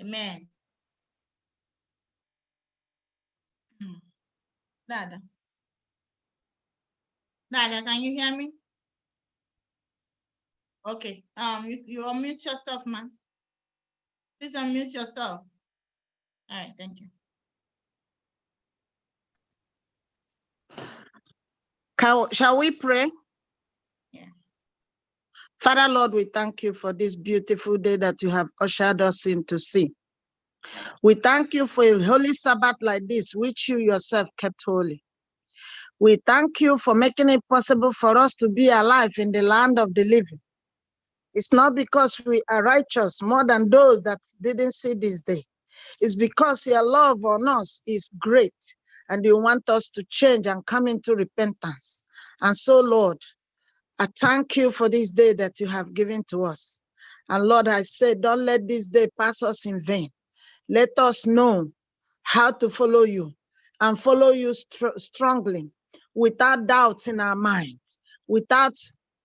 Amen. Dada, can you hear me? Okay. You unmute yourself, man. Please unmute yourself. All right, thank you. Shall we pray? Yeah. Father, Lord, we thank you for this beautiful day that you have ushered us in to see. We thank you for a holy Sabbath like this, which you yourself kept holy. We thank you for making it possible for us to be alive in the land of the living. It's not because we are righteous more than those that didn't see this day. It's because your love on us is great and you want us to change and come into repentance. And so, Lord, I thank you for this day that you have given to us. And Lord, I say, don't let this day pass us in vain. Let us know how to follow you and follow you strongly, without doubt in our minds, without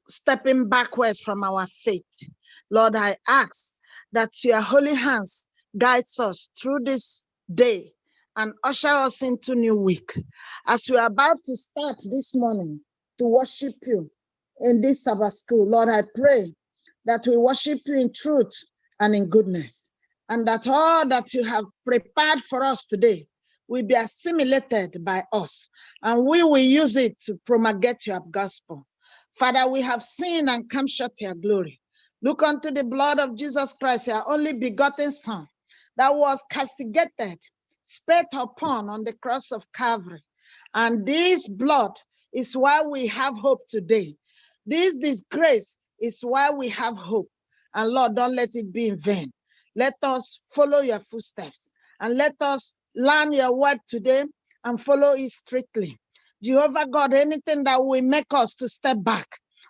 stepping backwards from our faith. Lord, I ask that your holy hands guides us through this day and usher us into new week. As we are about to start this morning to worship you in this Sabbath school, Lord, I pray that we worship you in truth and in goodness, and that all that you have prepared for us today will be assimilated by us, and we will use it to promulgate your gospel. Father, we have sinned and come short to your glory. Look unto the blood of Jesus Christ, your only begotten Son, that was castigated, spat upon on the cross of Calvary. And this blood is why we have hope today. This disgrace is why we have hope. And Lord, don't let it be in vain. Let us follow your footsteps and let us learn your word today and follow it strictly. Jehovah God, anything that will make us to step back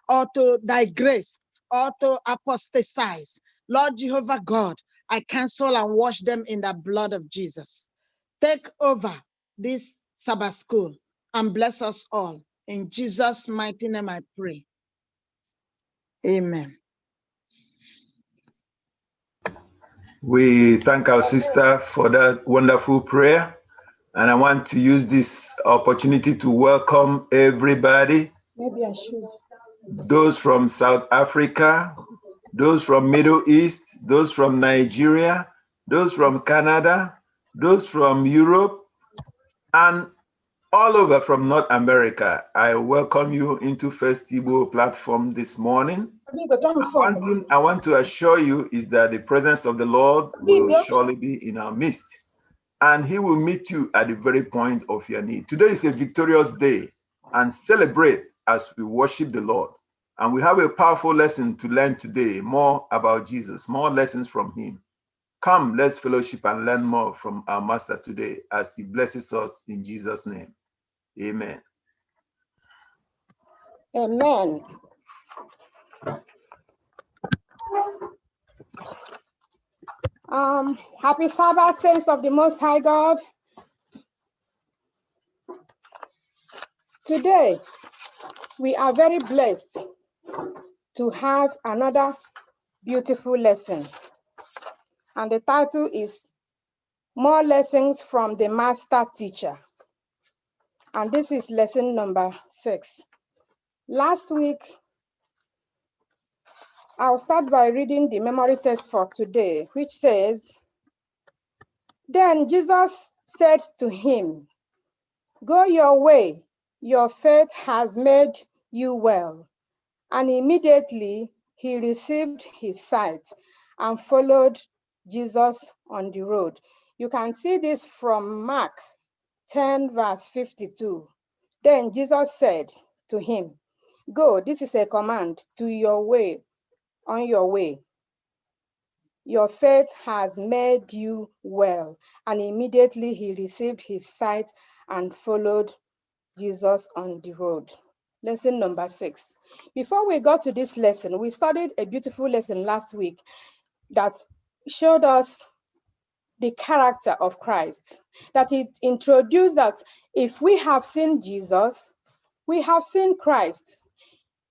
or to digress or to apostatize, Lord Jehovah God, I cancel and wash them in the blood of Jesus. Take over this Sabbath school and bless us all. In Jesus' mighty name I pray. Amen. We thank our sister for that wonderful prayer. And I want to use this opportunity to welcome everybody. Maybe I should. Those from South Africa, those from Middle East, those from Nigeria, those from Canada, those from Europe, and all over from North America. I welcome you into FirstIgbo platform this morning. One thing I want to assure you is that the presence of the Lord will surely be in our midst, and he will meet you at the very point of your need. Today is a victorious day, and celebrate as we worship the Lord. And we have a powerful lesson to learn today, more about Jesus, more lessons from him. Come, let's fellowship and learn more from our master today as he blesses us in Jesus' name. Amen. Amen. Happy Sabbath, saints of the Most High God. Today, we are very blessed to have another beautiful lesson. And the title is More Lessons from the Master Teacher. And this is lesson number 6. Last week, I'll start by reading the memory text for today, which says, Then Jesus said to him, Go your way, your faith has made you well. And immediately he received his sight and followed Jesus on the road. You can see this from Mark 10, verse 52. Then Jesus said to him, Go, this is a command, to your way, on your way. Your faith has made you well. And immediately he received his sight and followed Jesus on the road. Lesson number 6. Before we got to this lesson, we studied a beautiful lesson last week that showed us the character of Christ, that it introduced that if we have seen Jesus, we have seen Christ.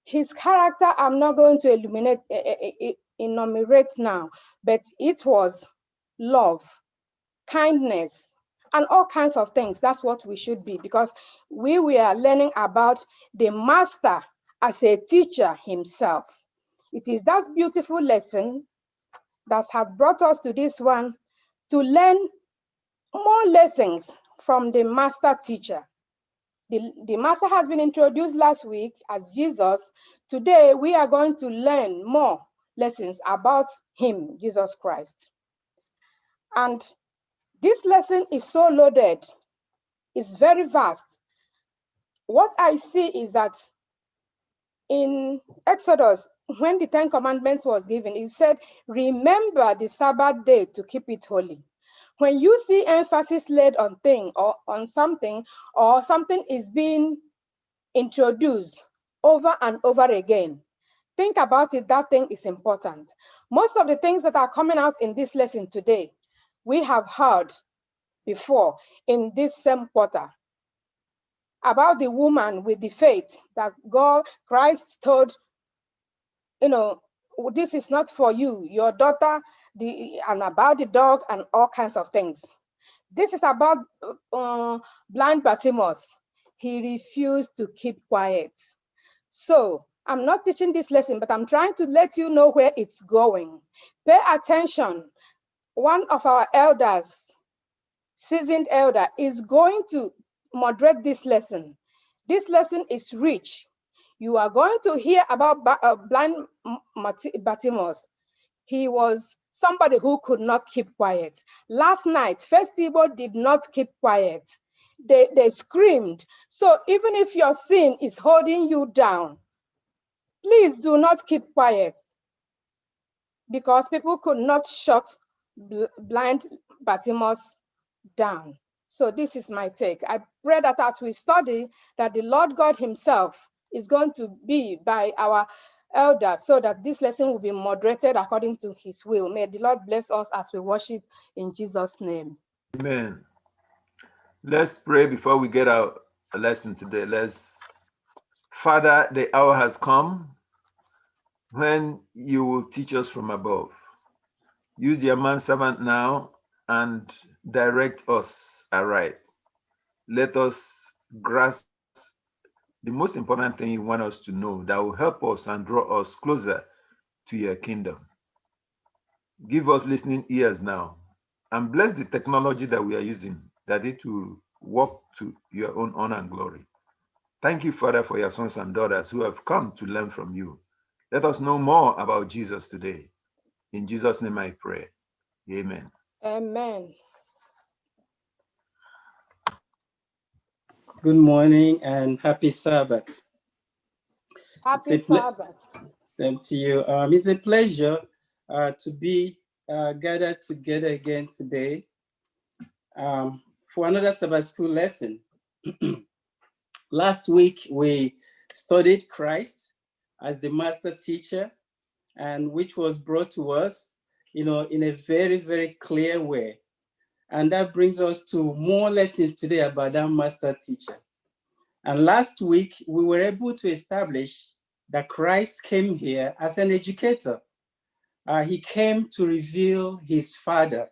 His character, I'm not going to enumerate now, but it was love, kindness, and all kinds of things. That's what we should be, because we were learning about the master as a teacher himself. It is that beautiful lesson that has brought us to this one, to learn more lessons from the master teacher. The master has been introduced last week as Jesus. Today, we are going to learn more lessons about him, Jesus Christ. And this lesson is so loaded. It's very vast. What I see is that in Exodus, when the 10 Commandments was given, it said, remember the Sabbath day to keep it holy. When you see emphasis laid on thing or on something, or something is being introduced over and over again, think about it, that thing is important. Most of the things that are coming out in this lesson today, we have heard before in this same quarter. About the woman with the faith that Christ told, this is not for you, your daughter, and about the dog and all kinds of things. This is about blind Bartimaeus. He refused to keep quiet. So I'm not teaching this lesson, but I'm trying to let you know where it's going. Pay attention. One of our elders, seasoned elder, is going to moderate this lesson. This lesson is rich. You are going to hear about blind Bartimaeus. He was somebody who could not keep quiet. Last night, FirstIgbo did not keep quiet. They screamed. So even if your sin is holding you down, please do not keep quiet, because people could not shut blind Bartimaeus down. So this is my take. I pray that as we study, that the Lord God himself is going to be by our elder, so that this lesson will be moderated according to his will. May the Lord bless us as we worship in Jesus' name. Amen. Let's pray before we get our lesson today. Father, the hour has come when you will teach us from above. Use your manservant now and direct us aright. Let us grasp the most important thing you want us to know that will help us and draw us closer to your kingdom. Give us listening ears now, and bless the technology that we are using, that it will work to your own honor and glory. Thank you, Father, for your sons and daughters who have come to learn from you. Let us know more about Jesus today. In Jesus' name I pray. Amen. Amen. Good morning and happy Sabbath. Happy Sabbath. Same to you. It's a pleasure to be gathered together again today for another Sabbath school lesson. Last week, we studied Christ as the master teacher, and which was brought to us, in a very, very clear way. And that brings us to more lessons today about that master teacher. And last week, we were able to establish that Christ came here as an educator. He came to reveal his Father.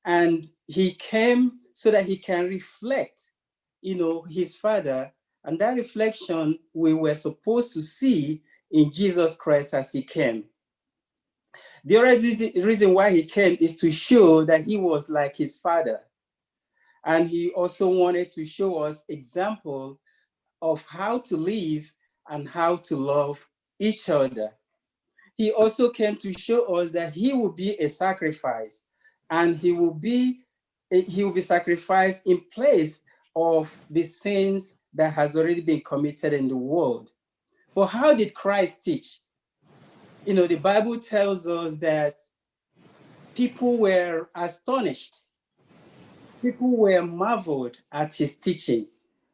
And he came so that he can reflect, his Father. And that reflection we were supposed to see in Jesus Christ as he came. The other reason why he came is to show that he was like his Father. And he also wanted to show us example of how to live and how to love each other. He also came to show us that he will be a sacrifice, and he will be sacrificed in place of the sins that has already been committed in the world. But how did Christ teach? The Bible tells us that people were astonished. People were marveled at his teaching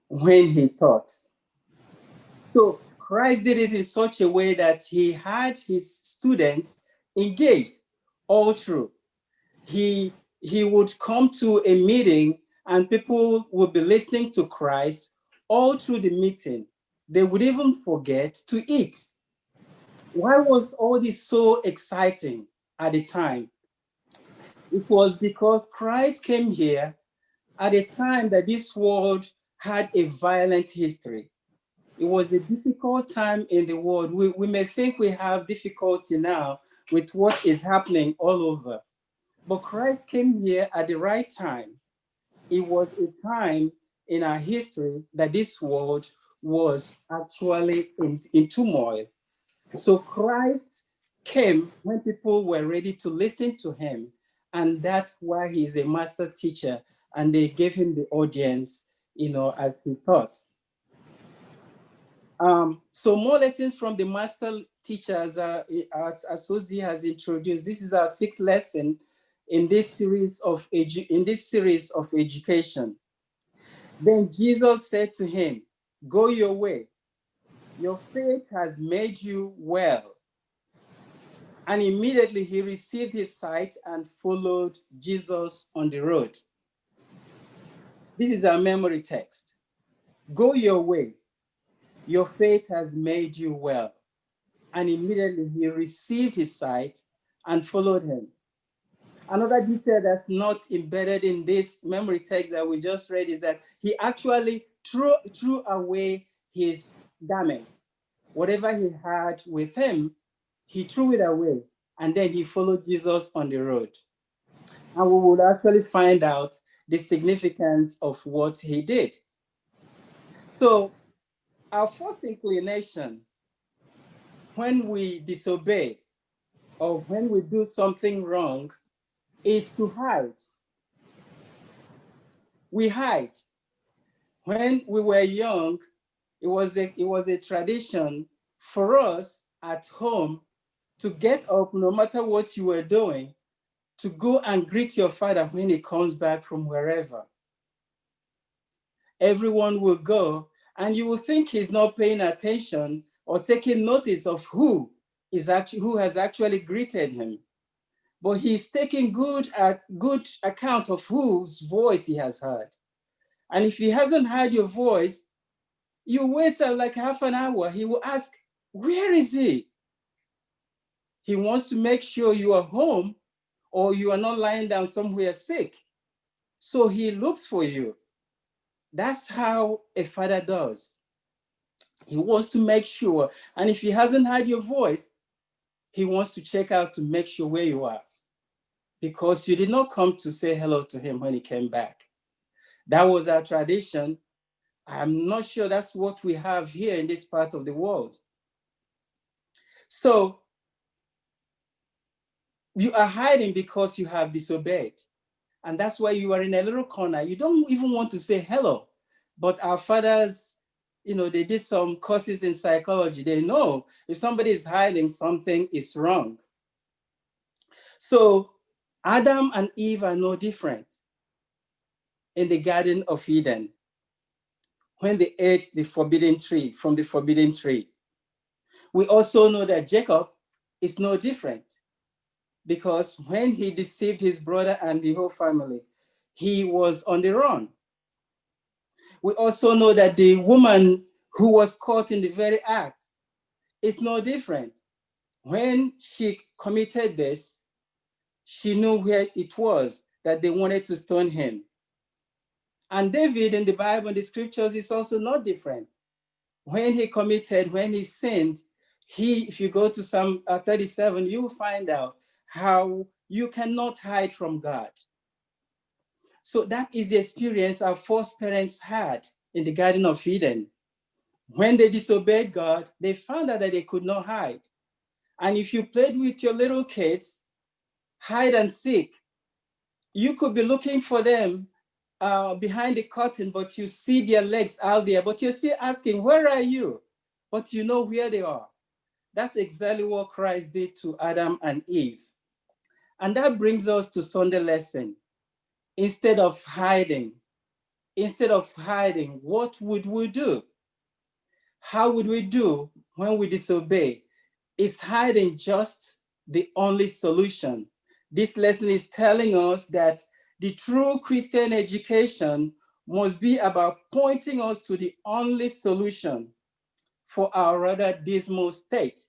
when he taught. So Christ did it in such a way that he had his students engaged all through. He would come to a meeting and people would be listening to Christ all through the meeting. They would even forget to eat. Why was all this so exciting at the time? It was because Christ came here at a time that this world had a violent history. It was a difficult time in the world. We may think we have difficulty now with what is happening all over, but Christ came here at the right time. It was a time in our history that this world was actually in turmoil. So Christ came when people were ready to listen to him, and that's why he's a master teacher, and they gave him the audience, as he taught. So more lessons from the master teachers, as Susie has introduced. This is our 6th lesson in this series of education. Then Jesus said to him, "Go your way. Your faith has made you well." And immediately he received his sight and followed Jesus on the road. This is our memory text. Go your way. Your faith has made you well. And immediately he received his sight and followed him. Another detail that's not embedded in this memory text that we just read is that he actually threw away his garments. Whatever he had with him, he threw it away, and then he followed Jesus on the road. And we will actually find out the significance of what he did. So our first inclination when we disobey or when we do something wrong is to hide. We hide. When we were young, it was a tradition for us at home to get up no matter what you were doing, to go and greet your father when he comes back from wherever. Everyone will go, and you will think he's not paying attention or taking notice of who has actually greeted him. But he's taking good account of whose voice he has heard. And if he hasn't heard your voice, you wait like half an hour. He will ask, "Where is he?" He wants to make sure you are home or you are not lying down somewhere sick. So he looks for you. That's how a father does. He wants to make sure. And if he hasn't heard your voice, he wants to check out to make sure where you are, because you did not come to say hello to him when he came back. That was our tradition. I'm not sure that's what we have here in this part of the world. So you are hiding because you have disobeyed. And that's why you are in a little corner. You don't even want to say hello. But our fathers, they did some courses in psychology. They know if somebody is hiding, something is wrong. So Adam and Eve are no different in the Garden of Eden when they ate the forbidden tree, from the forbidden tree. We also know that Jacob is no different, because when he deceived his brother and the whole family, he was on the run. We also know that the woman who was caught in the very act is no different. When she committed this, she knew where it was that they wanted to stone him. And David in the Bible and the scriptures is also not different. When he sinned, if you go to Psalm 37, you will find out how you cannot hide from God. So that is the experience our first parents had in the Garden of Eden. When they disobeyed God, they found out that they could not hide. And if you played with your little kids, hide and seek, you could be looking for them behind the curtain, but you see their legs out there, but you're still asking, where are you? But you know where they are. That's exactly what Christ did to Adam and Eve. And that brings us to Sunday lesson. Instead of hiding, what would we do? How would we do when we disobey? Is hiding just the only solution? This lesson is telling us that the true Christian education must be about pointing us to the only solution for our rather dismal state.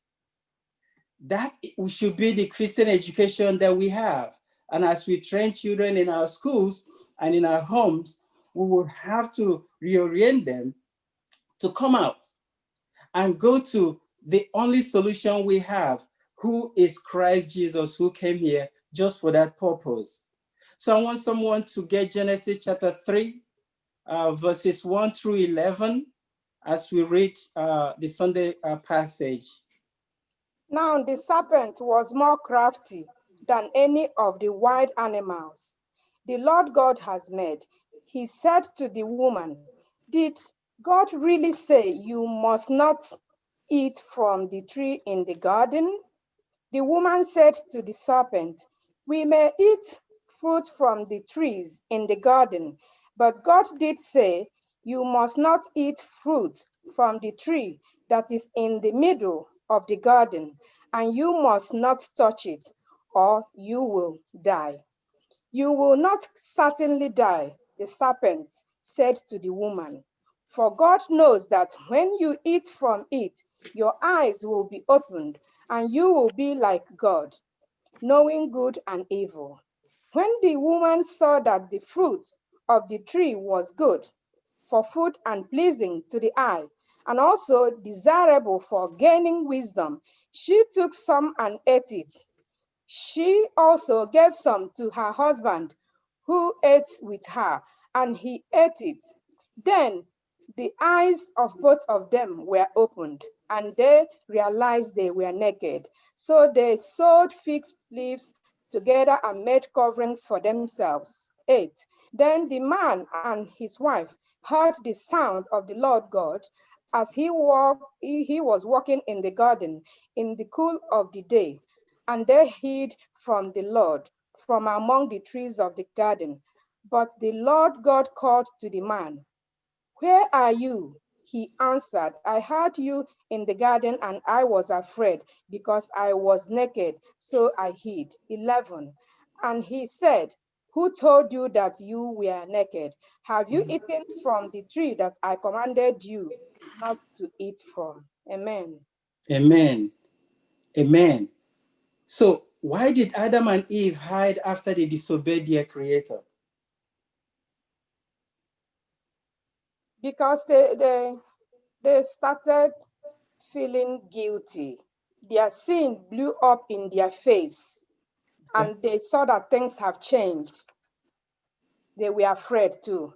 That should be the Christian education that we have. And as we train children in our schools and in our homes, we will have to reorient them to come out and go to the only solution we have, who is Christ Jesus, who came here just for that purpose. So I want someone to get Genesis chapter 3, verses 1 through 11, as we read the Sunday passage. Now the serpent was more crafty than any of the wild animals the Lord God has made. He said to the woman, "Did God really say you must not eat from the tree in the garden?" The woman said to the serpent, "We may eat fruit from the trees in the garden, but God did say, you must not eat fruit from the tree that is in the middle of the garden, and you must not touch it, or you will die." "You will not certainly die," the serpent said to the woman, "for God knows that when you eat from it, your eyes will be opened, and you will be like God, knowing good and evil." When the woman saw that the fruit of the tree was good for food and pleasing to the eye, and also desirable for gaining wisdom, she took some and ate it. She also gave some to her husband, who ate with her, and he ate it. Then the eyes of both of them were opened, and they realized they were naked. So they sewed fig leaves together and made coverings for themselves. 8. Then the man and his wife heard the sound of the Lord God as he was walking in the garden in the cool of the day. And they hid from the Lord from among the trees of the garden. But the Lord God called to the man, "Where are you?" He answered, "I heard you in the garden, and I was afraid because I was naked, so I hid." 11. And he said, "Who told you that you were naked? Have you eaten from the tree that I commanded you not to eat from?" Amen. Amen. Amen. So why did Adam and Eve hide after they disobeyed their Creator? Because they started feeling guilty. Their sin blew up in their face, Okay. and they saw that things have changed. They were afraid too.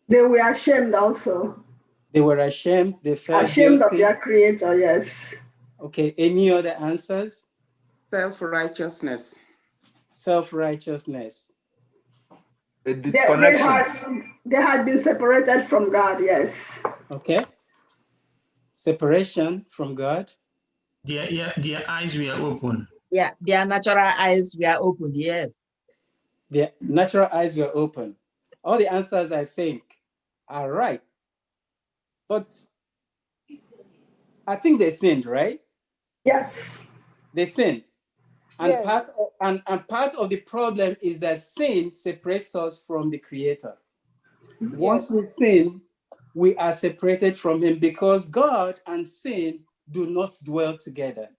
They were ashamed also. They were ashamed. They felt Ashamed guilty. of their creator, yes. Okay, any other answers? Self-righteousness. Self-righteousness. A disconnection. They had been separated from God, yes. Okay. Separation from God. Their eyes were open. Yeah, their natural eyes were opened, yes. Their natural eyes were open. All the answers, I think, are right. But I think they sinned, right? Yes. They sinned. And, Yes. part of the problem is that sin separates us from the Creator. Once Yes. we sin, we are separated from Him because God and sin do not dwell together.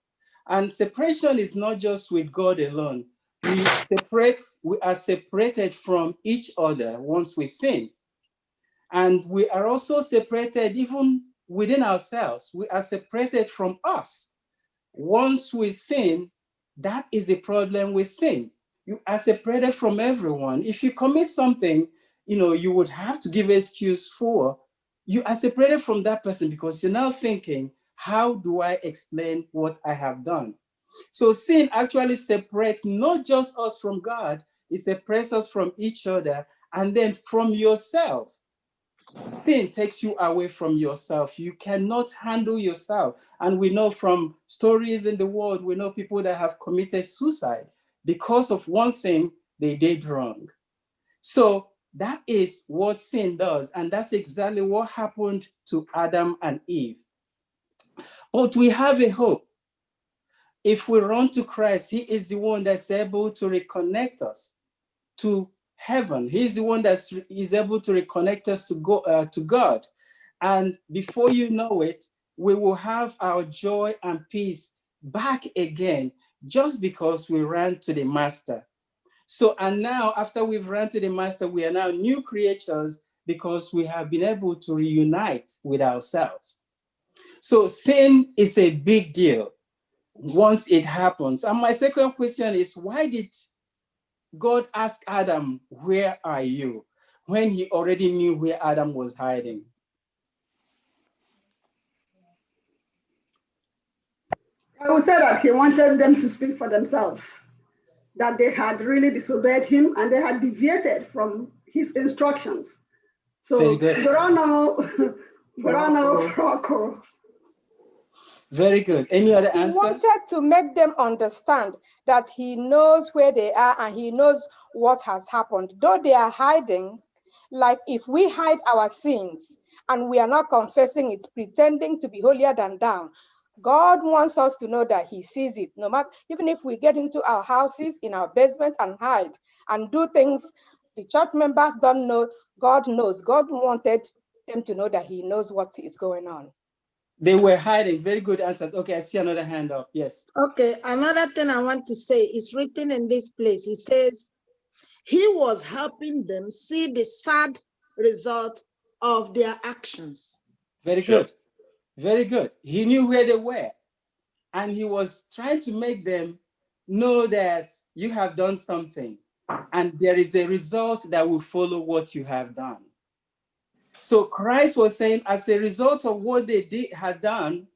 And separation is not just with God alone. We are separated from each other once we sin. And we are also separated even within ourselves. We are separated from us. Once we sin, that is the problem with sin. You are separated from everyone. If you commit something, you would have to give an excuse for, you are separated from that person because you're now thinking, how do I explain what I have done? So sin actually separates not just us from God, it separates us from each other and then from yourself. Sin takes you away from yourself. You cannot handle yourself. And we know from stories in the world, we know people that have committed suicide because of one thing they did wrong. So that is what sin does. And that's exactly what happened to Adam and Eve. But we have a hope. If we run to Christ, He is the one that's able to reconnect us to heaven. He's the one that is able to reconnect us to God. And before you know it, we will have our joy and peace back again just because we ran to the Master. So, and now after we've run to the Master, we are now new creatures because we have been able to reunite with ourselves. So sin is a big deal once it happens. And my second question is, why did God ask Adam, where are you? When He already knew where Adam was hiding. I would say that He wanted them to speak for themselves, that they had really disobeyed Him and they had deviated from His instructions. So, Very good. Any other answer? He wanted to make them understand that He knows where they are and He knows what has happened. Though they are hiding, like if we hide our sins and we are not confessing it, pretending to be holier than thou, God wants us to know that He sees it. No matter, even if we get into our houses, in our basement and hide and do things the church members don't know, God knows. God wanted them to know that He knows what is going on. They were hiding. Very good answers. Okay, I see another hand up. Yes. Okay, another thing I want to say is written in this place. It says, He was helping them see the sad result of their actions. Very good. Very good. He knew where they were. And He was trying to make them know that you have done something. And there is a result that will follow what you have done. So Christ was saying, as a result of what they had done,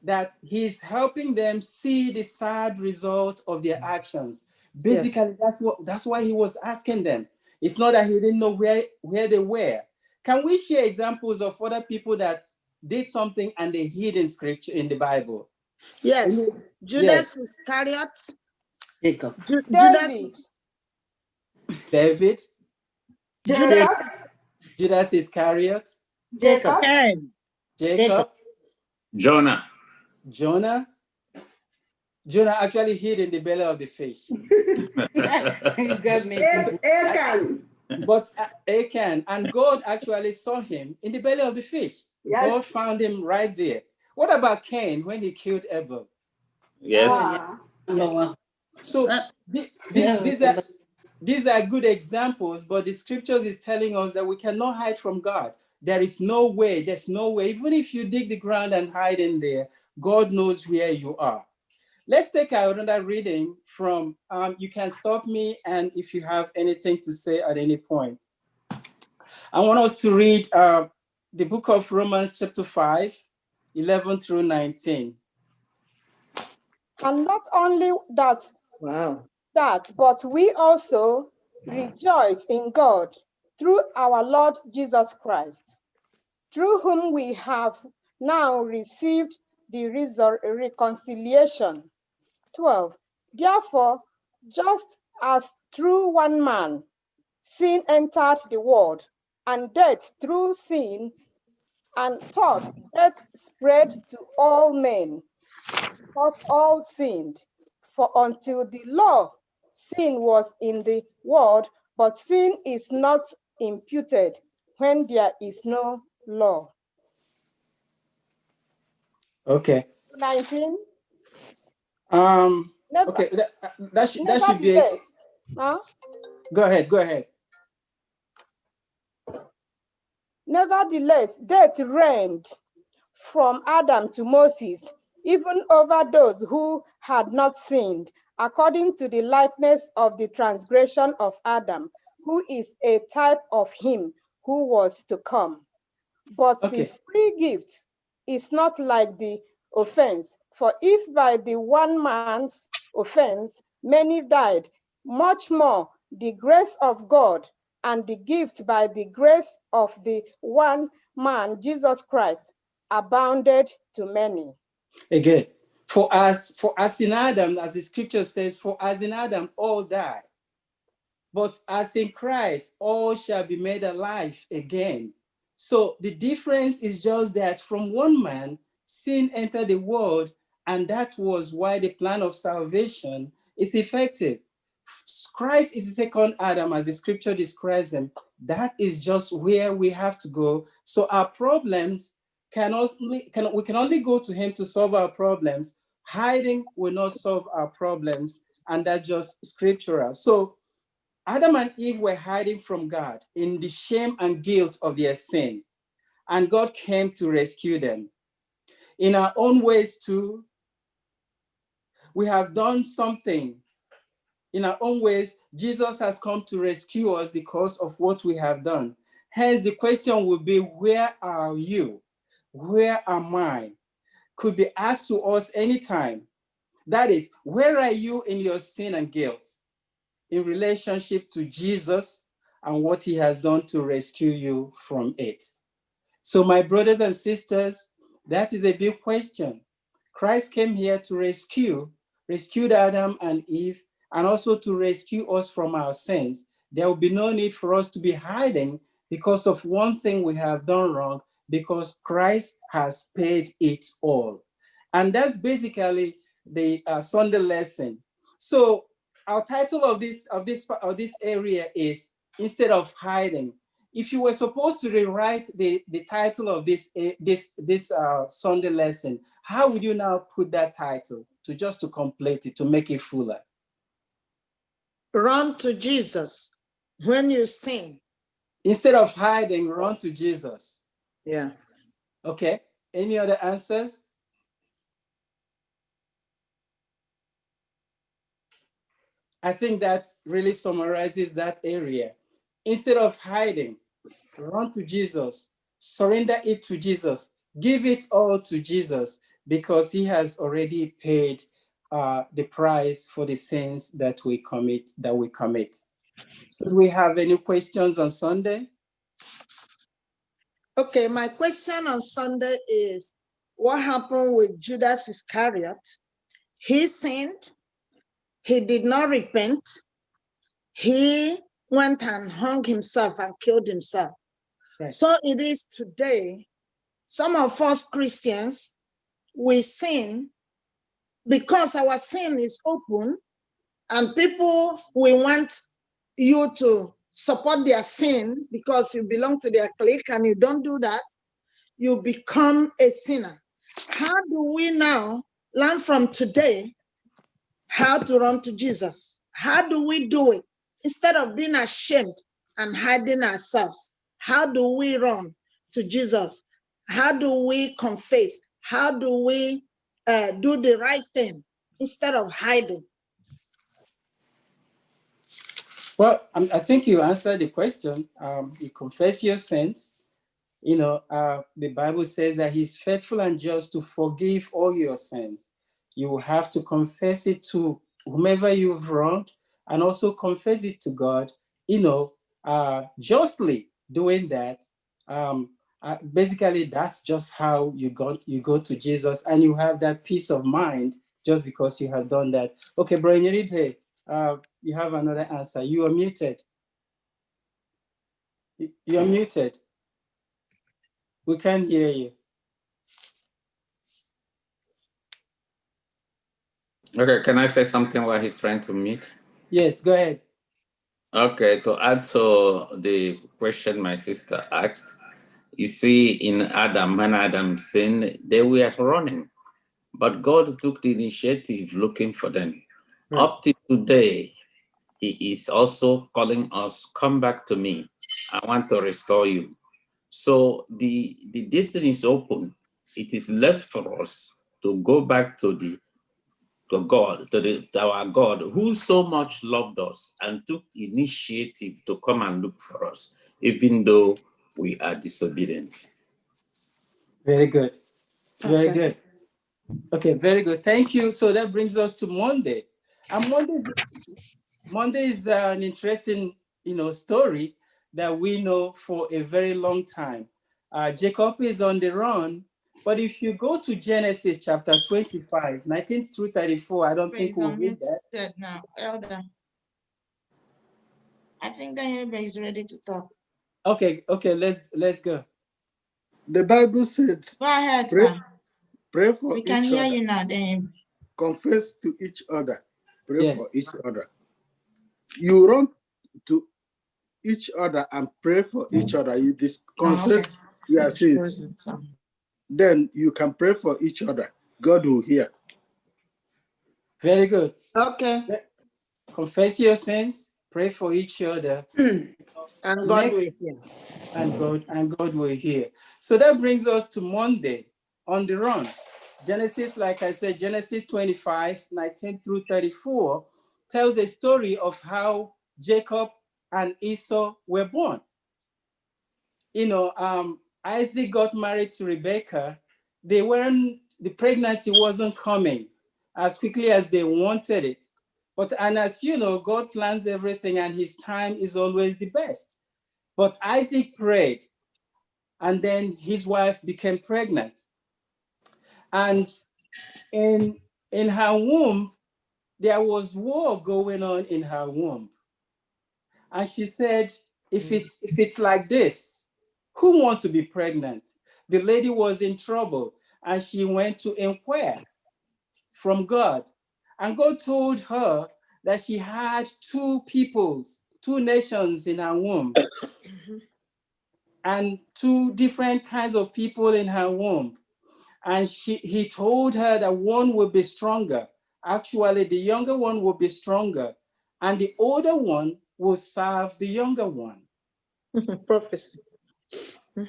that He's helping them see the sad result of their actions. Basically, yes. That's why He was asking them. It's not that He didn't know where they were. Can we share examples of other people that did something and they hid in Scripture, in the Bible? Yes. Judas Iscariot. Jacob. David. Judas Iscariot. Jacob. Jonah actually hid in the belly of the fish. But Achan, and God actually saw him in the belly of the fish. Yes. God found him right there. What about Cain when he killed Abel? Yes. Yes. So these are good examples, but the scriptures is telling us that we cannot hide from God. There's no way. Even if you dig the ground and hide in there, God knows where you are. Let's take another reading from, you can stop me, and if you have anything to say at any point. I want us to read the book of Romans chapter 5, 11 through 19. And not only that, Wow. but we also rejoice in God through our Lord Jesus Christ, through whom we have now received the reconciliation. 12. Therefore, just as through one man sin entered the world, and death through sin, and thus death spread to all men, because all sinned. For until the law, sin was in the world, but sin is not imputed when there is no law. Okay. 19. Okay, that should be. Huh? Go ahead. Nevertheless, death reigned from Adam to Moses, even over those who had not sinned, according to the likeness of the transgression of Adam, who is a type of him who was to come. But the free gift is not like the offense. For if by the one man's offense many died, much more the grace of God and the gift by the grace of the one man, Jesus Christ, abounded to many. Again, for us in Adam, as the scripture says, for as in Adam all die, but as in Christ all shall be made alive again. So the difference is just that from one man, sin entered the world, and that was why the plan of salvation is effective. Christ is the second Adam, as the scripture describes him. That is just where we have to go. So our problems we can only go to him to solve our problems. Hiding will not solve our problems, and that's just scriptural. So Adam and Eve were hiding from God in the shame and guilt of their sin, and God came to rescue them. In our own ways too, we have done something. In our own ways, Jesus has come to rescue us because of what we have done. Hence, the question will be, where are you? Where am I? Could be asked to us anytime. That is, where are you in your sin and guilt in relationship to Jesus and what he has done to rescue you from it? So my brothers and sisters, that is a big question. Christ came here to rescued Adam and Eve, and also to rescue us from our sins. There will be no need for us to be hiding because of one thing we have done wrong, because Christ has paid it all. And that's basically the Sunday lesson. So our title of this area is Instead of Hiding. If you were supposed to rewrite the title of this Sunday lesson, how would you now put that title to complete it, to make it fuller? Run to Jesus when you sin. Instead of hiding, run to Jesus. Yeah. Okay. Any other answers? I think that really summarizes that area. Instead of hiding, run to Jesus. Surrender it to Jesus. Give it all to Jesus, because he has already paid the price for the sins that we commit. So do we have any questions on Sunday? Okay, my question on Sunday is, what happened with Judas Iscariot? He sinned. He did not repent. He went and hung himself and killed himself. Right. So it is today, some of us Christians, we sin because our sin is open, and people, we want you to support their sin because you belong to their clique, and you don't do that, you become a sinner. How do we now learn from today how to run to Jesus? How do we do it? Instead of being ashamed and hiding ourselves, how do we run to Jesus? How do we confess? How do we do the right thing instead of hiding? Well, I think you answered the question. You confess your sins. The Bible says that he's faithful and just to forgive all your sins. you will have to confess it to whomever you've wronged, and also confess it to God, justly doing that. Basically, that's just how you go to Jesus, and you have that peace of mind just because you have done that. Okay, Brian, you have another answer. You are muted. You are muted. We can't hear you. Okay, can I say something while he's trying to mute? Yes, go ahead. Okay, to add to the question my sister asked, you see, in Adam, when Adam sinned, they were running, but God took the initiative looking for them. Right. Up to today, he is also calling us, come back to me. I want to restore you. So the destiny is open. It is left for us to go back to God, to our God, who so much loved us and took initiative to come and look for us, even though we are disobedient. Very good. Very Okay. good. Okay, very good. Thank you. So that brings us to Monday. And Monday is an interesting, story that we know for a very long time. Jacob is on the run, but if you go to Genesis chapter 25, 19 through 34, I don't think Is we'll read that. unmuted now, Elder. I think Daniel is ready to talk. Okay, let's go. The Bible said, Go ahead, pray, sir. pray for We can each hear other. you now, Daniel. Confess to each other. Pray Yes. for each other. You run to each other and pray for each other. You confess your sins. Then you can pray for each other. God will hear. Very good. Okay. Confess your sins, pray for each other, and God will hear. And God will hear. So that brings us to Monday, on the run. Genesis, like I said, Genesis 25, 19 through 34 tells a story of how Jacob and Esau were born. Isaac got married to Rebekah. The pregnancy wasn't coming as quickly as they wanted it. And as you know, God plans everything and his time is always the best. But Isaac prayed, and then his wife became pregnant. And in her womb, there was war going on in her womb. And she said, if it's like this, who wants to be pregnant? The lady was in trouble, and she went to inquire from God. And God told her that she had two nations in her womb, and two different kinds of people in her womb. And he told her that one would be stronger. Actually, the younger one will be stronger, and the older one will serve the younger one. Prophecy.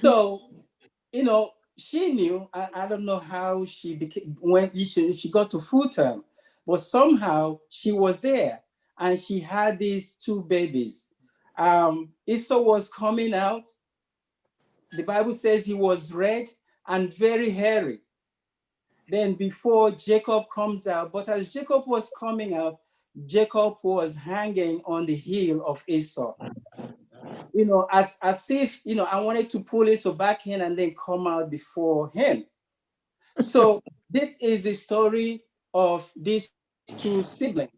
So, she knew, I don't know how she became, when she got to full term, but somehow she was there, and she had these two babies. Esau was coming out. The Bible says he was red and very hairy. Then before Jacob comes out, but as Jacob was coming out, Jacob was hanging on the heel of Esau. As if, I wanted to pull Esau back in and then come out before him. So this is the story of these two siblings.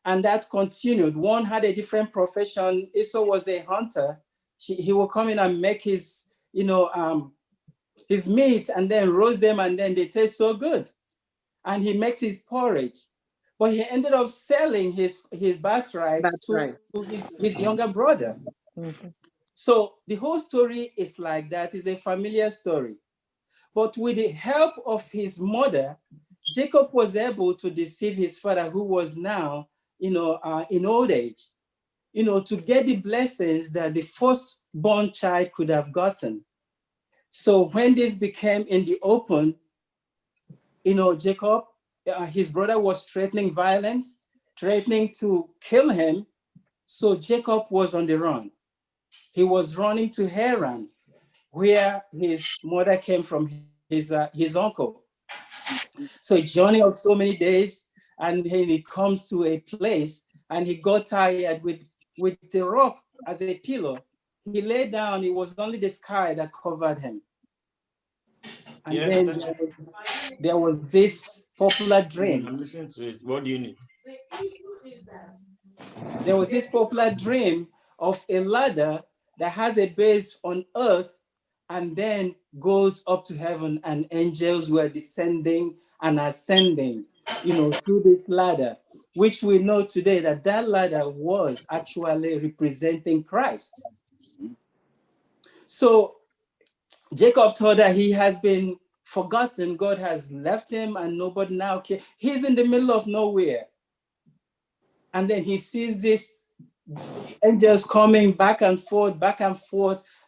And that continued. One had a different profession. Esau was a hunter. He will come in and make his meat and then roast them, and then they taste so good. And he makes his porridge. But he ended up selling his birthright to his younger brother. Mm-hmm. So the whole story is like that. It's a familiar story. But with the help of his mother, Jacob was able to deceive his father, who was now, in old age, to get the blessings that the firstborn child could have gotten. So when this became in the open, Jacob, his brother was threatening violence, threatening to kill him. So Jacob was on the run. He was running to Haran, where his mother came from, his uncle. So a journey of so many days, and then he comes to a place, and he got tired with the rock as a pillow. He lay down. It was only the sky that covered him. And Yes, then there was this popular dream. I'm listening to it. What do you need? There was this popular dream of a ladder that has a base on earth and then goes up to heaven, and angels were descending and ascending, through this ladder, which we know today that that ladder was actually representing Christ. So Jacob thought that he has been forgotten. God has left him and nobody now cares. He's in the middle of nowhere. And then he sees these angels coming back and forth,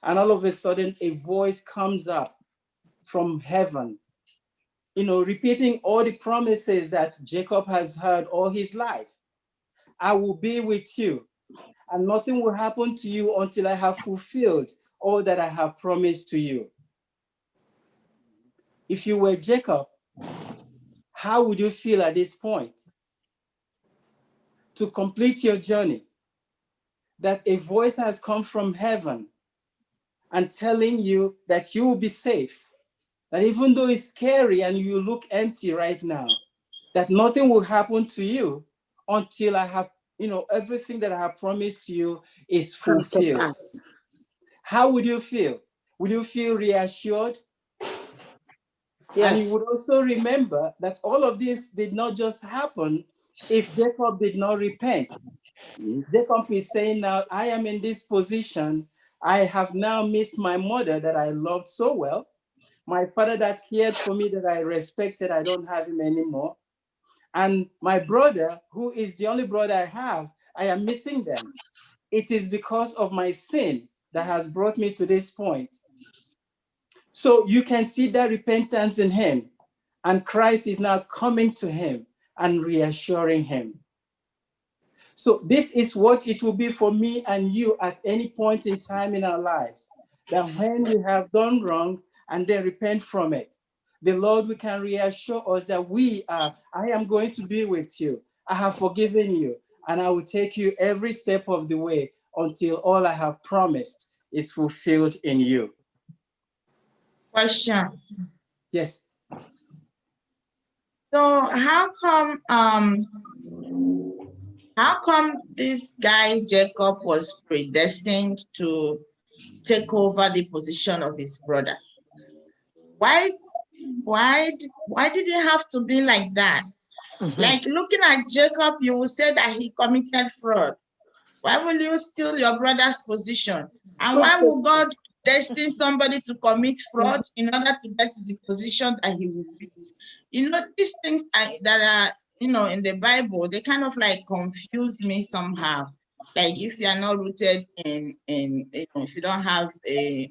and all of a sudden a voice comes up from heaven, repeating all the promises that Jacob has heard all his life. I will be with you, and nothing will happen to you until I have fulfilled all that I have promised to you. If you were Jacob, how would you feel at this point? To complete your journey, that a voice has come from heaven and telling you that you will be safe, that even though it's scary and you look empty right now, that nothing will happen to you until I have, everything that I have promised to you is fulfilled. How would you feel? Would you feel reassured? Yes. And you would also remember that all of this did not just happen if Jacob did not repent. Jacob is saying now, I am in this position. I have now missed my mother that I loved so well. My father that cared for me, that I respected, I don't have him anymore. And my brother, who is the only brother I have, I am missing them. It is because of my sin that has brought me to this point. So you can see that repentance in him. And Christ is now coming to him and reassuring him. So this is what it will be for me and you at any point in time in our lives, that when we have done wrong and then repent from it, the Lord we can reassure us that I am going to be with you. I have forgiven you, and I will take you every step of the way until all I have promised is fulfilled in you. Question. Yes. So how come this guy Jacob was predestined to take over the position of his brother? Why did it have to be like that? Like looking at Jacob, you will say that he committed fraud. Why will you steal your brother's position? And why will God destine somebody to commit fraud in order to get to the position that he will be? These things that are, in the Bible, they kind of like confuse me somehow. Like if you are not rooted in if you don't have a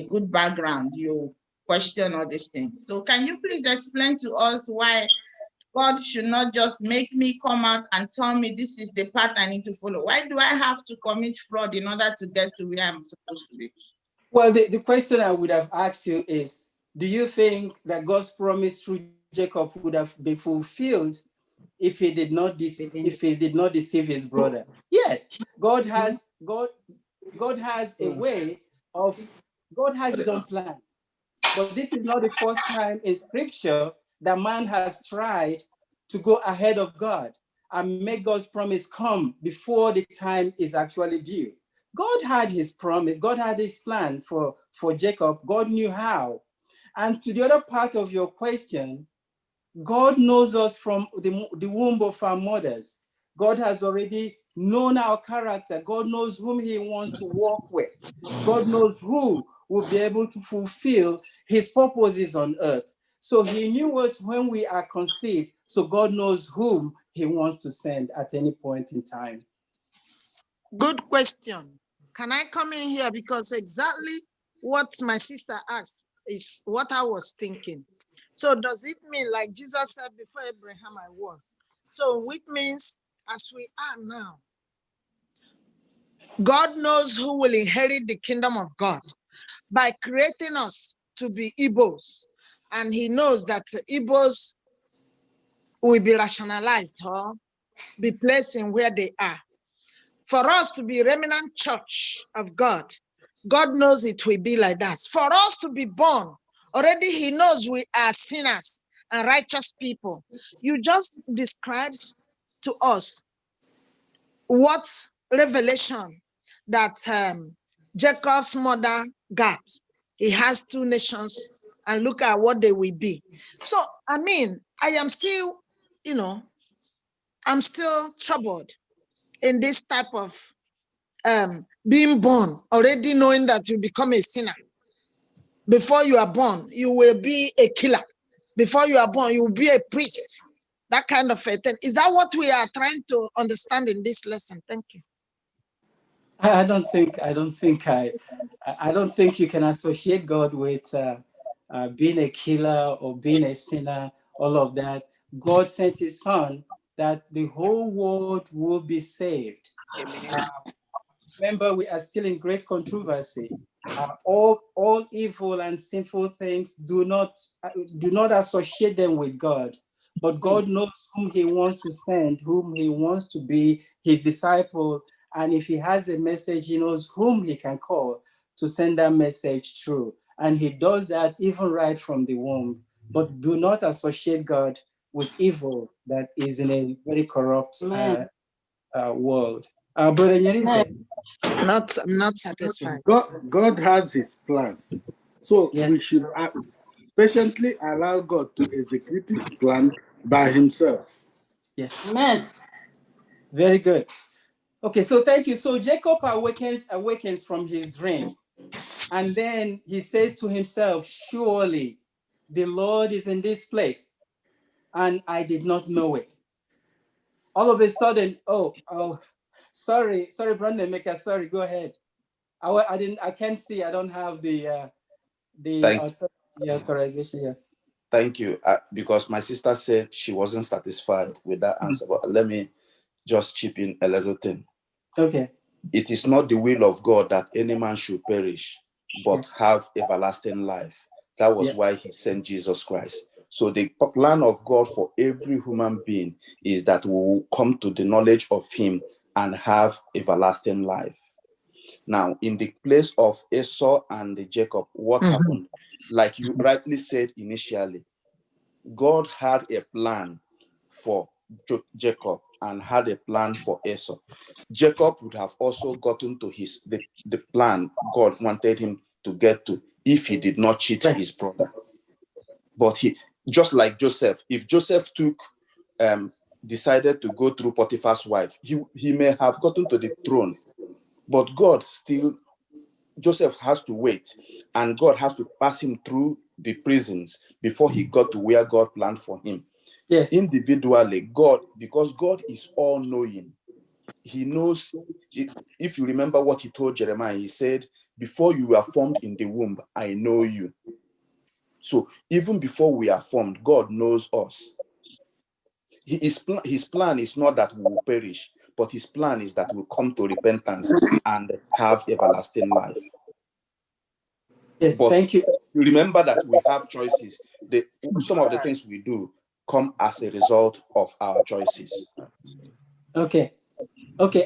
good background, you question all these things. So can you please explain to us why God should not just make me come out and tell me this is the path I need to follow? Why do I have to commit fraud in order to get to where I'm supposed to be? Well, the question I would have asked you is, do you think that God's promise through Jacob would have been fulfilled if he did not deceive his brother? Yes, God has a way of, God has his own plan. But this is not the first time in scripture that man has tried to go ahead of God and make God's promise come before the time is actually due. God had his promise. God had his plan for Jacob. God knew how. And to the other part of your question, God knows us from the womb of our mothers. God has already known our character. God knows whom he wants to walk with. God knows who will be able to fulfill his purposes on earth. So he knew it when we are conceived. So God knows whom he wants to send at any point in time. Good question. Can I come in here? Because exactly what my sister asked is what I was thinking. So does it mean, like Jesus said, before Abraham I was? So which means as we are now, God knows who will inherit the kingdom of God by creating us to be Igbos and he knows that Igbos will be rationalized or be placed in where they are. For us to be remnant church of God, God knows it will be like that. For us to be born, already he knows we are sinners and righteous people. You just described to us what revelation that Jacob's mother got. He has 2 nations and look at what they will be. So, I mean, I am still, I'm still troubled in this type of being born, already knowing that you become a sinner. Before you are born, you will be a killer. Before you are born, you will be a priest. That kind of a thing. Is that what we are trying to understand in this lesson? Thank you. I don't think you can associate God with being a killer or being a sinner, all of that. God sent his son that the whole world will be saved. Remember, we are still in great controversy. All evil and sinful things do not associate them with God. But God knows whom he wants to send, whom he wants to be his disciple. And if he has a message, he knows whom he can call to send that message through. And he does that even right from the womb. But do not associate God with evil that is in a very corrupt world. Brother Nyeribe. I'm not satisfied. God has his plans. So Yes. we should patiently allow God to execute his plan by himself. Yes. Amen. Very good. Okay, so thank you. So Jacob awakens from his dream. And then he says to himself, surely the Lord is in this place. And I did not know it. All of a sudden, sorry, Brandon Maker, sorry, go ahead. I can't see, I don't have the authorization, yes. Thank you. Because my sister said she wasn't satisfied with that answer, but let me just chip in a little thing. Okay. It is not the will of God that any man should perish, but have everlasting life. That was why he sent Jesus Christ. So the plan of God for every human being is that we will come to the knowledge of him and have everlasting life. Now, in the place of Esau and Jacob, what happened? Like you rightly said initially, God had a plan for Jacob and had a plan for Esau. Jacob would have also gotten to the plan God wanted him to get to if he did not cheat his brother. But he, just like Joseph, if Joseph decided to go through Potiphar's wife, he may have gotten to the throne. But Joseph has to wait, and God has to pass him through the prisons before he got to where God planned for him. Yes. Individually, because God is all-knowing, he knows. If you remember what he told Jeremiah, he said, before you were formed in the womb, I know you. So even before we are formed, God knows us. His plan is not that we will perish, but his plan is that we'll come to repentance and have everlasting life. Yes, but thank you. Remember that we have choices. Some of the things we do come as a result of our choices. Okay,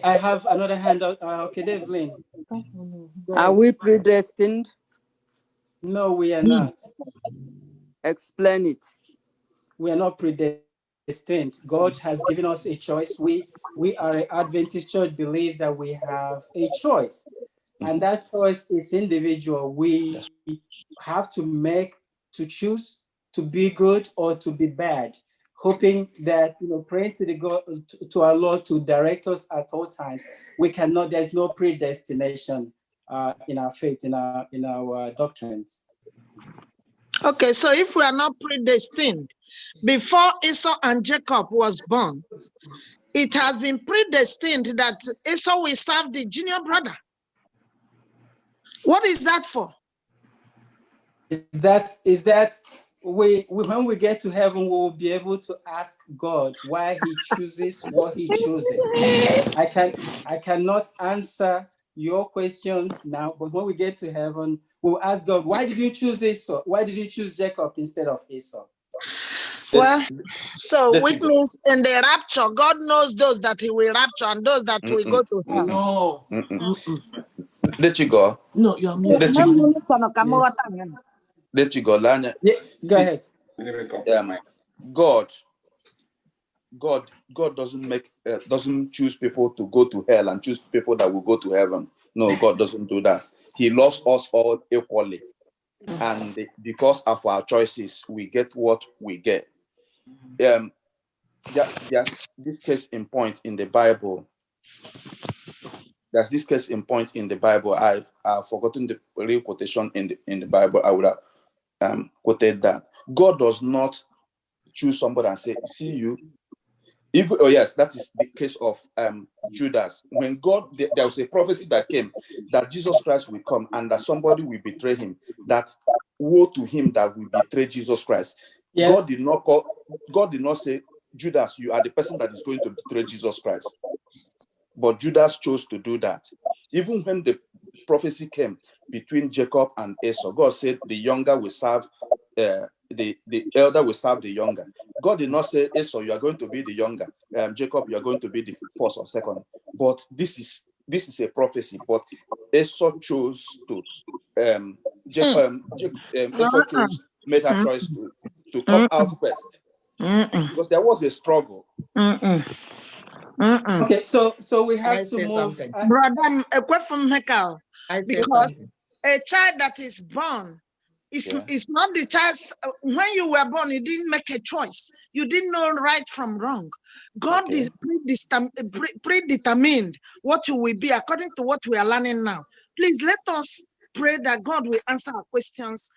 I have another handout. Okay, Devlin. Are we predestined? No, we are not. Explain it. We are not predestined. God has given us a choice. We are an Adventist church, believe that we have a choice. And that choice is individual. We have to choose to be good or to be bad, hoping that, praying to our Lord to direct us at all times. There's no predestination in our faith, in our doctrines. Okay, so if we are not predestined, before Esau and Jacob was born, it has been predestined that Esau will serve the junior brother. What is that for? Is that when we get to heaven, we will be able to ask God why he chooses what he chooses. I cannot answer your questions now, but when we get to heaven, we'll ask God, why did you choose Esau? Why did you choose Jacob instead of Esau? Well, so which means in the rapture, God knows those that he will rapture and those that will go to hell. No. Let you go. No, you're Let you go. Yeah, go ahead. God doesn't choose people to go to hell and choose people that will go to heaven. No, God doesn't do that. He loves us all equally. And because of our choices, we get what we get. There's this case in point in the Bible. There's this case in point in the Bible. I've forgotten the real quotation in the Bible. I would have quoted that. God does not choose somebody and say, see you. Yes, that is the case of Judas. When God, there was a prophecy that came that Jesus Christ will come and that somebody will betray him. That woe to him that will betray Jesus Christ. Yes. God did not say, Judas, you are the person that is going to betray Jesus Christ. But Judas chose to do that. Even when the prophecy came between Jacob and Esau, God said the younger will serve, the elder will serve the younger. God did not say, Esau, you are going to be the younger. Jacob, you are going to be the first or second. But this is a prophecy. But Esau chose to, Esau chose, made a choice to come out first. Because there was a struggle. Okay, so we have to move. Something? Brother, a question from Hekal. Because a child that is born it's not the child. When you were born, you didn't make a choice. You didn't know right from wrong. God is predetermined what you will be according to what we are learning now. Please let us pray that God will answer our questions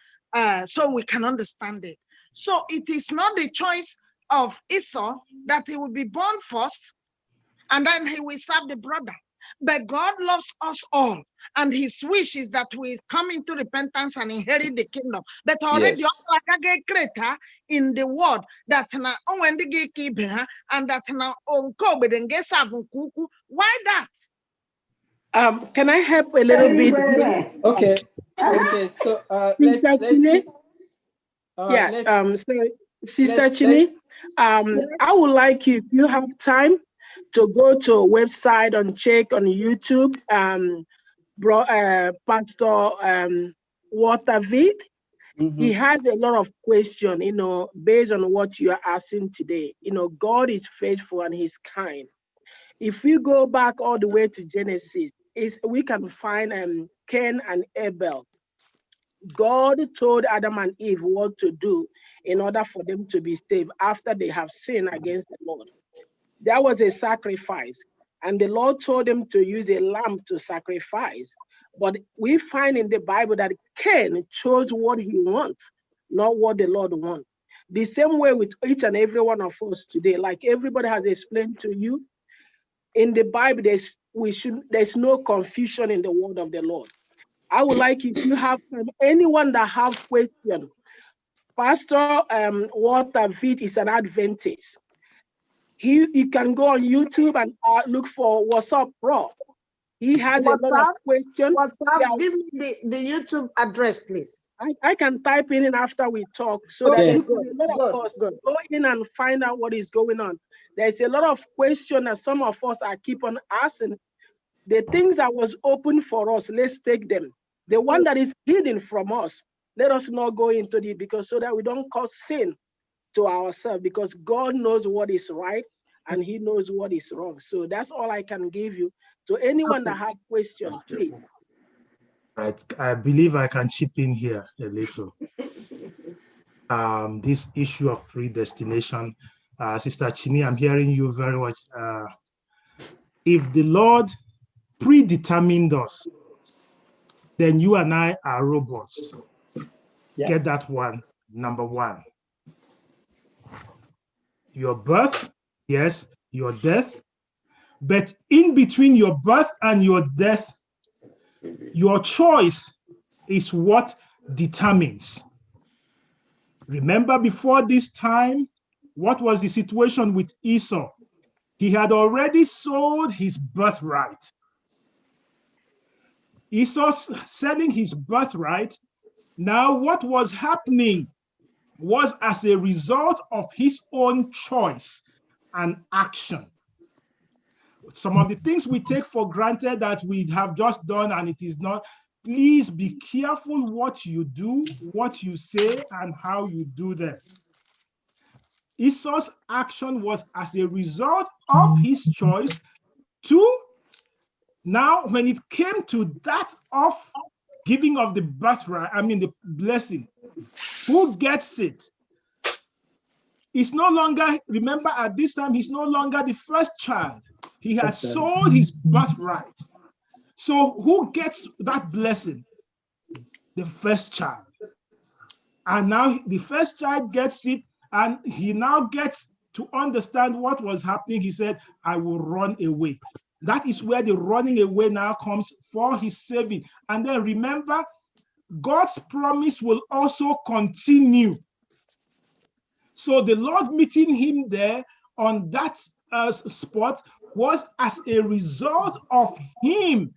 so we can understand it. So it is not the choice of Esau that he will be born first and then he will serve the brother. But God loves us all, and his wish is that we come into repentance and inherit the kingdom. But already, in the word that now when the gatekeeper and that now on COVID and guess why that? Can I help a little bit? Okay. Okay. So let's see. So Sister Chini, I would like you, if you have time, to go to a website and check on YouTube, Pastor Walter Vid. He has a lot of questions, based on what you are asking today. God is faithful and he's kind. If we go back all the way to Genesis, we can find Cain and Abel. God told Adam and Eve what to do in order for them to be saved after they have sinned against the Lord. There was a sacrifice, and the Lord told them to use a lamb to sacrifice. But we find in the Bible that Cain chose what he wants, not what the Lord wants. The same way with each and every one of us today, like everybody has explained to you, in the Bible, there's no confusion in the word of the Lord. I would like, if you have anyone that have question, Pastor Walter Vid is an Adventist. You can go on YouTube and look for What's Up, Bro. He has a lot of questions. Give me the YouTube address, please. I can type in after we talk so that a lot of us go in and find out what is going on. There's a lot of questions that some of us are keep on asking. The things that was open for us, let's take them. The one that is hidden from us, let us not go into it, because so that we don't cause sin to ourselves, because God knows what is right and he knows what is wrong. So that's all I can give you. To anyone that have questions, please. Right, I believe I can chip in here a little. This issue of predestination, Sister Chini, I'm hearing you very much. If the Lord predetermined us, then you and I are robots. Yeah. Get that one, number one. Your birth, yes, your death, but in between your birth and your death, your choice is what determines. Remember, before this time, what was the situation with Esau? He had already sold his birthright. Esau selling his birthright. Now, what was happening was as a result of his own choice and action. Some of the things we take for granted that we have just done and it is not, please be careful what you do, what you say, and how you do them. Esau's action was as a result of his choice to, now when it came to that of giving of the birthright, the blessing, who gets it? It's no longer, remember at this time, he's no longer the first child. He has sold his birthright. So who gets that blessing? The first child. And now the first child gets it, and he now gets to understand what was happening. He said, I will run away. That is where the running away now comes for his saving. And then remember, God's promise will also continue. So the Lord meeting him there on that spot was as a result of him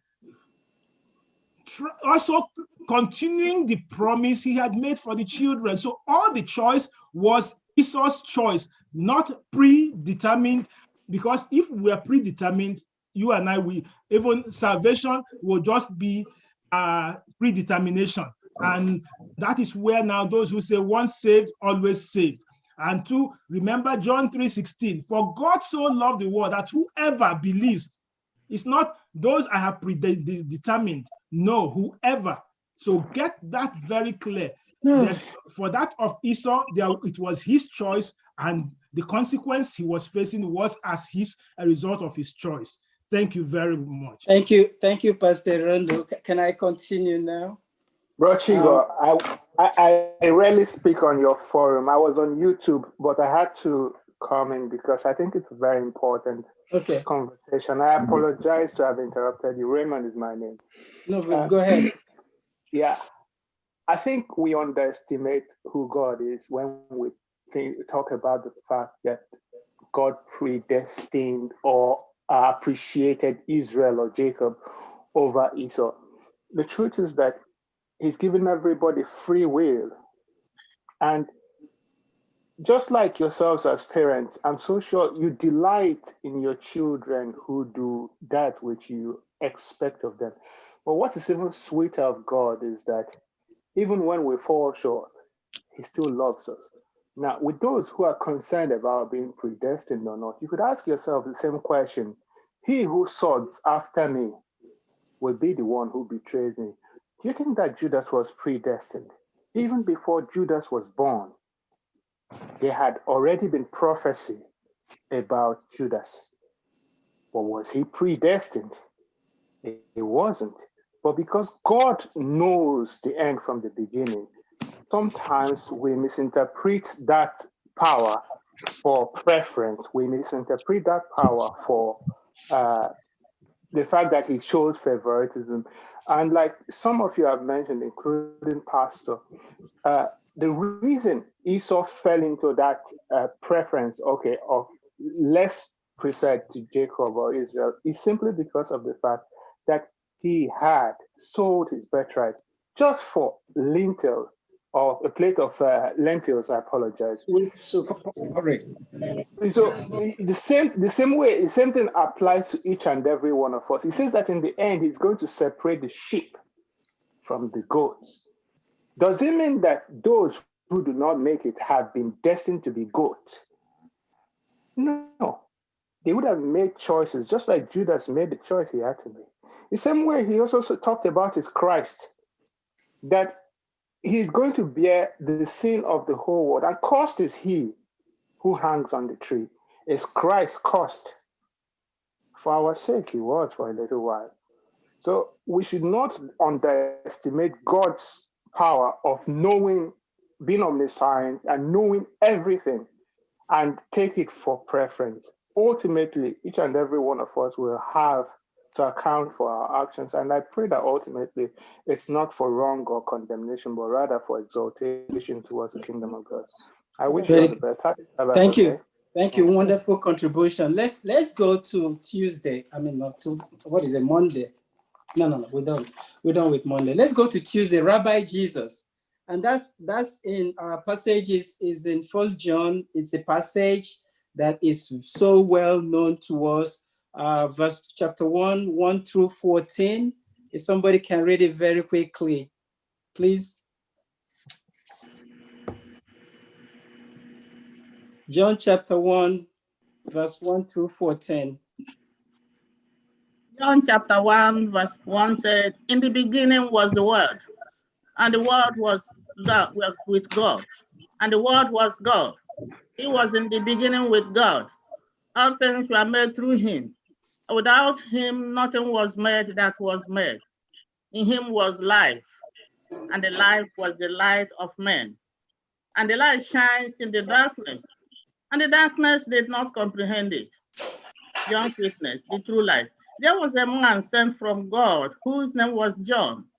also continuing the promise he had made for the children. So all the choice was Esau's choice, not predetermined, because if we are predetermined, you and I, even salvation will just be predetermination. And that is where now those who say once saved, always saved. And to remember John 3:16, for God so loved the world that whoever believes, it's not those I have predetermined, no, whoever. So get that very clear. For that of Esau, it was his choice, and the consequence he was facing was as a result of his choice. Thank you very much. Thank you, Pastor Rondo. Can I continue now? Bro Chigo, I rarely speak on your forum. I was on YouTube, but I had to come in because I think it's a very important conversation. I apologize to have interrupted you. Raymond is my name. No, go ahead. Yeah, I think we underestimate who God is when we talk about the fact that God predestined or appreciated Israel or Jacob over Esau. The truth is that He's given everybody free will. And just like yourselves as parents, I'm so sure you delight in your children who do that which you expect of them. But what is even sweeter of God is that even when we fall short, He still loves us. Now, with those who are concerned about being predestined or not, you could ask yourself the same question. He who sought after me will be the one who betrays me. Do you think that Judas was predestined? Even before Judas was born, there had already been prophecy about Judas. But was he predestined? He wasn't. But because God knows the end from the beginning, sometimes we misinterpret that power for preference. We misinterpret that power for the fact that he shows favoritism. And like some of you have mentioned, including Pastor, the reason Esau fell into that preference, of less preferred to Jacob or Israel, is simply because of the fact that he had sold his birthright just for lentils, or a plate of lentils, I apologize. With soup. So the same thing applies to each and every one of us. He says that in the end, he's going to separate the sheep from the goats. Does it mean that those who do not make it have been destined to be goats? No. They would have made choices, just like Judas made the choice he had to make. The same way he also talked about his Christ, that he's going to bear the sin of the whole world. And cursed is he who hangs on the tree. Is Christ cursed? For our sake, he was for a little while. So we should not underestimate God's power of knowing, being omniscient and knowing everything, and take it for preference. Ultimately, each and every one of us will have to account for our actions. And I pray that ultimately it's not for wrong or condemnation, but rather for exaltation towards the kingdom of God. I wish you all the best. Thank you. Thank you. Wonderful contribution. Let's go to Tuesday. Monday. No, we're done with Monday. Let's go to Tuesday, Rabbi Jesus. And that's in our passage is in 1 John. It's a passage that is so well known to us. Verse chapter 1 through 14. If somebody can read it very quickly, please. John chapter 1, verse 1 through 14. John chapter 1, verse 1 said, "In the beginning was the Word, and the Word was with God, and the Word was God. He was in the beginning with God. All things were made through him. Without him, nothing was made that was made. In him was life, and the life was the light of men. And the light shines in the darkness, and the darkness did not comprehend it." John's witness, the true light. There was a man sent from God whose name was John.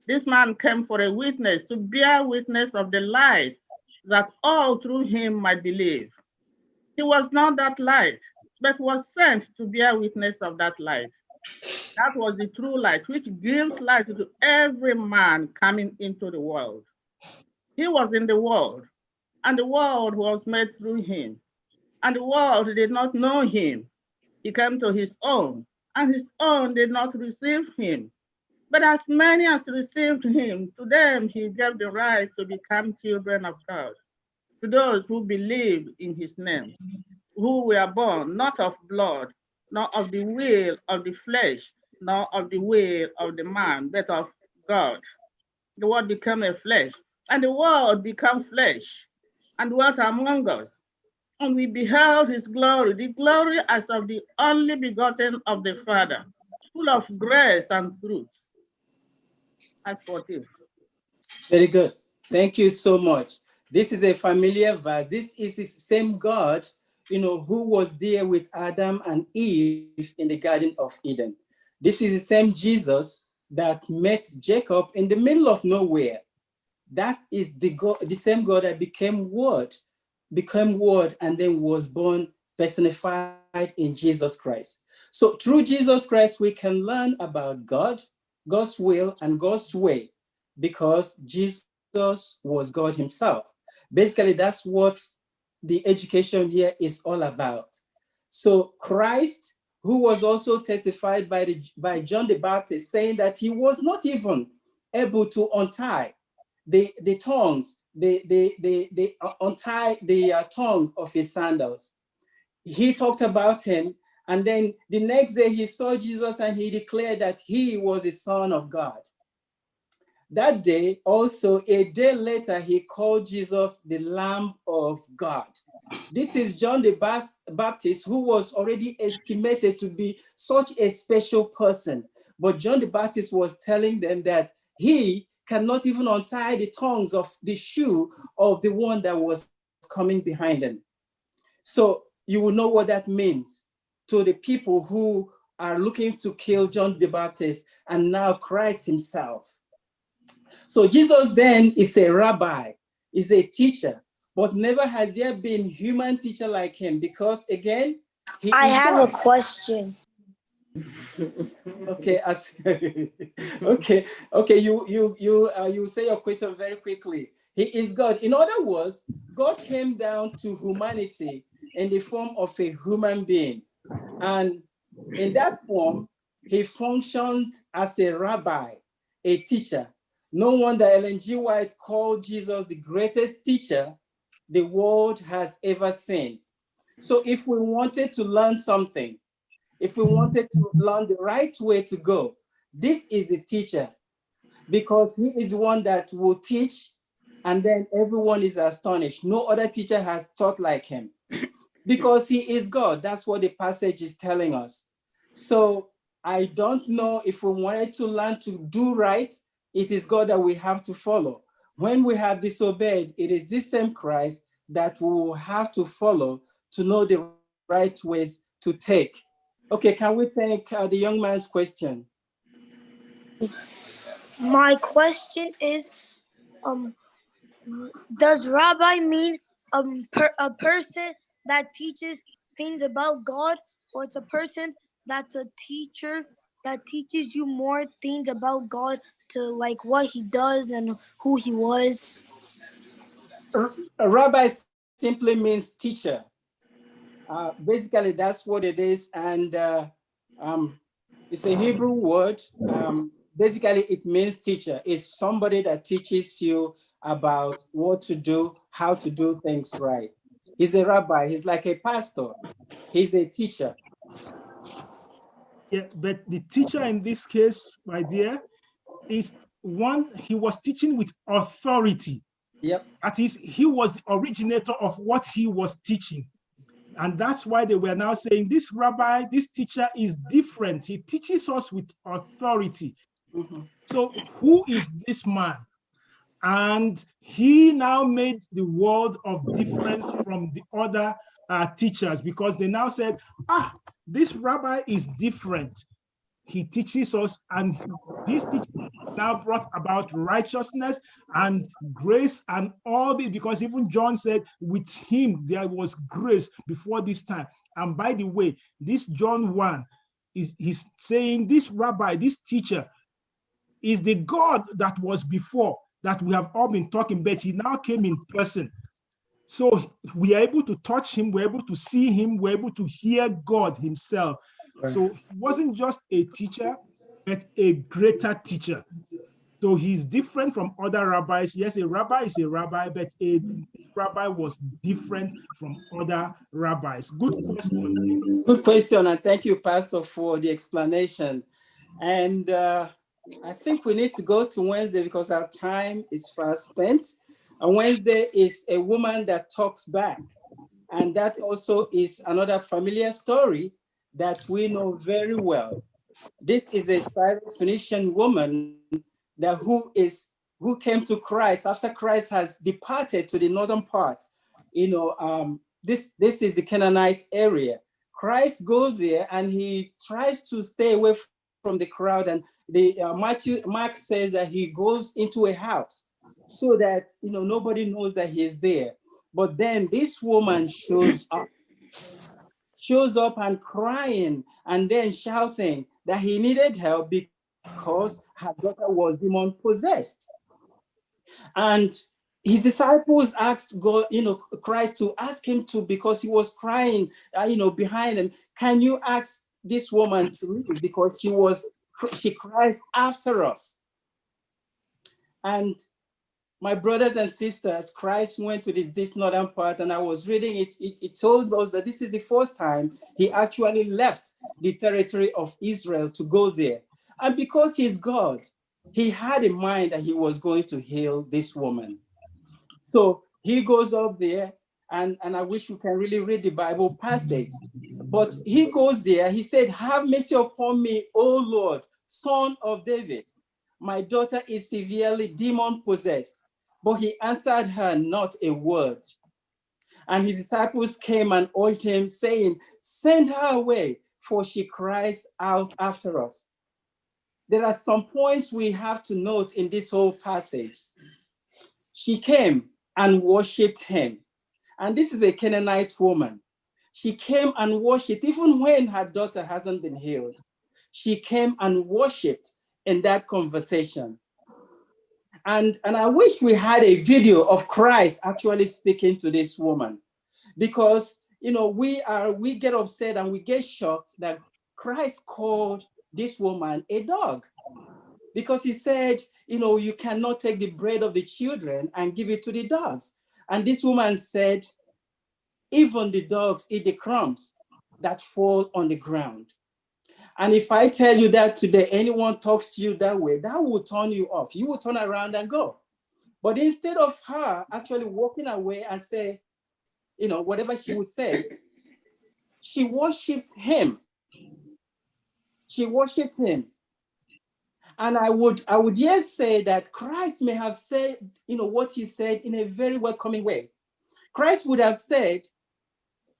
This man came for a witness, to bear witness of the light, that all through him might believe. He was not that light, but was sent to bear witness of that light. That was the true light, which gives light to every man coming into the world. He was in the world, and the world was made through him, and the world did not know him. He came to his own, and his own did not receive him. But as many as received him, to them he gave the right to become children of God, to those who believe in his name, who were born not of blood, nor of the will of the flesh, nor of the will of the man, but of God. The word became a flesh, and the word became flesh, and dwelt among us. And we beheld his glory, the glory as of the only begotten of the Father, full of grace and truth. Acts 14. Very good. Thank you so much. This is a familiar verse. This is the same God, who was there with Adam and Eve in the Garden of Eden. This is the same Jesus that met Jacob in the middle of nowhere. That is the same God that became Word, and then was born, personified in Jesus Christ. So through Jesus Christ, we can learn about God, God's will, and God's way, because Jesus was God himself. Basically, that's what the education here is all about. So Christ, who was also testified by John the Baptist, saying that he was not even able to untie the tongues, untie the tongue of his sandals. He talked about him, and then the next day he saw Jesus and he declared that he was the Son of God. That day, also a day later, he called Jesus the Lamb of God. This is John the Baptist, who was already estimated to be such a special person. But John the Baptist was telling them that he cannot even untie the tongues of the shoe of the one that was coming behind him. So you will know what that means to the people who are looking to kill John the Baptist and now Christ himself. So Jesus then is a rabbi, is a teacher, but never has there been human teacher like him, because again, I have God. A question. Okay, okay. You say your question very quickly. He is God. In other words, God came down to humanity in the form of a human being, and in that form, he functions as a rabbi, a teacher. No wonder Ellen G. White called Jesus the greatest teacher the world has ever seen. So if we wanted to learn something, if we wanted to learn the right way to go, this is the teacher, because he is the one that will teach, and then everyone is astonished. No other teacher has taught like him, because he is God. That's what the passage is telling us. So I don't know, if we wanted to learn to do right, it is God that we have to follow. When we have disobeyed, it is this same Christ that we will have to follow to know the right ways to take. Okay, can we take the young man's question? My question is, does rabbi mean a person that teaches things about God, or it's a person that's a teacher that teaches you more things about God to like what he does and who he was? A rabbi simply means teacher. Basically, that's what it is. And it's a Hebrew word. Basically, it means teacher. It's somebody that teaches you about what to do, how to do things right. He's a rabbi. He's like a pastor. He's a teacher. Yeah, but the teacher in this case, my dear, is one, he was teaching with authority. Yep. That is, he was the originator of what he was teaching. And that's why they were now saying this rabbi, this teacher is different. He teaches us with authority. Mm-hmm. So who is this man? And he now made the world of difference from the other teachers, because they now said, this rabbi is different. He teaches us, and his teaching now brought about righteousness and grace and all this, because even John said with him there was grace before this time. And by the way, this John 1 he's saying this rabbi, this teacher, is the God that was before, that we have all been talking, but he now came in person. So we are able to touch him, we're able to see him, we're able to hear God himself. Right. So he wasn't just a teacher, but a greater teacher. So he's different from other rabbis. Yes, a rabbi is a rabbi, but a rabbi was different from other rabbis. Good question. Good question, and thank you, Pastor, for the explanation. And I think we need to go to Wednesday because our time is fast spent. And Wednesday is a woman that talks back. And that also is another familiar story that we know very well. This is a Syrophoenician woman who came to Christ after Christ has departed to the northern part. This is the Canaanite area. Christ goes there and he tries to stay away from the crowd. And Mark says that he goes into a house so that nobody knows that he's there. But then this woman shows up and crying and then shouting that he needed help because her daughter was demon possessed. And his disciples asked God, Christ to ask him to, because he was crying, behind him. Can you ask this woman to leave because she cries after us? And my brothers and sisters, Christ went to this northern part, and I was reading it. It told us that this is the first time he actually left the territory of Israel to go there. And because he's God, he had in mind that he was going to heal this woman. So he goes up there, and I wish we can really read the Bible passage. But he goes there, he said, "Have mercy upon me, O Lord, Son of David. My daughter is severely demon possessed." But he answered her not a word. And his disciples came and urged him, saying, "Send her away, for she cries out after us." There are some points we have to note in this whole passage. She came and worshipped him. And this is a Canaanite woman. She came and worshipped, even when her daughter hasn't been healed. She came and worshipped in that conversation. And I wish we had a video of Christ actually speaking to this woman, because we get upset and we get shocked that Christ called this woman a dog, because he said, you cannot take the bread of the children and give it to the dogs. And this woman said, even the dogs eat the crumbs that fall on the ground. And if I tell you that today, anyone talks to you that way, that will turn you off. You will turn around and go. But instead of her actually walking away and say, whatever she would say, she worshipped him. She worshipped him. And I would yes say that Christ may have said, what he said in a very welcoming way. Christ would have said,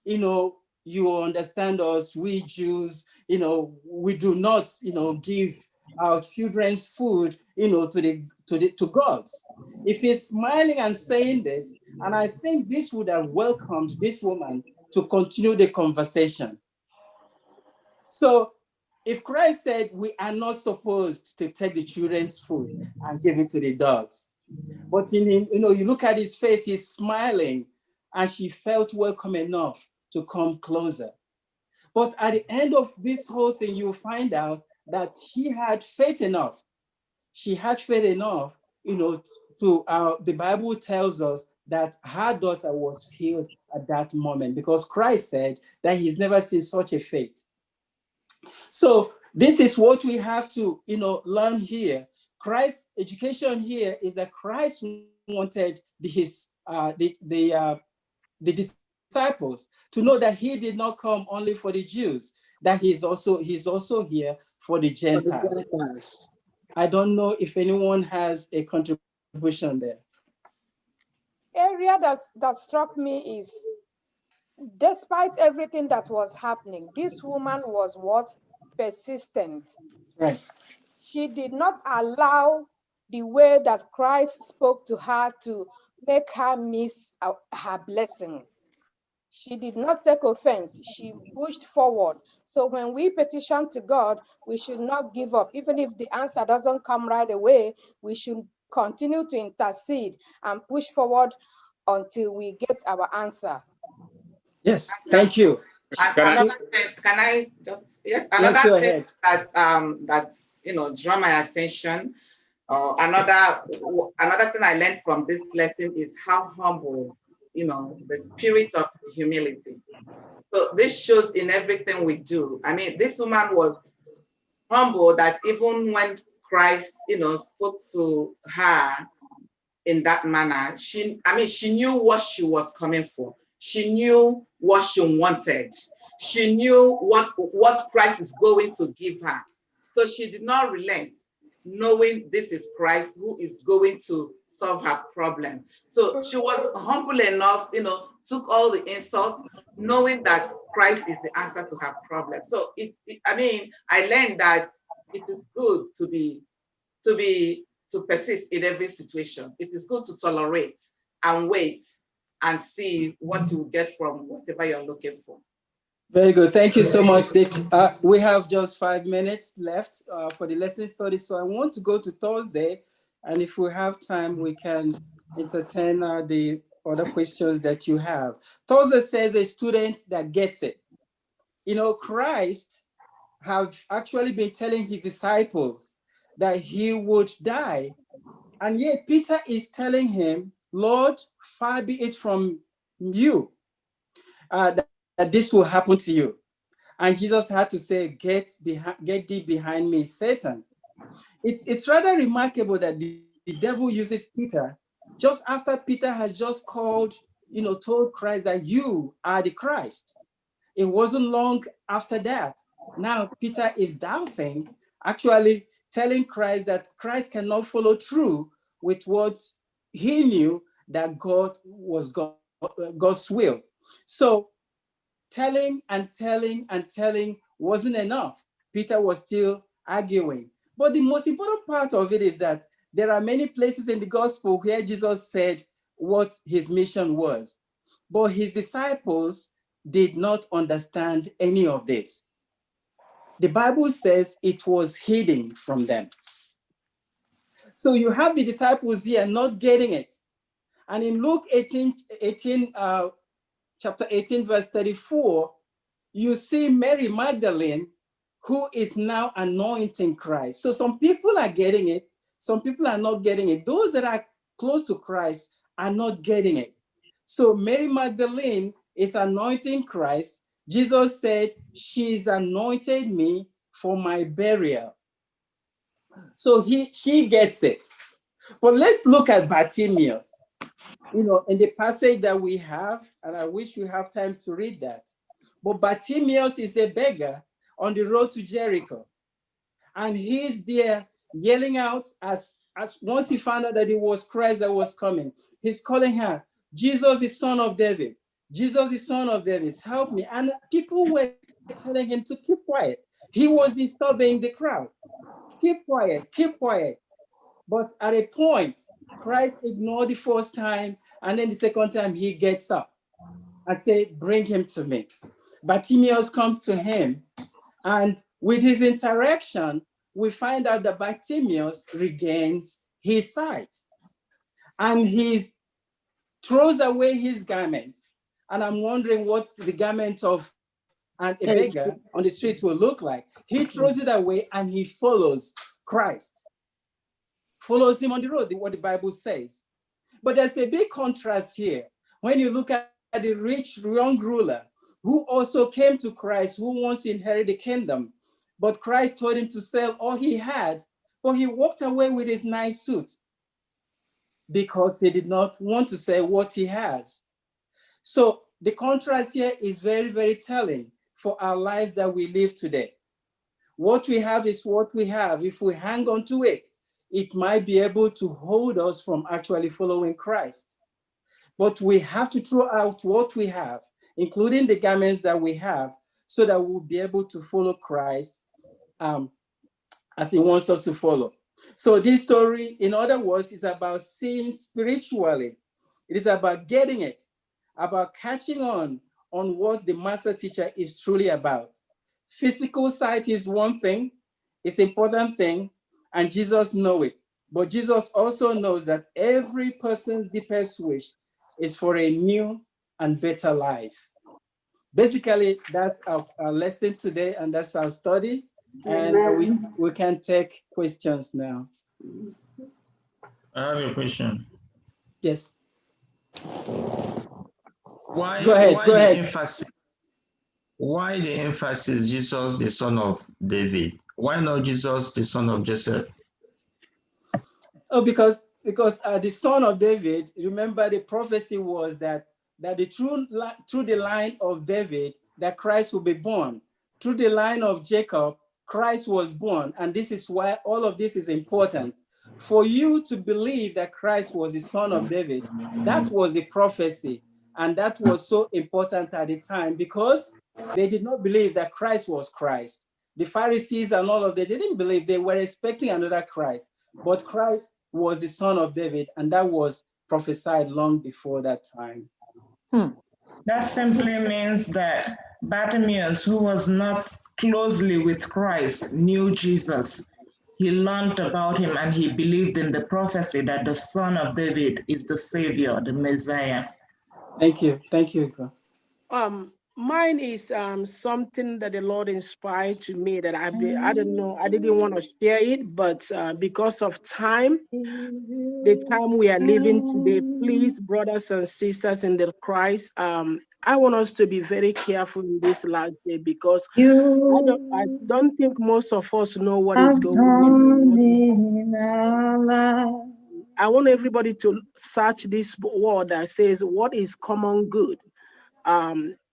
you understand us, we Jews, we do not, give our children's food, to gods. If he's smiling and saying this, and I think this would have welcomed this woman to continue the conversation. So, if Christ said we are not supposed to take the children's food and give it to the dogs, but you look at his face, he's smiling, and she felt welcome enough to come closer. But at the end of this whole thing, you'll find out that she had faith enough. She had faith enough, the Bible tells us that her daughter was healed at that moment, because Christ said that he's never seen such a faith. So this is what we have to, learn here. Christ's education here is that Christ wanted the disciples to know that he did not come only for the Jews, that he's also here for the Gentiles. I don't know if anyone has a contribution there. Area that struck me is, despite everything that was happening, this woman was what? Persistent. Right. She did not allow the way that Christ spoke to her to make her miss her blessing. She did not take offense. She pushed forward. So when we petition to God, we should not give up. Even if the answer doesn't come right away, we should continue to intercede and push forward until we get our answer. Yes, thank you. Another thing that's draw my attention. Another thing I learned from this lesson is how humble, the spirit of humility. So this shows in everything we do. I mean, this woman was humble that even when Christ, spoke to her in that manner, she knew what she was coming for. She knew what she wanted. She knew what Christ is going to give her. So she did not relent, knowing this is Christ who is going to solve her problem. So she was humble enough, took all the insult, knowing that Christ is the answer to her problem. So I learned that it is good to persist in every situation. It is good to tolerate and wait and see what you get from whatever you're looking for. Very good. Thank you so much. We have just 5 minutes left for the lesson study. So I want to go to Thursday. And if we have time, we can entertain the other questions that you have. Thursday says a student that gets it. Christ have actually been telling his disciples that he would die. And yet Peter is telling him, Lord, far be it from you that this will happen to you. And Jesus had to say, get thee behind me, Satan. It's rather remarkable that the devil uses Peter just after Peter has just told Christ that you are the Christ. It wasn't long after that. Now Peter is doubting, actually telling Christ that Christ cannot follow through with what he knew that God was God's will. So telling wasn't enough. Peter was still arguing. But the most important part of it is that there are many places in the gospel where Jesus said what his mission was. But his disciples did not understand any of this. The Bible says it was hidden from them. So you have the disciples here not getting it. And in Luke 18, chapter 18, verse 34, you see Mary Magdalene, who is now anointing Christ. So some people are getting it, some people are not getting it. Those that are close to Christ are not getting it. So Mary Magdalene is anointing Christ. Jesus said, she's anointed me for my burial. So she gets it. But let's look at Bartimaeus. In the passage that we have, and I wish we have time to read that. But Bartimaeus is a beggar on the road to Jericho. And he's there yelling out as once he found out that it was Christ that was coming. He's calling her, Jesus, the son of David. Jesus, the son of David, help me. And people were telling him to keep quiet. He was disturbing the crowd. Keep quiet, keep quiet. But at a point, Christ ignored the first time, and then the second time he gets up and said, bring him to me. Bartimaeus comes to him, and With his interaction, we find out that Bartimaeus regains his sight and he throws away his garment. And I'm wondering what the garment of a beggar on the street will look like. He throws it away and he follows Christ. Follows him on the road, what the Bible says. But there's a big contrast here. When you look at the rich young ruler who also came to Christ, who wants to inherit the kingdom, but Christ told him to sell all he had, but he walked away with his nice suit because he did not want to sell what he has. So the contrast here is very, very telling for our lives that we live today. What we have is what we have. If we hang on to it, it might be able to hold us from actually following Christ. But we have to throw out what we have, including the garments that we have, so that we'll be able to follow Christ as he wants us to follow. So this story, in other words, is about seeing spiritually. It is about getting it, about catching on what the master teacher is truly about. Physical sight is one thing, it's an important thing, and Jesus knows it. But Jesus also knows that every person's deepest wish is for a new and better life. Basically, that's our lesson today, and that's our study. And we can take questions now. I have a question. Yes. Why? Go ahead. Why go the ahead. emphasis? Why the emphasis? Jesus, the son of David. Why not Jesus, the son of Joseph? Oh, because the son of David. Remember, the prophecy was that through the line of David, that Christ will be born. Through the line of Jacob, Christ was born, and this is why all of this is important. For you to believe that Christ was the son of David, that was a prophecy, and that was so important at the time because they did not believe that Christ was Christ. The Pharisees and all of them, they didn't believe. They were expecting another Christ, but Christ was the son of David, and that was prophesied long before that time. That simply means that Bartimaeus, who was not closely with Christ, knew Jesus. He learned about him and he believed in the prophecy that the son of David is the savior, the Messiah. Thank you. Thank you, Igbo. Mine is something that the Lord inspired to me that I don't know, I didn't want to share it, but because of time, the time we are living today, please, brothers and sisters in the Christ, I want us to be very careful in this last day because I don't think most of us know what is going on. I want everybody to search this word that says, what is common good?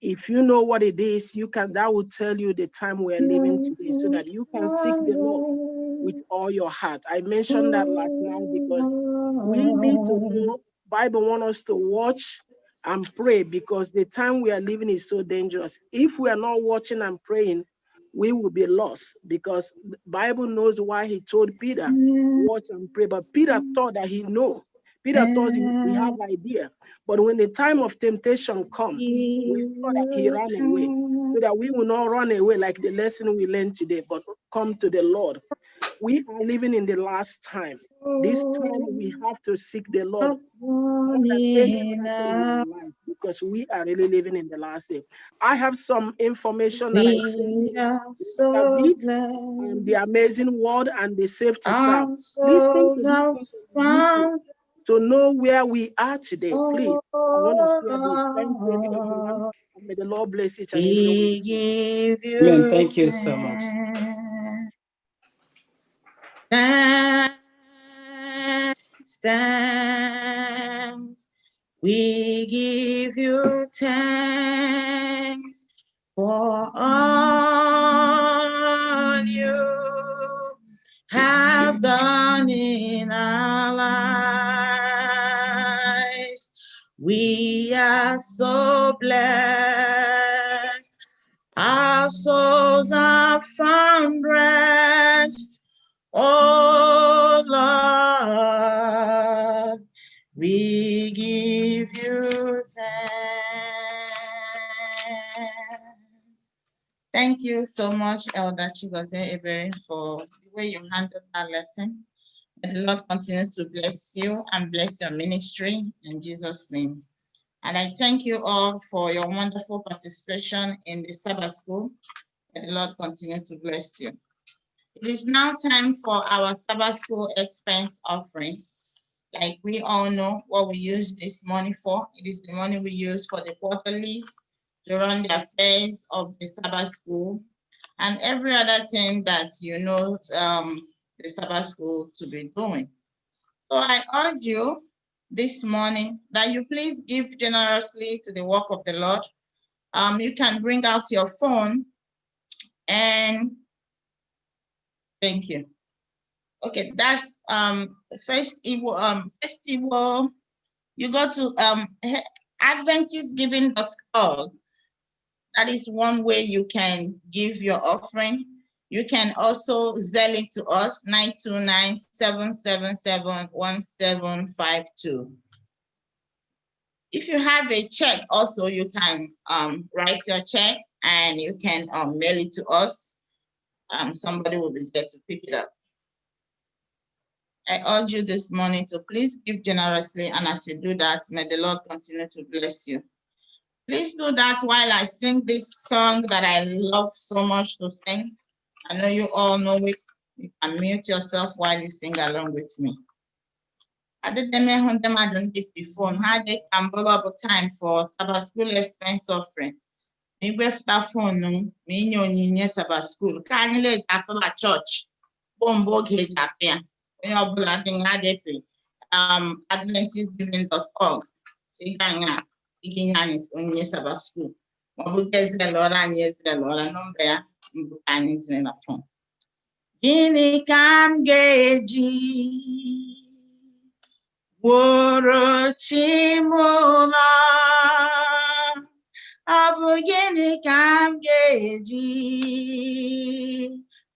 If you know what it is, that will tell you the time we are living today so that you can seek the Lord with all your heart. I mentioned that last night because we need to know. Bible wants us to watch and pray because the time we are living is so dangerous. If we are not watching and praying, we will be lost because the Bible knows why he told Peter, watch and pray. But Peter thought that he knew. Peter thought he had an idea. But when the time of temptation comes, we saw that he ran away. So that we will not run away like the lesson we learned today, but come to the Lord. We are living in the last time. This time we have to seek the Lord more than any other thing in our life because we are really living in the last day. I have some information that I sent the amazing word and the safe to serve. Listen to this to know where we are today. Please, I want to share this. Thank you, everyone. May the Lord bless each and every one. Amen. Thank you so much. Thanks. We give you thanks for all you have done in our lives. We are so blessed. Our souls have found rest. Oh Lord, we give you thanks. Thank you. you so much, Elder Chigozie Ebere, for the way you handled that lesson. May the Lord continue to bless you and bless your ministry in Jesus' name. And I thank you all for your wonderful participation in the Sabbath School. May the Lord continue to bless you. It is now time for our Sabbath School expense offering. Like we all know what we use this money for. It is the money we use for the quarterlies, to run the affairs of the Sabbath School, and every other thing that you know the Sabbath School to be doing. So I urge you this morning that you please give generously to the work of the Lord. You can bring out your phone and thank you. Okay, that's FirstIgbo. You go to AdventistGiving.org. That is one way you can give your offering. You can also Zelle it to us, 929-777-1752. If you have a check also, you can write your check and you can mail it to us. Somebody will be there to pick it up. I urge you this morning to please give generously, and as you do that, may the Lord continue to bless you. Please do that while I sing this song that I love so much to sing. I know you all know it. You can mute yourself while you sing along with me. I did the before. How they can blow up time for Sabbath School expense offering. Me wefta phone no, me nyonyi Sabbath School. Can you let after la church? Bombo gauge affair. When you're blooding AdventistGiving.org. Iganga. Iginyanis onye Sabbath School. Mabugeze lora nyeze lora nombe ya mbukanize na phone. Gịnị ka m ga-eji woro chi m ụlọ? Ọ bụ gịnị ka m ga-eji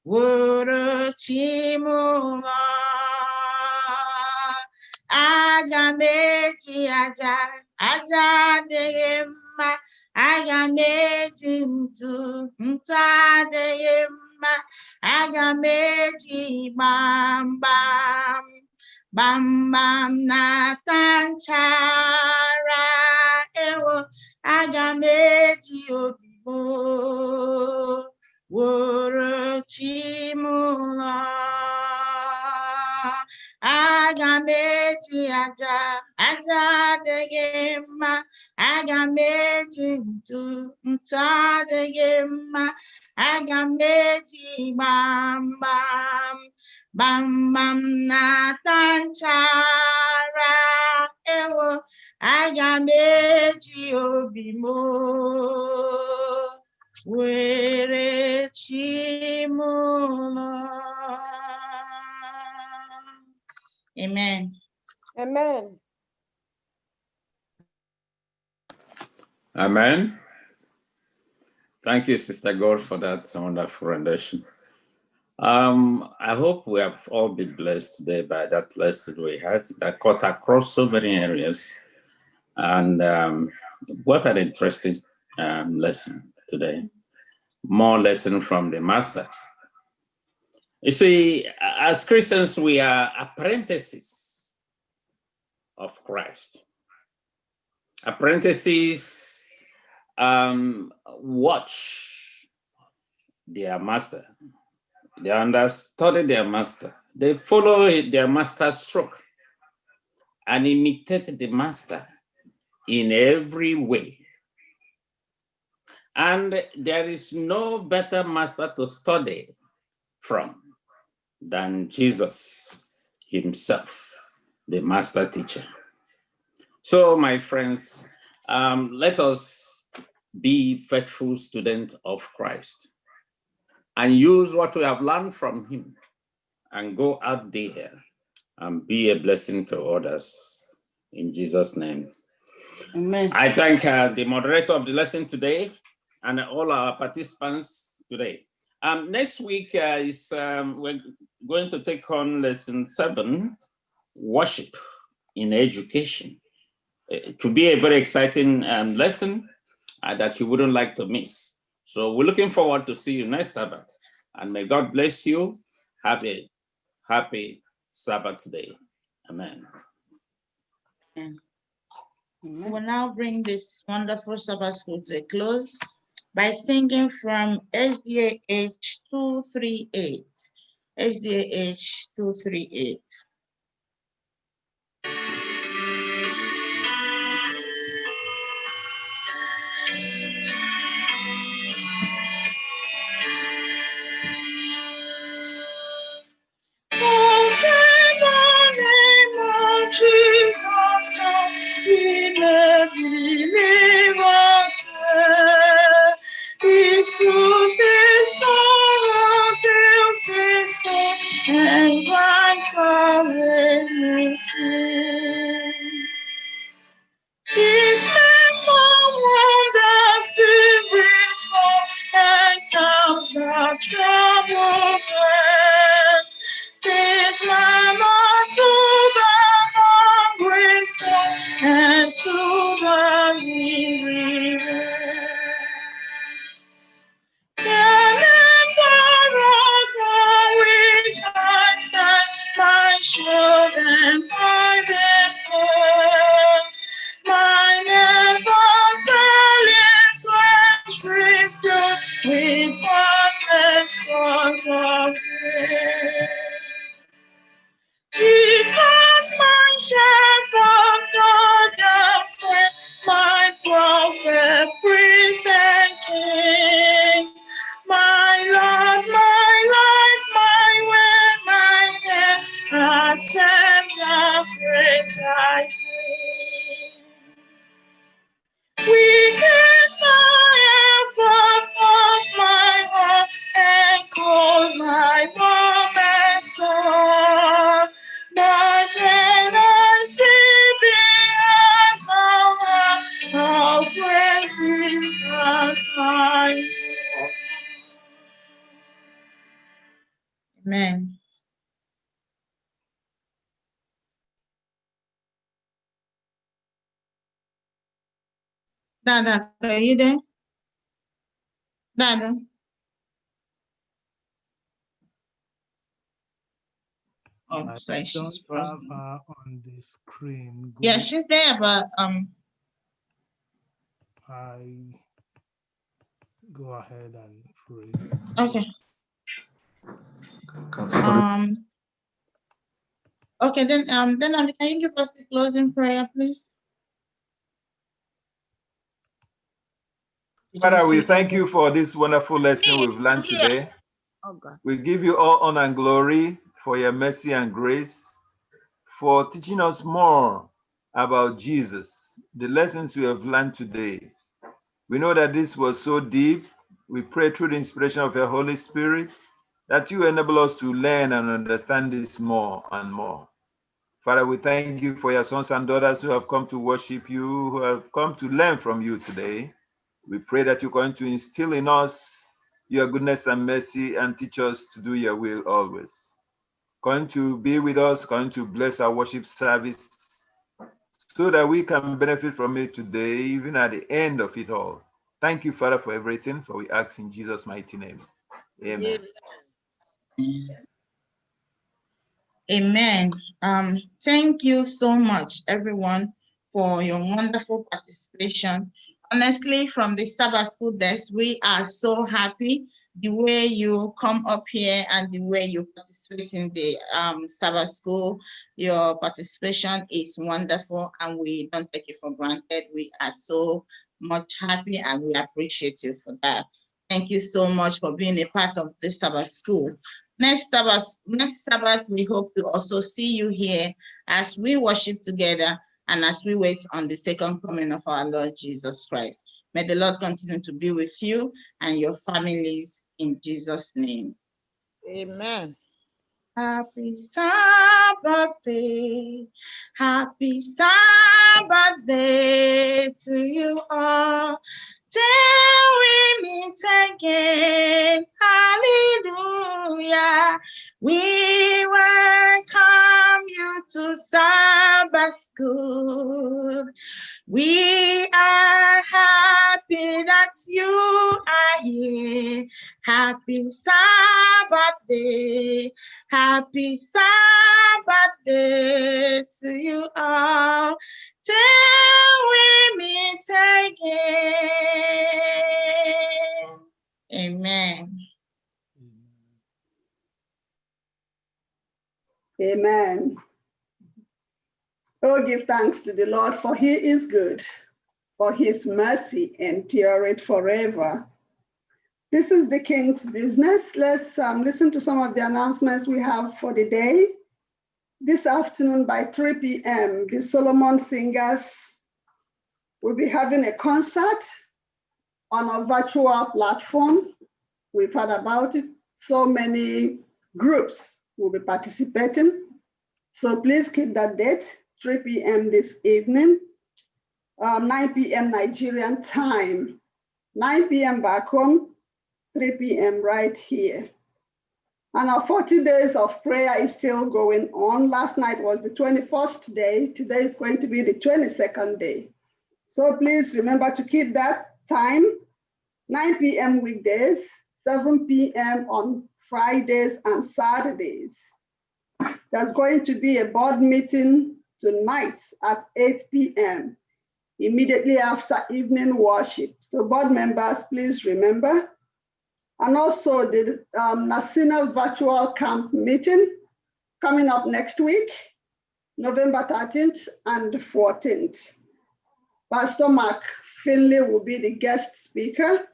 woro chi m ụlọ? Aga m eji aja adịghị mma. Aga m eji ntụ adịghị mma. Aga m eji gbamgbam na-ata nchara. Ewo, aga m eji obi m woro chi m ụlọ. Aga m eji aja adịghị mma. Aga m eji ntụ adịghị mma. Aga m eji gbamgbam na-ata nchara. Ewo, aga m eji obi m were chi m ụlọ. Amen. Amen. Amen. Thank you, Sister God, for that wonderful rendition. I hope we have all been blessed today by that lesson we had that cut across so many areas. And what an interesting lesson today. More lesson from the Master. You see, as Christians, we are apprentices of Christ. Apprentices watch their master. They understudy their master. They follow their master's stroke and imitate the master in every way. And there is no better master to study from than Jesus himself, the master teacher. So, my friends, let us be faithful students of Christ and use what we have learned from him and go out there and be a blessing to others. In Jesus' name. Amen. I thank the moderator of the lesson today and all our participants today. Next week we're going to take on lesson 7, worship in education. It will be a very exciting lesson that you wouldn't like to miss. So we're looking forward to see you next Sabbath. And may God bless you. Happy Sabbath day. Amen. Amen. We will now bring this wonderful Sabbath school to a close by singing from SDA 238. SDA 238. Jesus, he never leave us. Jesus is sorrow, sister, and Christ already slain. It makes someone the Spirit's love and counts the trouble breath. Tis mama to the hungry soul and to the needy rest. The rock on which I stand, my shield and my defense, my never failing fresh refuge with perfect stars of grace. Jesus, my shepherd, God and friend, my prophet, priest and king, my Lord, my life, my way, my hand, accept the praise I give. Weakest I ever thought my heart and called my moments gone. But when I see thee as thou art, how praise thee as I am. Amen. Dada, are you there? Dada? Oh, sorry, Don't she's have frozen. her on the screen. Yeah, she's there, but I go ahead and pray. okay. Okay, then can you give us the closing prayer, please? Father, we thank you for this wonderful lesson we've learned today. Oh God. We give you all honor and glory for your mercy and grace, for teaching us more about Jesus, the lessons we have learned today. We know that this was so deep. We pray through the inspiration of your Holy Spirit that you enable us to learn and understand this more and more. Father, we thank you for your sons and daughters who have come to worship you, who have come to learn from you today. We pray that you're going to instill in us your goodness and mercy and teach us to do your will always. Going to be with us, going to bless our worship service so that we can benefit from it today, even at the end of it all. Thank you, Father, for everything, for we ask in Jesus' mighty name. Amen. Amen. Thank you so much, everyone, for your wonderful participation. Honestly, from the Sabbath School desk, we are so happy the way you come up here and the way you participate in the Sabbath School. Your participation is wonderful and we don't take it for granted. We are so much happy and we appreciate you for that. Thank you so much for being a part of the Sabbath School. Next Sabbath, we hope to also see you here as we worship together and as we wait on the second coming of our Lord Jesus Christ. May the Lord continue to be with you and your families in Jesus' name. Amen. Happy Sabbath day. Happy Sabbath day to you all. Till we meet again, hallelujah. We welcome you to Sabbath School. We are happy that you are here. Happy Sabbath day. Happy Sabbath day to you all. Till we meet again. Amen. Amen. Oh, give thanks to the Lord, for he is good, for his mercy endureth forever. This is the King's business. Let's listen to some of the announcements we have for the day. This afternoon by 3 p.m., the Solomon Singers will be having a concert on a virtual platform. We've heard about it. So many groups will be participating. So please keep that date, 3 p.m. this evening, 9 p.m. Nigerian time, 9 p.m. back home, 3 p.m. right here. And our 40 days of prayer is still going on. Last night was the 21st day. Today is going to be the 22nd day. So please remember to keep that time, 9 p.m. weekdays, 7 p.m. on Fridays and Saturdays. There's going to be a board meeting tonight at 8 p.m. immediately after evening worship. So board members, please remember. And also the Nasina virtual camp meeting coming up next week, November 13th and 14th. Pastor Mark Finley will be the guest speaker.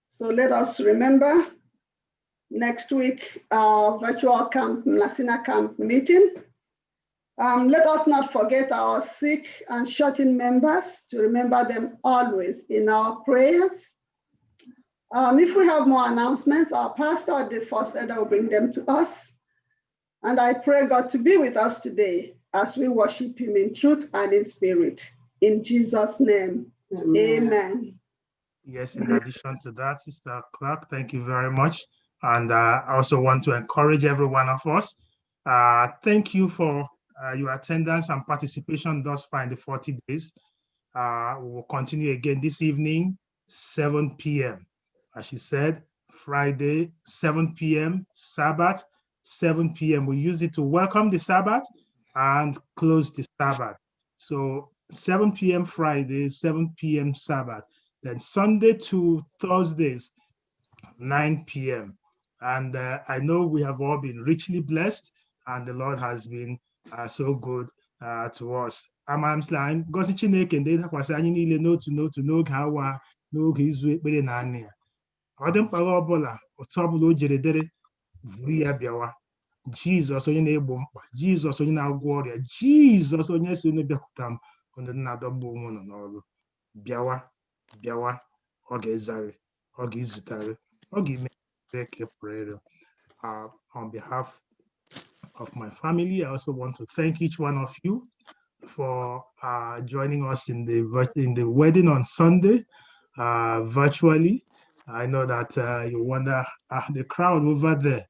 So let us remember next week, our virtual camp, Nasina camp meeting. Let us not forget our sick and shut-in members, to remember them always in our prayers. If we have more announcements, our pastor, the first elder, will bring them to us. And I pray God to be with us today as we worship him in truth and in spirit. In Jesus' name, amen. Yes, in addition to that, Sister Clark, thank you very much. And I also want to encourage every one of us. Thank you for your attendance and participation thus far in the 40 days. We will continue again this evening, 7 p.m. As she said, Friday, 7 p.m., Sabbath, 7 p.m. We use it to welcome the Sabbath and close the Sabbath. So 7 p.m. Friday, 7 p.m. Sabbath. Then Sunday to Thursdays, 9 p.m. And I know we have all been richly blessed, and the Lord has been so good to us. Amamsline, gosi Chineke ndị dakwasị anyị niile n'otu n'oge awa n'oge izu ekpere na anị ya. Ọ dị mkpa ọbụla otu ọbụla o jere dere vuru ya bịawa. Jizọs onye na-egbo mkpa, Jizọs onye na-agwọ ọrịa, Jizọs onye si onye bịakwuta m onye na-adọgbu onwe nọ n'ọrụ. Bịawa, bịawa, ọ ga-ezarị, ọ ga-ezutarị, ọ ga-eme ka prayer. On behalf of my family, I also want to thank each one of you for joining us in the wedding on Sunday virtually. I know that you wonder the crowd over there,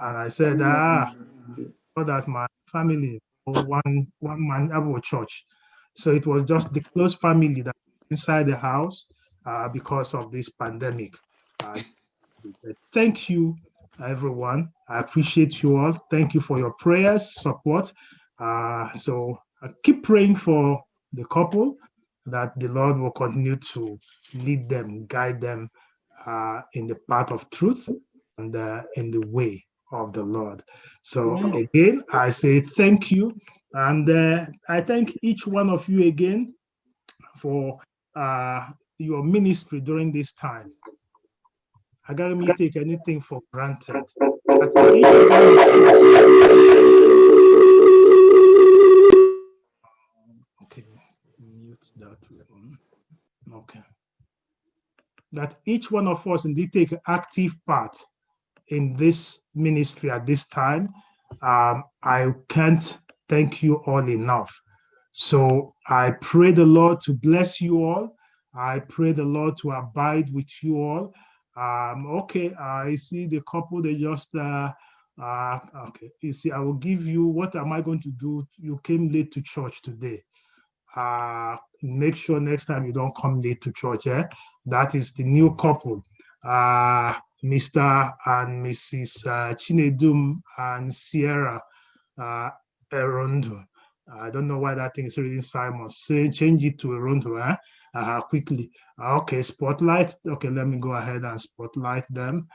and I said, so that my family, one man Abo church. So it was just the close family that inside the house because of this pandemic. Thank you, everyone. I appreciate you all. Thank you for your prayers, support. So keep praying for the couple, that the Lord will continue to lead them, guide them in the path of truth and in the way of the Lord. So again, I say thank you. And I thank each one of you again for your ministry during this time. I gotta me take anything for granted. Okay, mute that one. Okay. That each one of us indeed take active part in this ministry at this time. I can't thank you all enough. So I pray the Lord to bless you all. I pray the Lord to abide with you all. Okay, I see the couple, they just, okay, you see, I will give you, what am I going to do? You came late to church today. make sure next time you don't come late to church. That is the new couple, Mr. and Mrs. Chinedum and Sierra Erondo. I don't know why that thing is reading Simon. Say change it to Erondo quickly. Okay, spotlight. Okay, let me go ahead and spotlight them.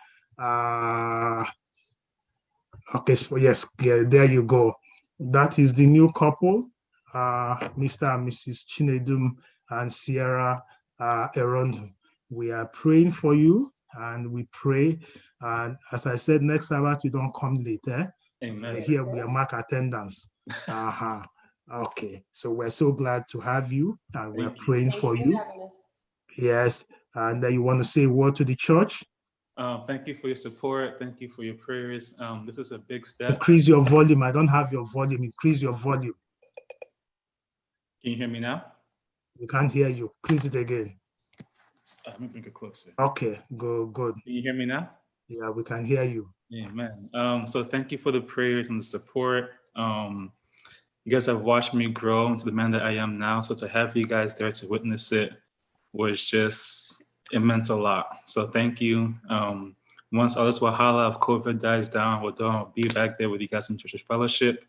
Okay, so yes, yeah, there you go. That is the new couple, Mr. and Mrs. Chinedum and Sierra Erondo. We are praying for you, and we pray. And as I said, next Sabbath you don't come late. Amen. Here we are mark attendance. Okay, so we're so glad to have you, and we're praying for you. Yes, and you want to say a word to the church? Thank you for your support. Thank you for your prayers. This is a big step. Increase your volume. I don't have your volume. Increase your volume. Can you hear me now? We can't hear you. Increase it again. Let me bring it closer. Okay, good. Can you hear me now? Yeah, we can hear you. Amen. So thank you for the prayers and the support. You guys have watched me grow into the man that I am now. So to have you guys there to witness it was just, it meant a lot. So thank you. Once all this Wahala of COVID dies down, we'll be back there with you guys in church fellowship,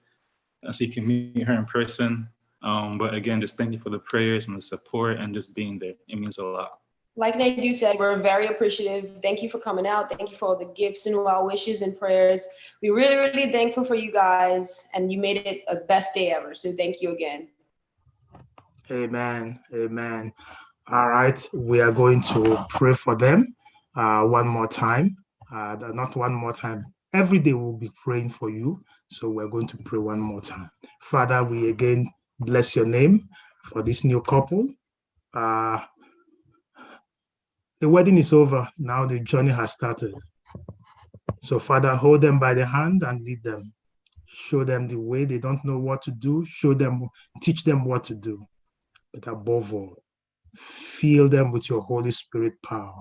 so you can meet her in person. But again, just thank you for the prayers and the support and just being there. It means a lot. Like Nadu said, we're very appreciative. Thank you for coming out. Thank you for all the gifts and well wishes and prayers. We're really, really thankful for you guys, and you made it the best day ever. So thank you again. Amen. Amen. All right, we are going to pray for them one more time. Not one more time. Every day we'll be praying for you. So we're going to pray one more time. Father, we again bless your name for this new couple. The wedding is over. Now the journey has started. So Father, hold them by the hand and lead them. Show them the way. They don't know what to do. Show them, teach them what to do. But above all, fill them with your Holy Spirit power.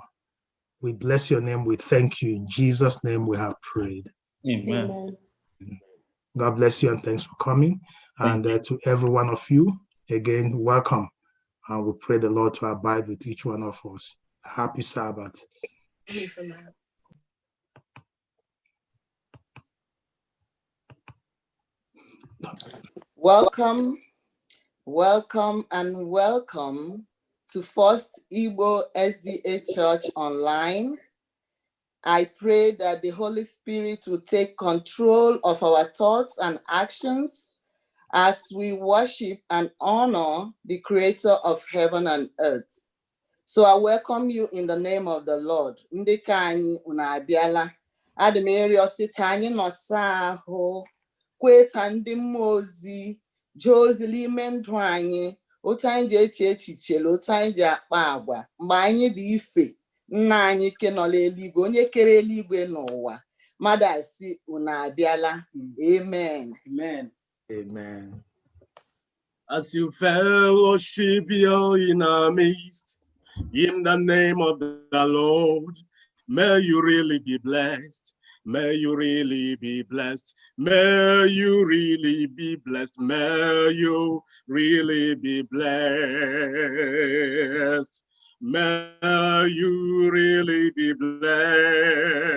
We bless your name. We thank you. In Jesus' name we have prayed. Amen. God bless you and thanks for coming. And to every one of you, again, welcome. And we pray the Lord to abide with each one of us. Happy Sabbath. Welcome, welcome, and welcome to FirstIgbo SDA Church Online. I pray that the Holy Spirit will take control of our thoughts and actions as we worship and honor the Creator of heaven and earth. So I welcome you in the name of the Lord. Ndika anyị unu abịala. Adị m arịọ site anyị nọsa ahụ, kweta ndị mmụọ ozi, jee ozi n'ime ndụ anyị, otu anyị ji eche echiche, otu anyị ji akpa agwa, mgbe anyị dị ife, nna anyị ke nọ n'eluigwe, onye kere eluigwe n'ụwa. Mmadụ asị unu abịala. Amen. Amen. Amen. As you fellowship here in our midst, in the name of the Lord, may you really be blessed. May you really be blessed. May you really be blessed. May you really be blessed. May you really be blessed.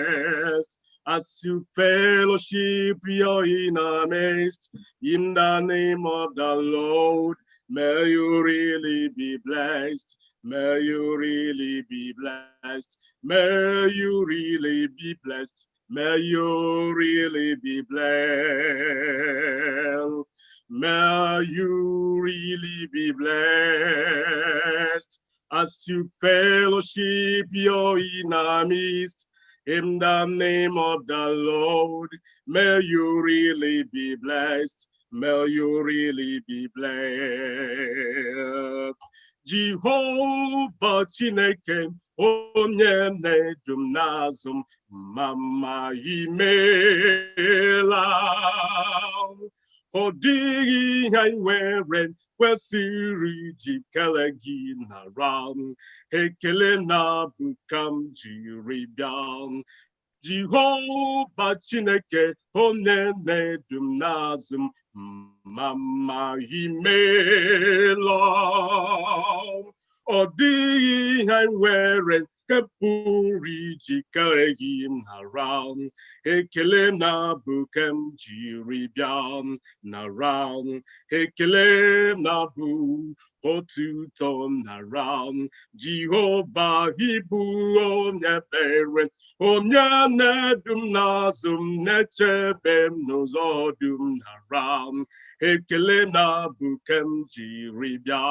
As you fellowship here in our midst, in the name of the Lord, may you really be blessed. May you really be blessed. May you really be blessed. May you really be blessed. May you really be blessed. As you fellowship here in our midst, in the name of the Lord, may you really be blessed. May you really be blessed. Jehovah Chineke, onye na-edum n'azụ, mama imela. Ọ dịghị ihe anyị nwere kwesịrị iji kele gị nara. Ekele na-abụ ka m jiri bịa. Jehovah Chineke onye na-edum n'azụ m mama imela ọ dịghị ihe nwere nke pụrụ iji kere gị nara ekele na-abụ ke m jiri bịa nara ekele na-abụ otuto nara Jehova ịbụ onye ebere onye na-edu m n'azụ m na-echebe m n'ụzọ dum nara ekele na-abụ ke m jiri bịa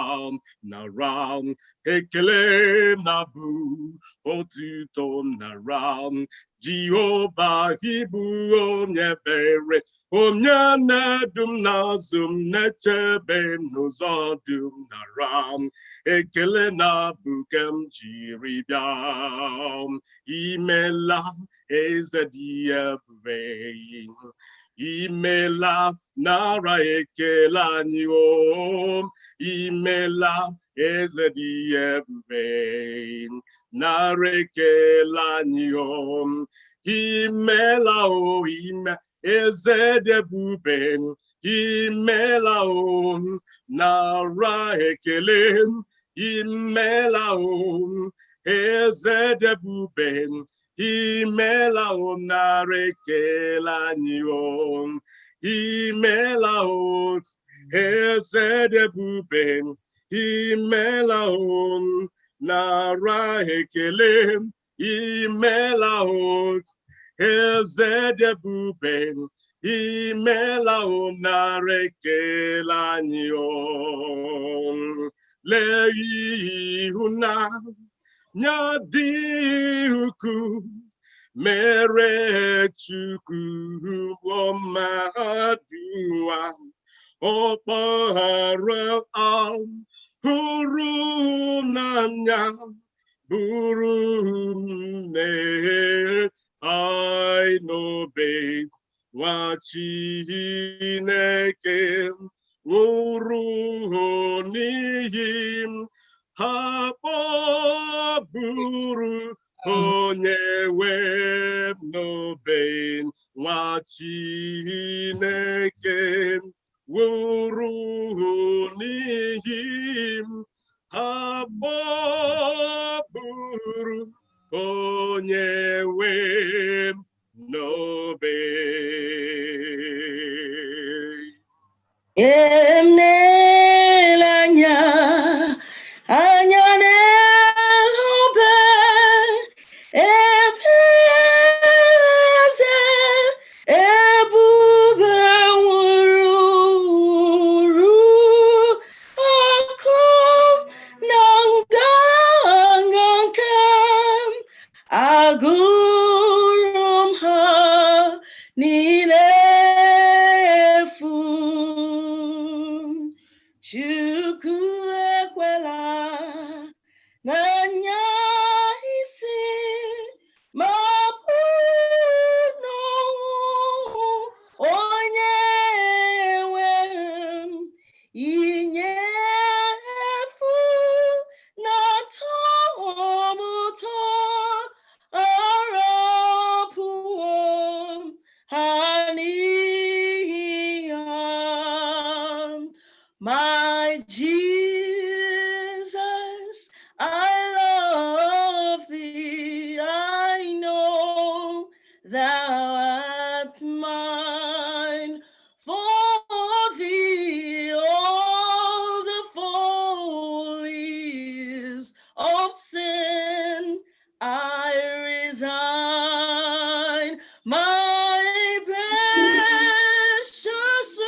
nara ekele na-abụ otuto nara Jehova ịbụ onye ebere onye na-edu m n'azụ m na-echebe m n'ụzọ dum nara ekele na-abụ ke m jiri bịa imela eze dị ebube imela nara ekele anyị o imela eze dị ebube nara ekele anyị o imela o ime eze dị ebube imela o nara ekele imela o eze dị ebube imela o nara ekele anyị o imela o eze dị ebube imela o nara ekele imela o eze dị ebube imela o nara ekele anyị o lee ịhụnanya dị ukwuu mere Chukwu mmadụ ọ kpọrọ hụrụ n'anya bụrụ nne anyị n'obe nwa Chineke nwụrụ n'ihi ha kpọburu onye nwe m n'obe nwa Chineke nwụrụ n'ihi ha kpọburu onye nwe m n'obe. Emnelanya anya n'elube ebeze ebube nwụrụ ọkụ na nganga nke m agụrụ m ha niile efu. Chukwu ekwela n'anya isi ma bụ onye nwe m inyefu na-atọ m ụtọ arapụwo ha n'ihi ya. My Jesus, I love thee. I know thou art mine. For thee all the follies of sin I resign. My precious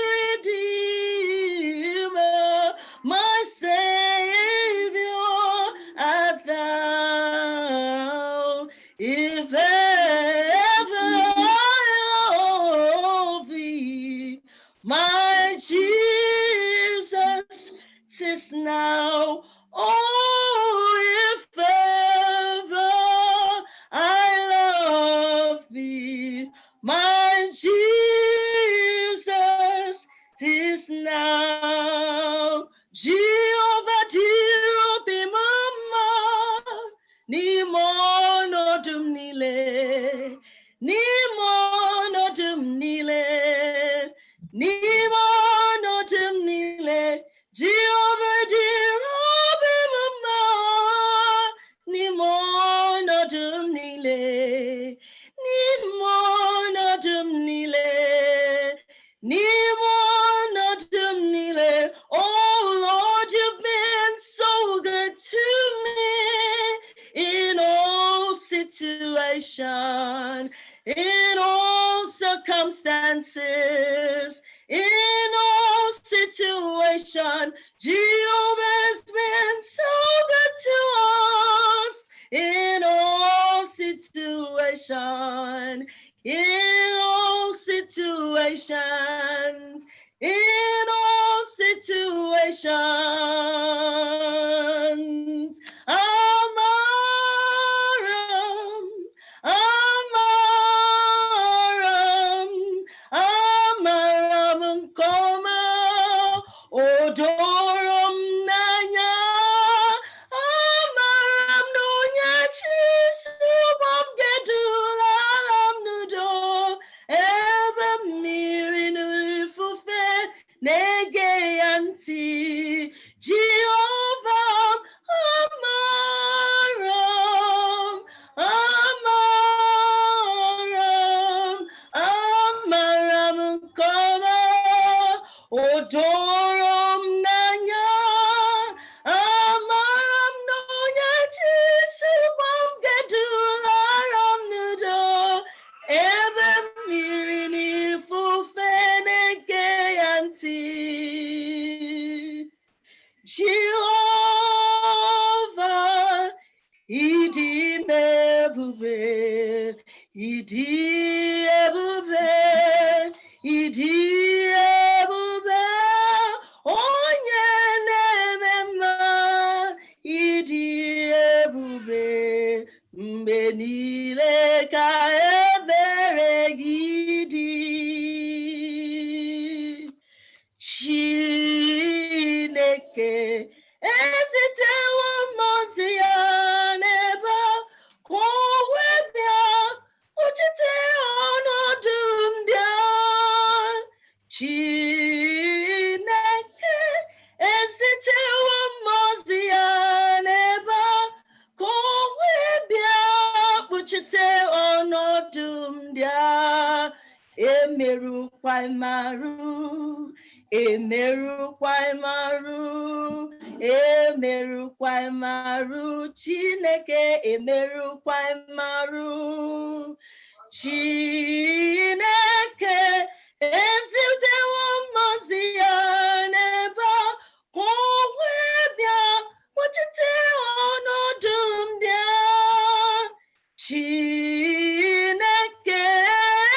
Redeemer, my Savior art thou. If ever I love thee, my Jesus, 'tis now. Oh, if ever I love thee, my Jesus, 'tis now. Jehovah dirobi mama ni mono dum nile n'ime ọnọdụ m niile Jehova dịrị obi m mma n'ime ọnọdụ m niile n'ime ọnọdụ m niile n'ime ọnọdụ m niile. Oh Lord, you've been so good to me in all situations, in all circumstances, in all situations. Jehovah has been so good to us in all situations, in all situations, in all situations. Amaram, amaram, amaram nkoma, odorom nanya, amaram nunya chisubam gedulalam nudo, ebe mmiri n'ifufe nege yanti. Jehovah, amaram, amaram, amaram nkoma, odorom nanya, amaram nonya chisubam gedularam nudo, ebe mmiri n'ifufe nege yanti. Jehovah, ịdị ebube, ịdị ebube, ịdị ebube, onye na-eme mma, ịdị ebube, mgbe niile ka ebere gị dị. Chineke ezitewo mmụọ ya n'ebe ka o wee bịa kpuchite ọnọdụ ndị a. Chineke ezitewo mmụọ ya n'ebe ka o wee bịa kpuchite ọnọdụ ndị a. Emerụkwa marụ, emerụkwa marụ, emerụkwa marụ, Chineke emerụkwa marụ. Chineke ezitewo mmụọ ya n'ebe ka o wee bịa kpuchite ọnọdụ ndị a. Chineke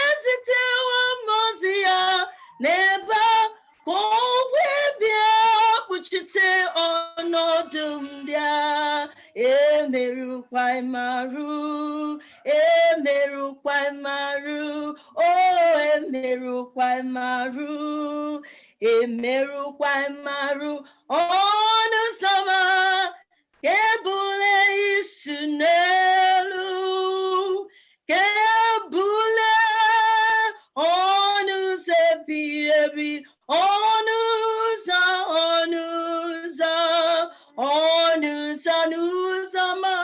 ezitewo mmụọ ya n'ebe ka o wee bịa kpuchite ọnọdụ ndị a. Emerụkwa marụ, emerụkwa marụ, oh emerụkwa marụ, emerụkwa marụ, ọnụ ụzọma ka ebule isi n'elu, ka ebule ọnụ ụzọ ebighị ebi, ọnụ ụzọ, ọnụ ụzọ, ọnụ ụzọ n'ụzọma,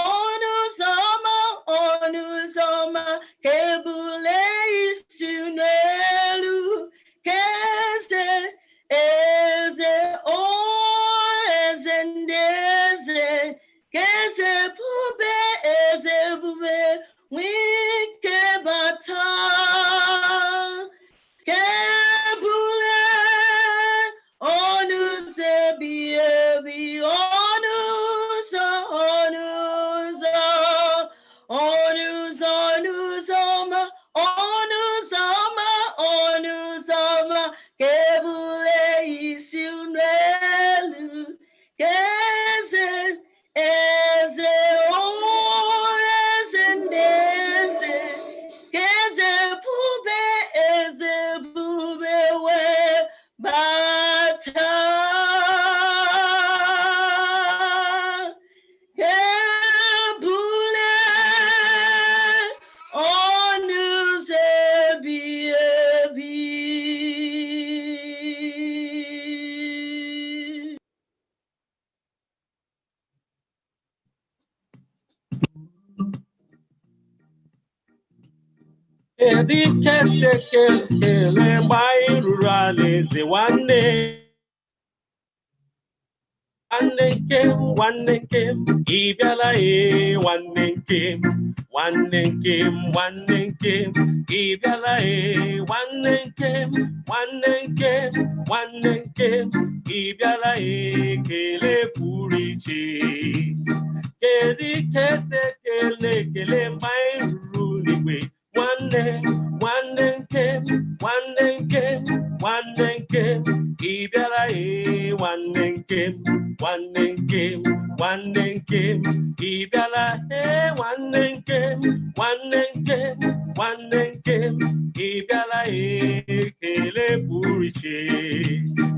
ọnụ ụzọma, ọnụ ụzọma, ka ebule isi n'elu, ka eze, eze, o eze ndị eze, ka eze ebube, eze ebube, nwee ike bata. Ka ebule ọnụ ụzọ ebighị ebi, ọnụ ụzọ, ọnụ ụzọ, ọnụ ụzọ, ọnụ ụzọ ọma, ọnụ ụzọ ọma, ọnụ ụzọ ọma, ka ebule isi n'elu, ka eze, eze, o eze ndị eze, ka eze ebube, eze ebube wee bata. Ka ebule ọnụ ụzọ ebighị ebi. Edikesekele mgbe ruru alaeze nwanne. Nwanne nke m, nwanne nke m, ị bịala nwanne nke m, nwanne nke m, nwanne nke m, ị bịala nwanne nke m, nwanne nke m, nwanne nke m, ị bịala ekele pụrụ iche. Kedu ka esi ekele mgbe anyị ruru n'igwe? Nwanne, nwanne nke m, nwanne nke m, nwanne nke m, ị bịala nwanne nke m, nwanne nke m, nwanne nke m, ị bịala nwanne nke m, nwanne nke m, nwanne nke m, ị bịala ekele pụrụ iche.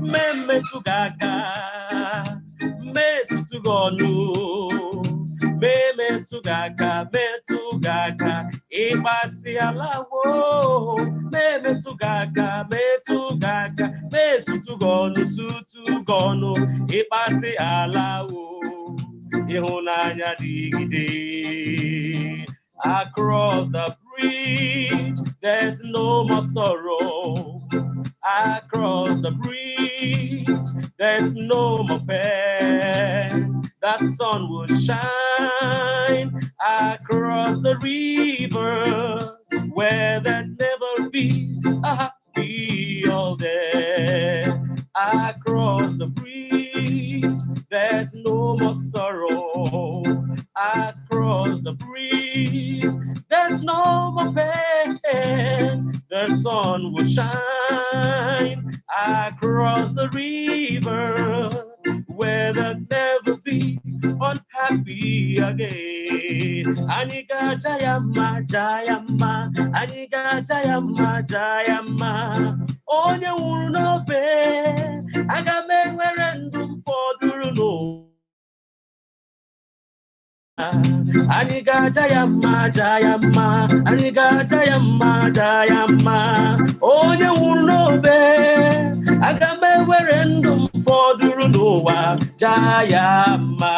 Mmetụ gị aka, mmetụ gị ọnụ, metụ gị aka, metụ gị aka, ịgbasi ala wo, metụ gị aka, metụ gị aka, metụ gị ọnụ, sutu gị ọnụ, ịgbasi ala wo, ịhụnanya dịgide. Across the bridge, there's no more sorrow. Across the bridge, there's no more pain. That sun will shine across the river where there'll never be a happy all day. Across the bridge, there's no more sorrow. Across the bridge, there's no more pain. The sun will shine across the river where there'll never be unhappy again. Aniga jayama jayama, aniga jayama jayama. Onye wuru n'obe, aga m enwere ndụ fọdụrụ n'ụwa. Aniga jayama jayama, aniga jayama jayama. Onye wuru n'obe, aga m enwere ndụ fọdụrụ n'ụwa. Jayama,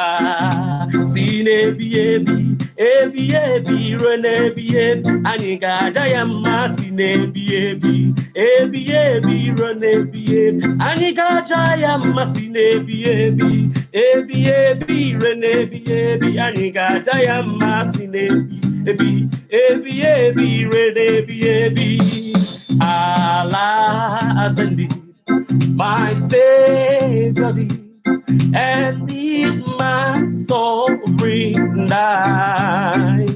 si n'ebi ebi, ebi ebi ruo n'ebi ebi. Aniga jayama, si n'ebi ebi, ebi ebi ruo n'ebi ebi. Aniga jayama, si n'ebi ebi, ebi ebi ruo n'ebi ebi. Aniga jayama, si n'ebi ebi, ebi ebi ruo n'ebi ebi. Allah has indeed my Savior, and if my sovereign I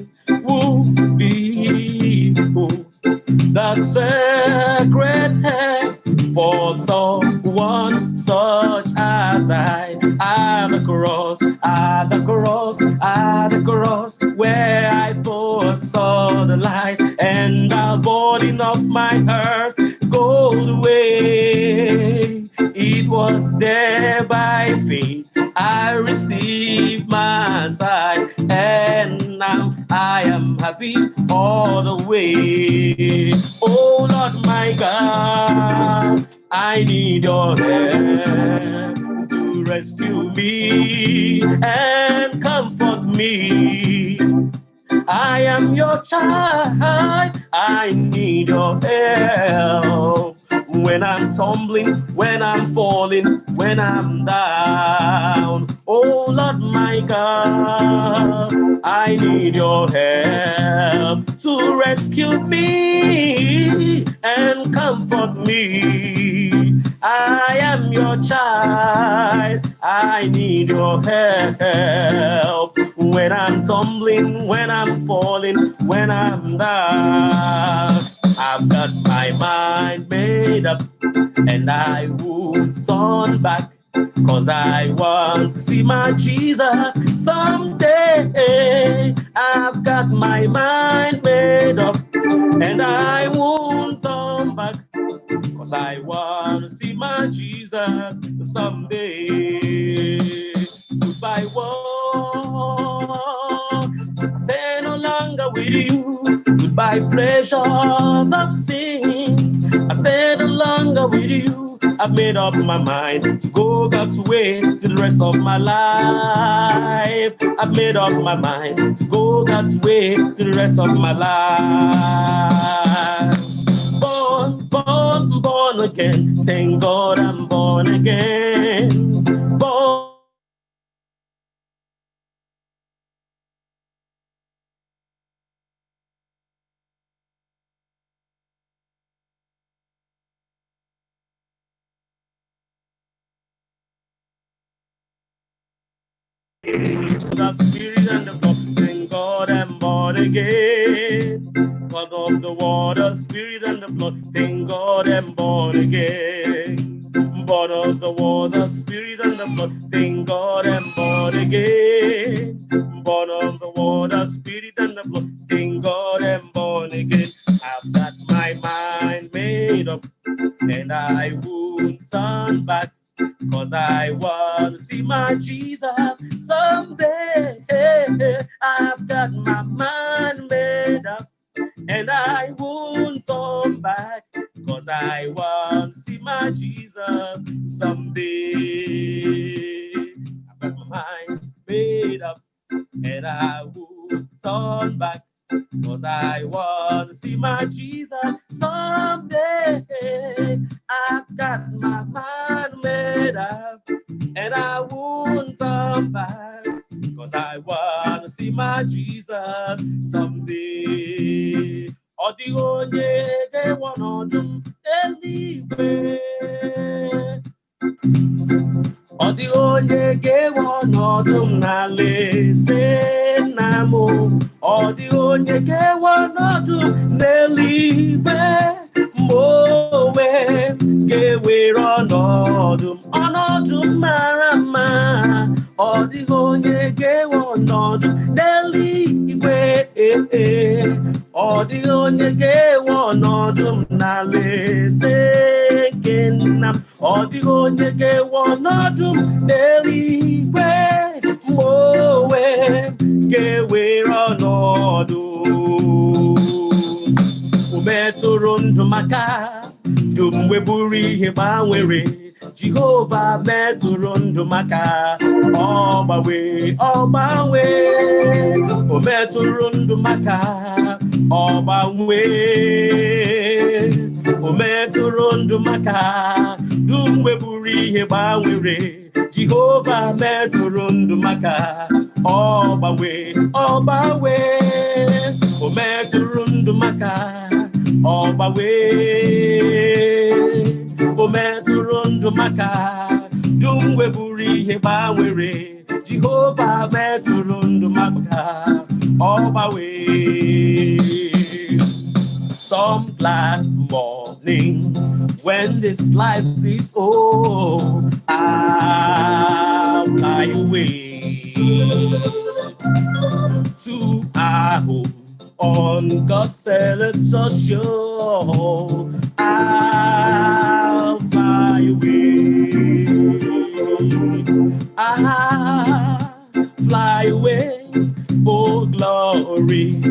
will be the sacred hand for someone such as I. At the cross, at the cross, at the cross, where I first saw the light, and the burden of my heart go away. It was there by faith I received my sight, and now I am happy all the way. Oh Lord my God, I need your help to rescue me and comfort me. I am your child, I need your help. When I'm tumbling, when I'm falling, when I'm down. Oh Lord my God, I need your help to rescue me and comfort me. I am your child, I need your help. When I'm tumbling, when I'm falling, when I'm down. I've got my mind made up and I won't turn back, 'cause I want to see my Jesus someday. I've got my mind made up and I won't turn back, 'cause I want to see my Jesus someday. Goodbye, world, I stay no longer with you. Goodbye, pleasures of sin, I stay no longer with you. I've made up my mind to go God's way to the rest of my life. I've made up my mind to go God's way to the rest of my life. Born again. Thank God I'm born again. Born. The Spirit and the blood, thank God I'm born again. God of the water, Spirit and the blood, thank God I'm born again. Born of the water, Spirit and the blood, thank God I'm born again. Born of the water, Spirit and the blood, thank God I'm born again. I've got my mind made up and I won't turn back. Cause I want to see my Jesus someday. I've got my mind made up and I won't turn back. Cause I want to see my Jesus someday. I've got my mind made up and I won't turn back. Cause I want to see my Jesus someday. I've got my mind made up and I won't turn back. Cause I want to see my Jesus someday. Audio ye one on them anyway. Ọ dị onye ga-ewe ọnọdụ m n'alaeze nna m. Ọ dị onye ga-ewe ọnọdụ m n'eluigwe mgbe onwe ga-ewere ọnọdụ m mara mma. Ọ dịghị onye ga-ewe ọnọdụ n'eluigwe. Ọ dịghị onye ga-ewe ọnọdụ m n'alaeze nke nna m. Ọ dịghị onye ga-ewe ọnọdụ m n'eluigwe mgbe onwe ga-ewere ọnọdụ. O metụrụ ndụ maka ndụ mgbe bụrụ ihe gbanwere. Jehova metụrụ ndụ maka ọ gbanwe. O metụrụ ndụ maka ọ gbanwe. O metụrụ ndụ maka ndụ mgbe bụrụ ihe gbanwere. Jehova metụrụ ndụ maka ọ gbanwe. O metụrụ ndụ maka ọ gbanwe. O metụrụ ndụ maka ndụ mgbe bụrụ ihe gbanwere. Jehova metụrụ ndụ maka ọ gbanwe. Some glad morning when this life is old, I'll fly away to our home on God's celestial shore. I'll fly away. I'll fly away, oh glory.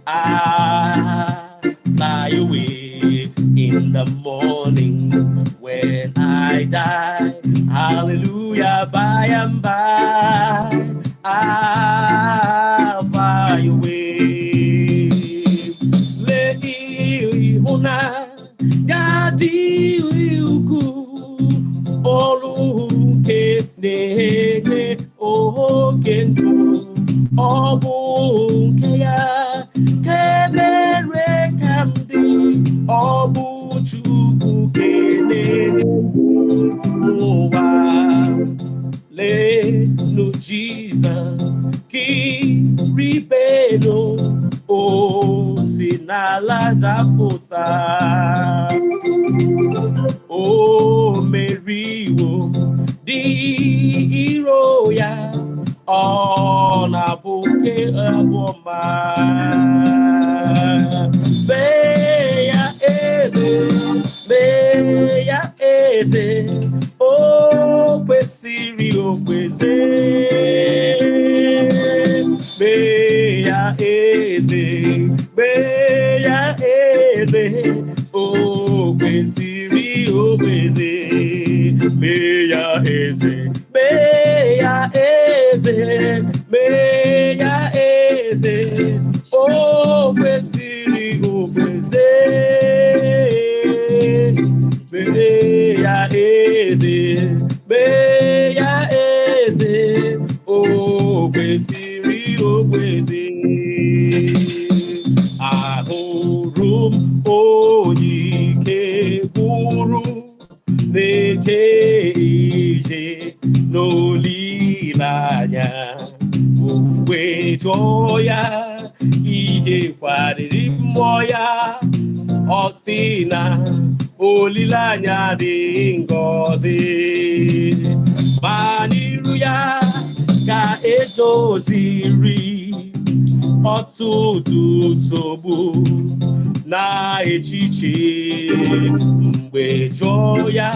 I'll fly away in the morning when I die. Hallelujah, by and by. I'll fly away. Gadi uku olu kene o kendo obu keya kenere kamdi obu chuku kene uwa le no Jesus ki ribeno o sinala dapota o meriwo di iroya ona buke aboma beya eze o kwesiri o kwese beya eze o kwesiri o kwese Meya eze, meya eze, meya eze, o kwesịrị okweze. Meya eze, meya eze, o kwesịrị okweze. Ahụrụ m onye ike gwụrụ na-eje ije n'olileanya, uwe jụọ ya ihe kwarịrị mmụọ ya, ọ sị na olileanya dị ngọzi, ma n'iru ya ka edoziri ọtụtụ nsogbu na echiche, mgbe jụọ ya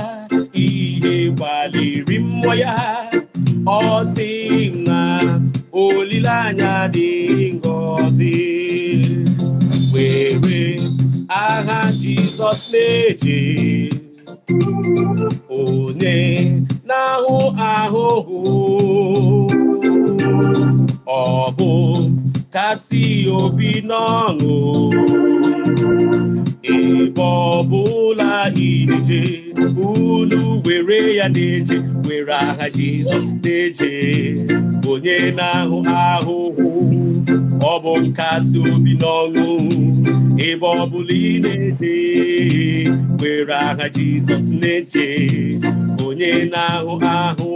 ihe gbalịrị mmụọ ya, ọ sị na olileanya dị ngọzi. Were aha Jizọs na-eje, onye na-ahụ ahụhụ, ọ bụ kasị obi n'ọṅụ. Ebe ọbụla ije, unu were ya na-eje, were aha Jizọs na-eje, onye na-ahụ ahụhụ, ọ bụ nkasi obi n'ọṅụ. Ebe ọbụla ị na-eje, were aha Jizọs na-eje, onye na-ahụ ahụhụ,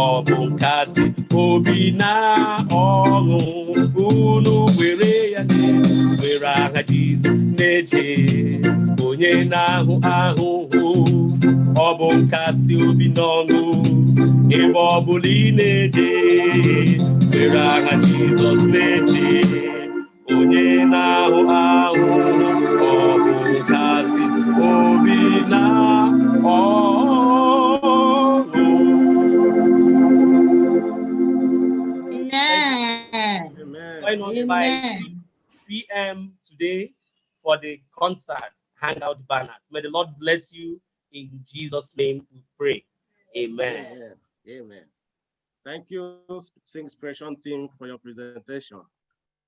ọ bụ nkasi obi na ọṅụ. Unu were ya na-eje, were aha Jizọs na-eje, onye na-ahụ ahụhụ, ọ bụ nkasi obi n'ọṅụ. Ebe ọbụla ị na-eje, were aha Jizọs na-eje, onye na-ahụ ahụhụ, ọ bụ nkasi obi na ọṅụ. Join us by 6 p.m. today for the concert hangout banners. May the Lord bless you. In Jesus' name we pray. Amen. Amen. Amen. Thank you, Sing Expression team, for your presentation.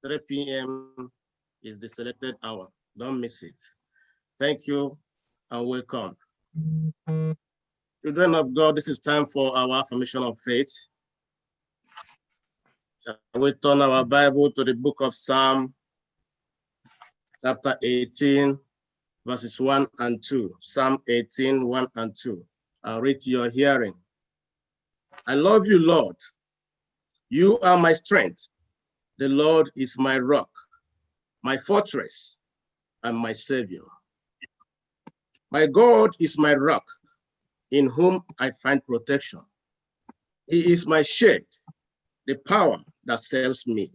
3 p.m. is the selected hour. Don't miss it. Thank you and welcome. Children of God, this is time for our affirmation of faith. Shall we turn our Bible to the book of Psalm, chapter 18, verses 1 and 2. Psalm 18, 1 and 2. I'll read to your hearing. I love you, Lord. You are my strength. The Lord is my rock, my fortress, and my savior. My God is my rock, in whom I find protection. He is my shade, the power that saves me,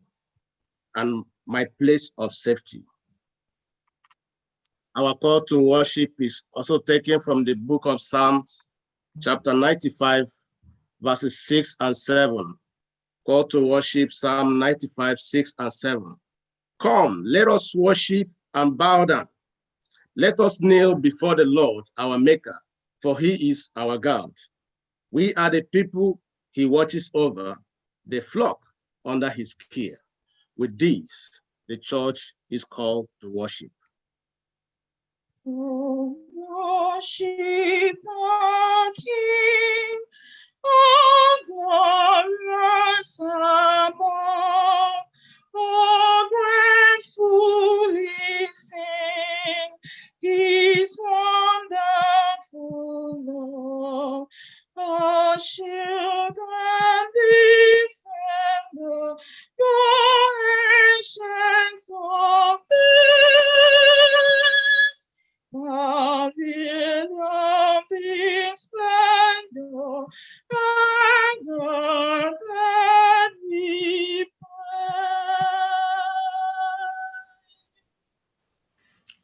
and my place of safety. Our call to worship is also taken from the book of Psalms, chapter 95, verses 6 and 7. Call to worship, Psalm 95, 6 and 7. Come, let us worship and bow down. Let us kneel before the Lord, our Maker, for he is our God. We are the people he watches over, the flock under his care. With this, the church is called to worship. Oh, worship the King, oh, glorious above, oh, gratefully sing his wonderful love. Oh, shield and defender, your ancient of days, pavilion of his splendor, and God that we praise.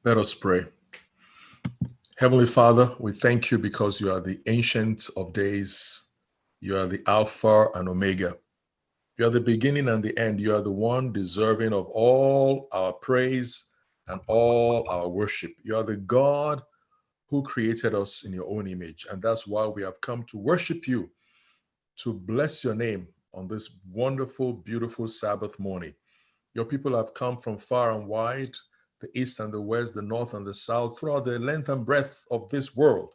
Let us pray. Heavenly Father, we thank you because you are the Ancient of Days. You are the Alpha and Omega. You are the beginning and the end. You are the one deserving of all our praise and all our worship. You are the God who created us in your own image. And that's why we have come to worship you, to bless your name on this wonderful, beautiful Sabbath morning. Your people have come from far and wide, the east and the west, the north and the south, throughout the length and breadth of this world.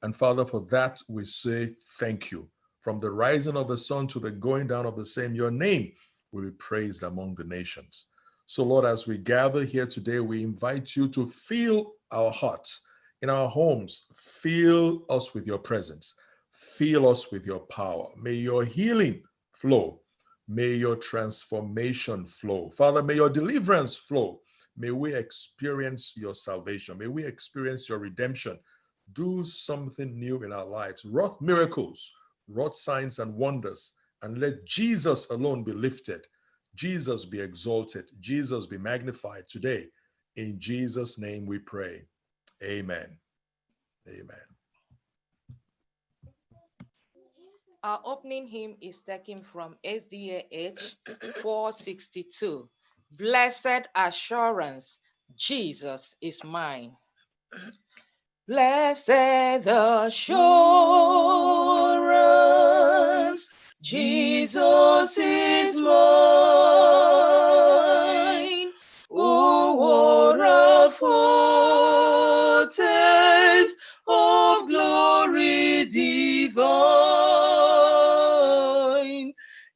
And Father, for that we say thank you. From the rising of the sun to the going down of the same, your name will be praised among the nations. So Lord, as we gather here today, we invite you to fill our hearts in our homes. Fill us with your presence. Fill us with your power. May your healing flow. May your transformation flow. Father, may your deliverance flow. May we experience your salvation. May we experience your redemption. Do something new in our lives. Wrought miracles, wrought signs and wonders, and let Jesus alone be lifted. Jesus be exalted. Jesus be magnified today. In Jesus' name we pray. Amen. Amen. Our opening hymn is taken from SDA 462. Blessed assurance, Jesus is mine. Blessed assurance, Jesus is mine. Oh, what a foretaste of glory divine,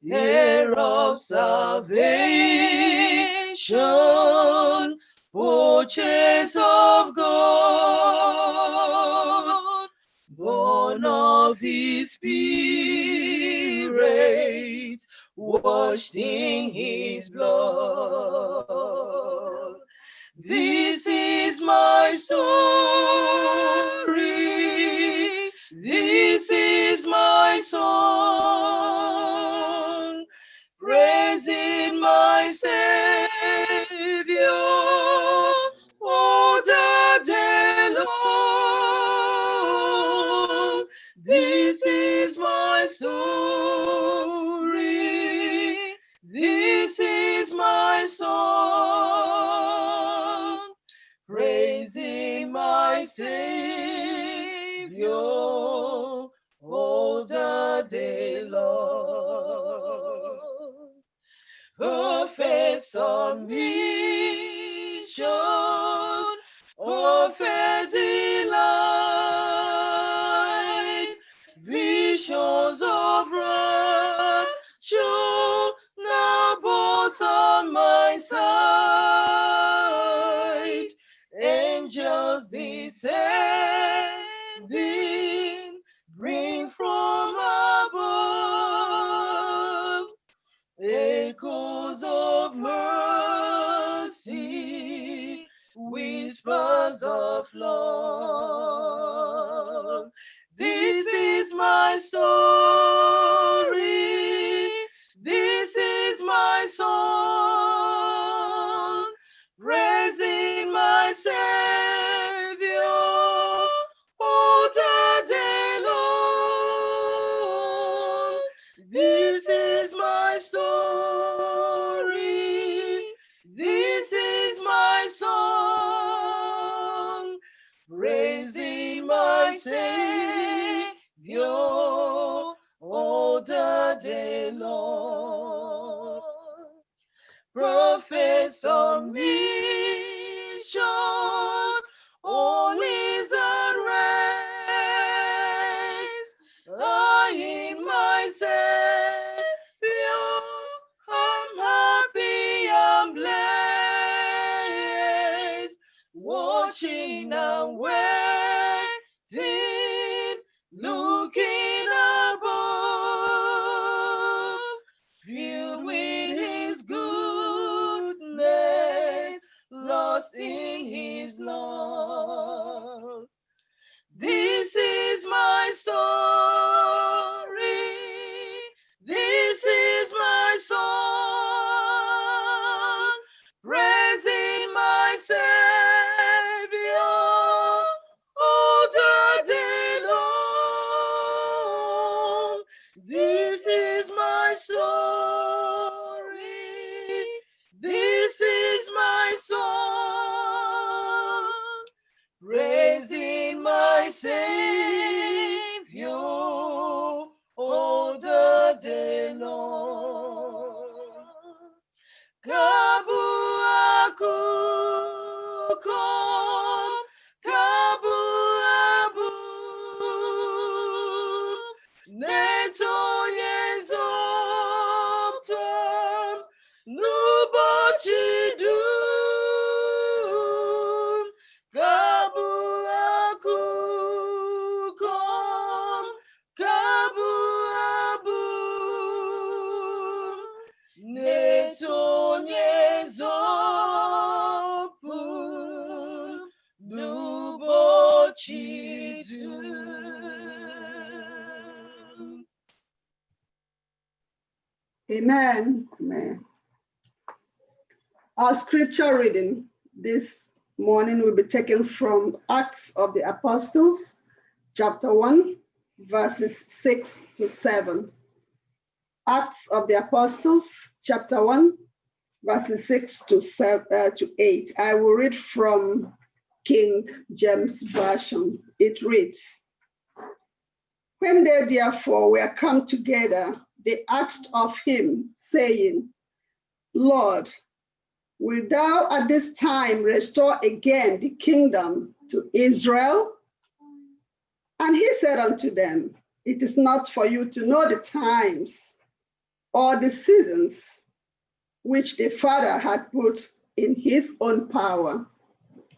heir of salvation, purchase of God, born of his Spirit, washed in his blood. This is my story, this is my song, praising my Savior all the day long. This is my story, this is my song, praising my Savior all the day long. Perfect submission, perfect delight, visions of rapture now both on my sight. Angels descending, bring from above echoes of mercy, whispers of love. This is my story, this is my song, praising my Savior all the day long. This is my story, this is my song, praising my Savior all the day long. Perfect submission, all is at rest. I in my Savior, I'm happy and blessed, watching and waiting, looking above, filled with his goodness, Amen. Amen. Our scripture reading this morning will be taken from Acts of the Apostles, chapter 1, verses 6 to 7. Acts of the Apostles, chapter 1, verses 6 to 8. I will read from King James Version. It reads, "When they therefore were come together, they asked of him, saying, Lord, wilt thou at this time restore again the kingdom to Israel? And he said unto them, It is not for you to know the times or the seasons which the Father had put in his own power."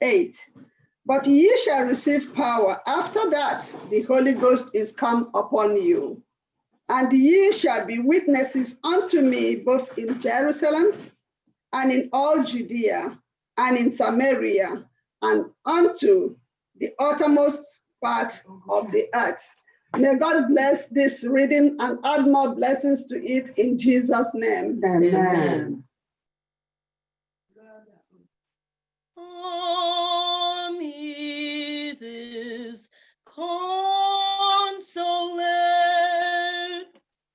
8. But ye shall receive power after that the Holy Ghost is come upon you. And ye shall be witnesses unto me both in Jerusalem and in all Judea and in Samaria and unto the uttermost part of the earth. May God bless this reading and add more blessings to it in Jesus' name. Amen. On me this consolate,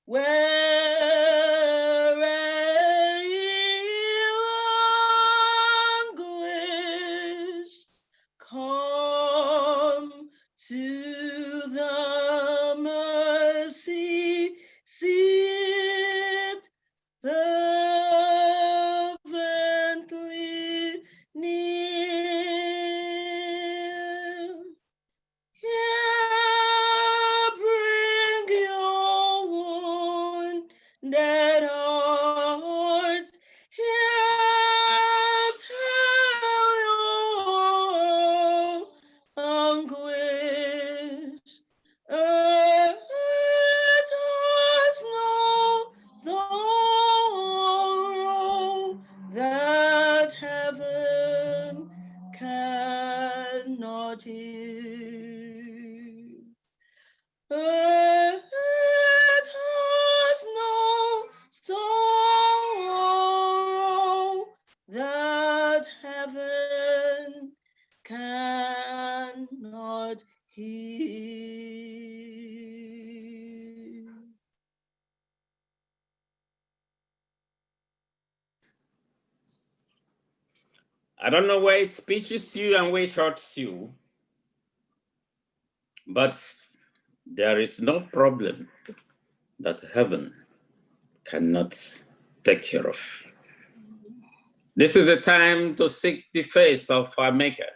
where anguish, come to the mercy seat, fervently near. Here bring your wounded hearts, here tell your anguish. Let us know sorrow that heaven cannot heal. Let us know sorrow that heaven cannot heal. I don't know where it speeches you and where it hurts you, but there is no problem that heaven cannot take care of. This is a time to seek the face of our Maker,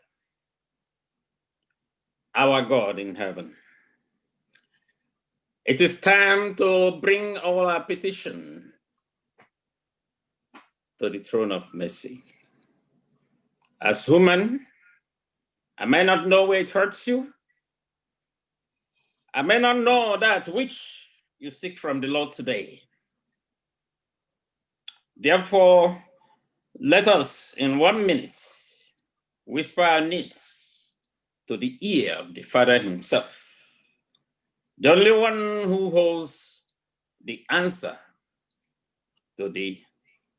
our God in heaven. It is time to bring all our petition to the throne of mercy. As human, I may not know where it hurts you. I may not know that which you seek from the Lord today. Therefore, let us in 1 minute whisper our needs to the ear of the Father himself, the only one who holds the answer to the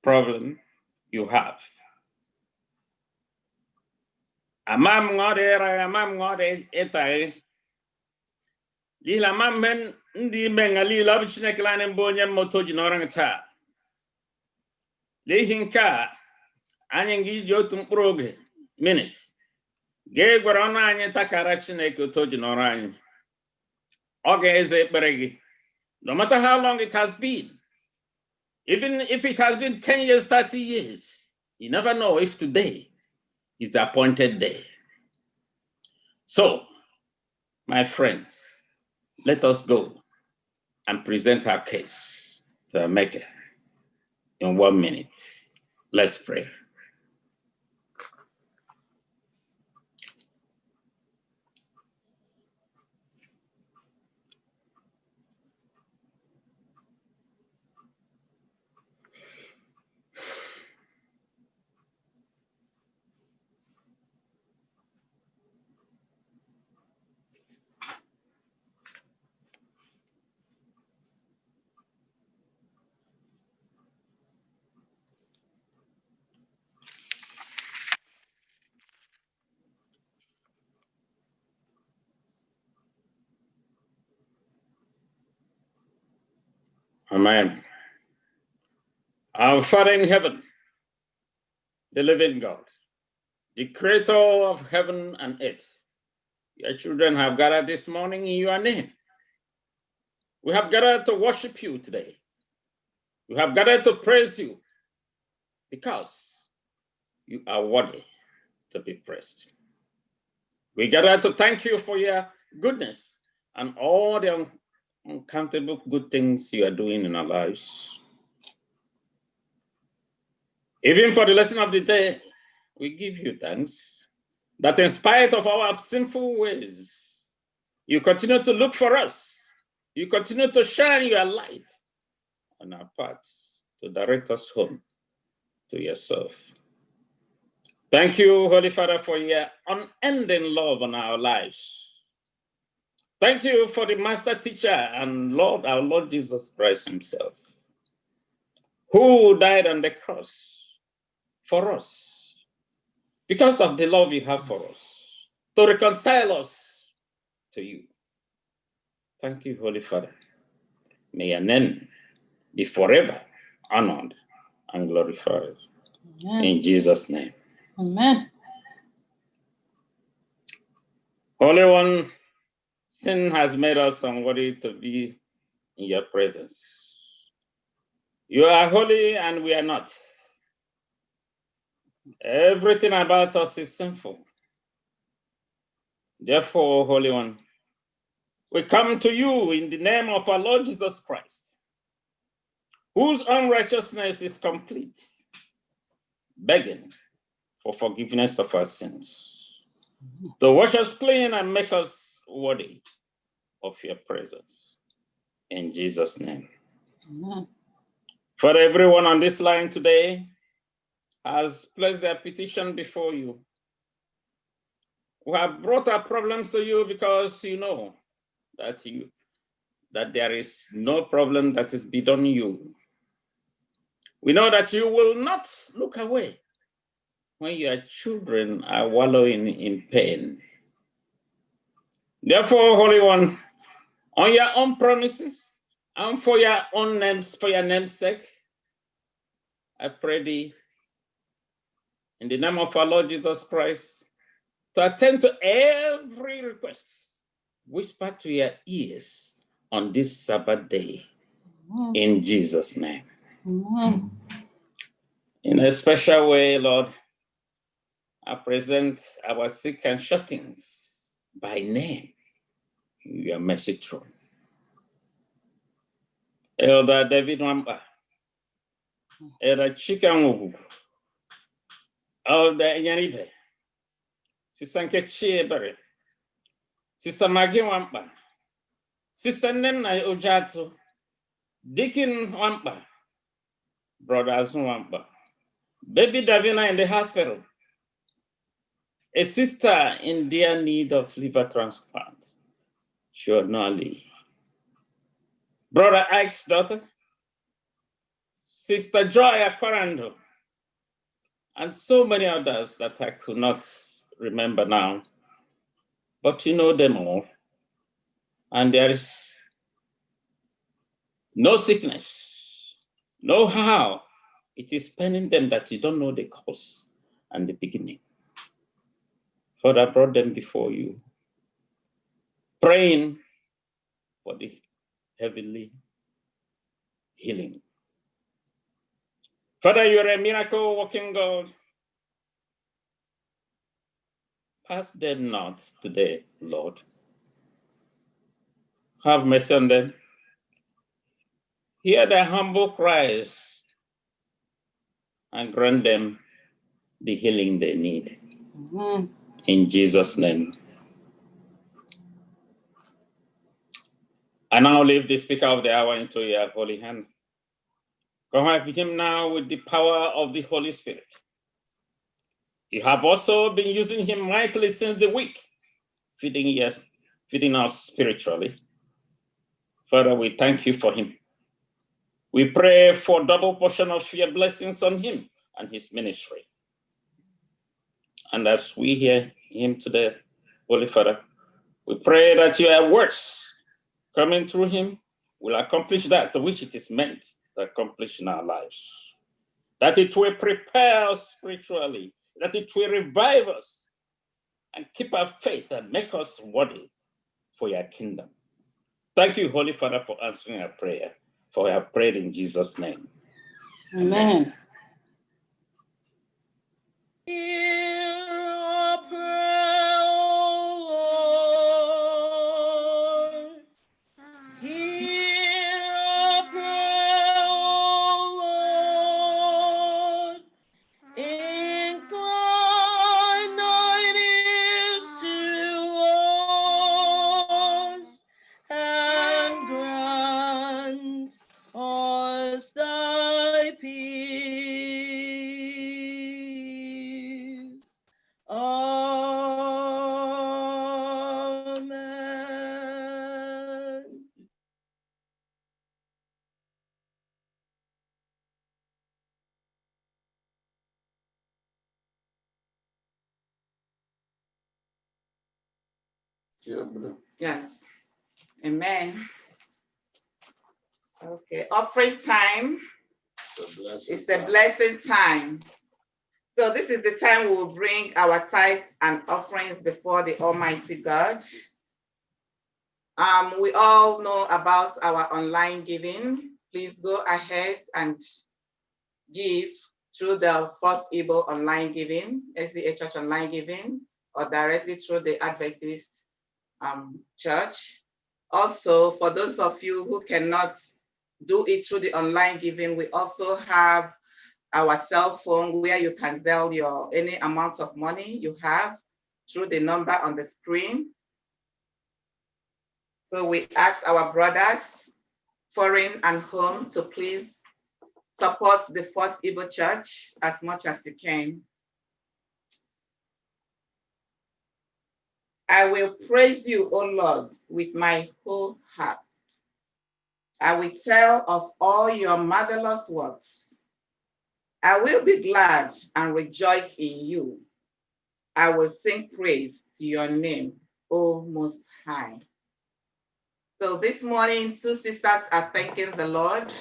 problem you have. Amam ngode etai. Lila mammen ndi mengali labchine klanen bonye motoji norangata. Lehinka anyengi jotum proge minutes. Ge gwarona anye takara chineke toji norany. Oge eze beregi. No matter how long it has been, even if it has been 10 years, 30 years, you never know if today is the appointed day. So, my friends, let us go and present our case to our Maker in 1 minute. Let's pray. Amen. Our Father in heaven, the living God, the creator of heaven and earth, your children have gathered this morning in your name. We have gathered to worship you today. We have gathered to praise you because you are worthy to be praised. We gather to thank you for your goodness and all the uncountable good things you are doing in our lives. Even for the lesson of the day, we give you thanks that in spite of our sinful ways, you continue to look for us. You continue to shine your light on our paths to direct us home to yourself. Thank you, Holy Father, for your unending love on our lives. Thank you for the Master Teacher and Lord, our Lord Jesus Christ himself, who died on the cross for us because of the love you have for us, to reconcile us to you. Thank you, Holy Father. May your name be forever honored and glorified. Amen. In Jesus' name. Amen. Holy One, sin has made us unworthy to be in your presence. You are holy and we are not. Everything about us is sinful. Therefore, Holy One, we come to you in the name of our Lord Jesus Christ, whose unrighteousness is complete, begging for forgiveness of our sins, to wash us clean and make us worthy of your presence. In Jesus' name. Amen. For everyone on this line today has placed their petition before you. We have brought our problems to you because you know that there is no problem that is beyond you. We know that you will not look away when your children are wallowing in pain. Therefore, Holy One, on your own promises and for your own names, for your name's sake, I pray thee, in the name of our Lord Jesus Christ, to attend to every request whispered to your ears on this Sabbath day. Amen. In Jesus' name. Amen. In a special way, Lord, I present our sick and shut-ins by name in your mercy throne. Elder David Wamba, Elder Chika Nwugu, Elder Enyanibe, Sister Nkechi Ebere, Sister Maggie Wamba, Sister Nena Ojatu, Deacon Wamba, Brother Azun Wamba, Baby Davina in the hospital, a sister in dear need of liver transplant, Shonali, Brother Ike's daughter, Sister Joy Akwarando, and so many others that I could not remember now, but you know them all. And there is no sickness, no how it is paining them that you don't know the cause and the beginning. Father, I brought them before you, praying for the heavenly healing. Father, you're a miracle working God. Pass them not today, Lord. Have mercy on them. Hear their humble cries and grant them the healing they need. Amen. In Jesus' name. I now leave the speaker of the hour into your holy hand. Come have him now with the power of the Holy Spirit. You have also been using him mightily since the week, feeding us spiritually. Father, we thank you for him. We pray for double portion of your blessings on him and his ministry. And as we hear him today, Holy Father, we pray that your words coming through him will accomplish that to which it is meant to accomplish in our lives. That it will prepare us spiritually, that it will revive us and keep our faith and make us worthy for your kingdom. Thank you, Holy Father, for answering our prayer, for we have prayed in Jesus' name. Amen. Hear our prayer, O Lord. Hear our prayer, O Lord. Incline thine ears to us, and grant us thy peace. Amen. Yes. Amen. Okay. Offering time. It's a blessing time. So this is the time we will bring our tithes and offerings before the Almighty God. We all know about our online giving. Please go ahead and give through the FirstIgbo online giving, SDA Church online giving, or directly through the Adventist Church. Also, for those of you who cannot do it through the online giving, we also have our cell phone where you can sell your any amount of money you have through the number on the screen. So we ask our brothers, foreign and home, to please support the FirstIgbo Church as much as you can. I will praise you, O Lord, with my whole heart. I will tell of all your marvelous works. I will be glad and rejoice in you. I will sing praise to your name, O Most High. So this morning, two sisters are thanking the Lord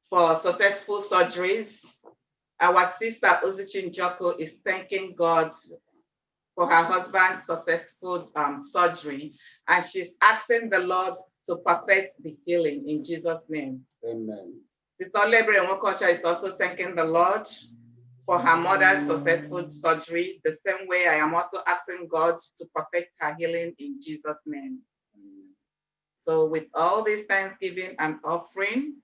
for successful surgeries. Our sister Uzichi Njoko is thanking God for her husband's successful surgery, and she's asking the Lord to perfect the healing in Jesus' name. Amen. Sister Lebre Nwokocha is also thanking the Lord for her mother's successful surgery, the same way I am also asking God to perfect her healing in Jesus' name. Amen. So with all this thanksgiving and offering,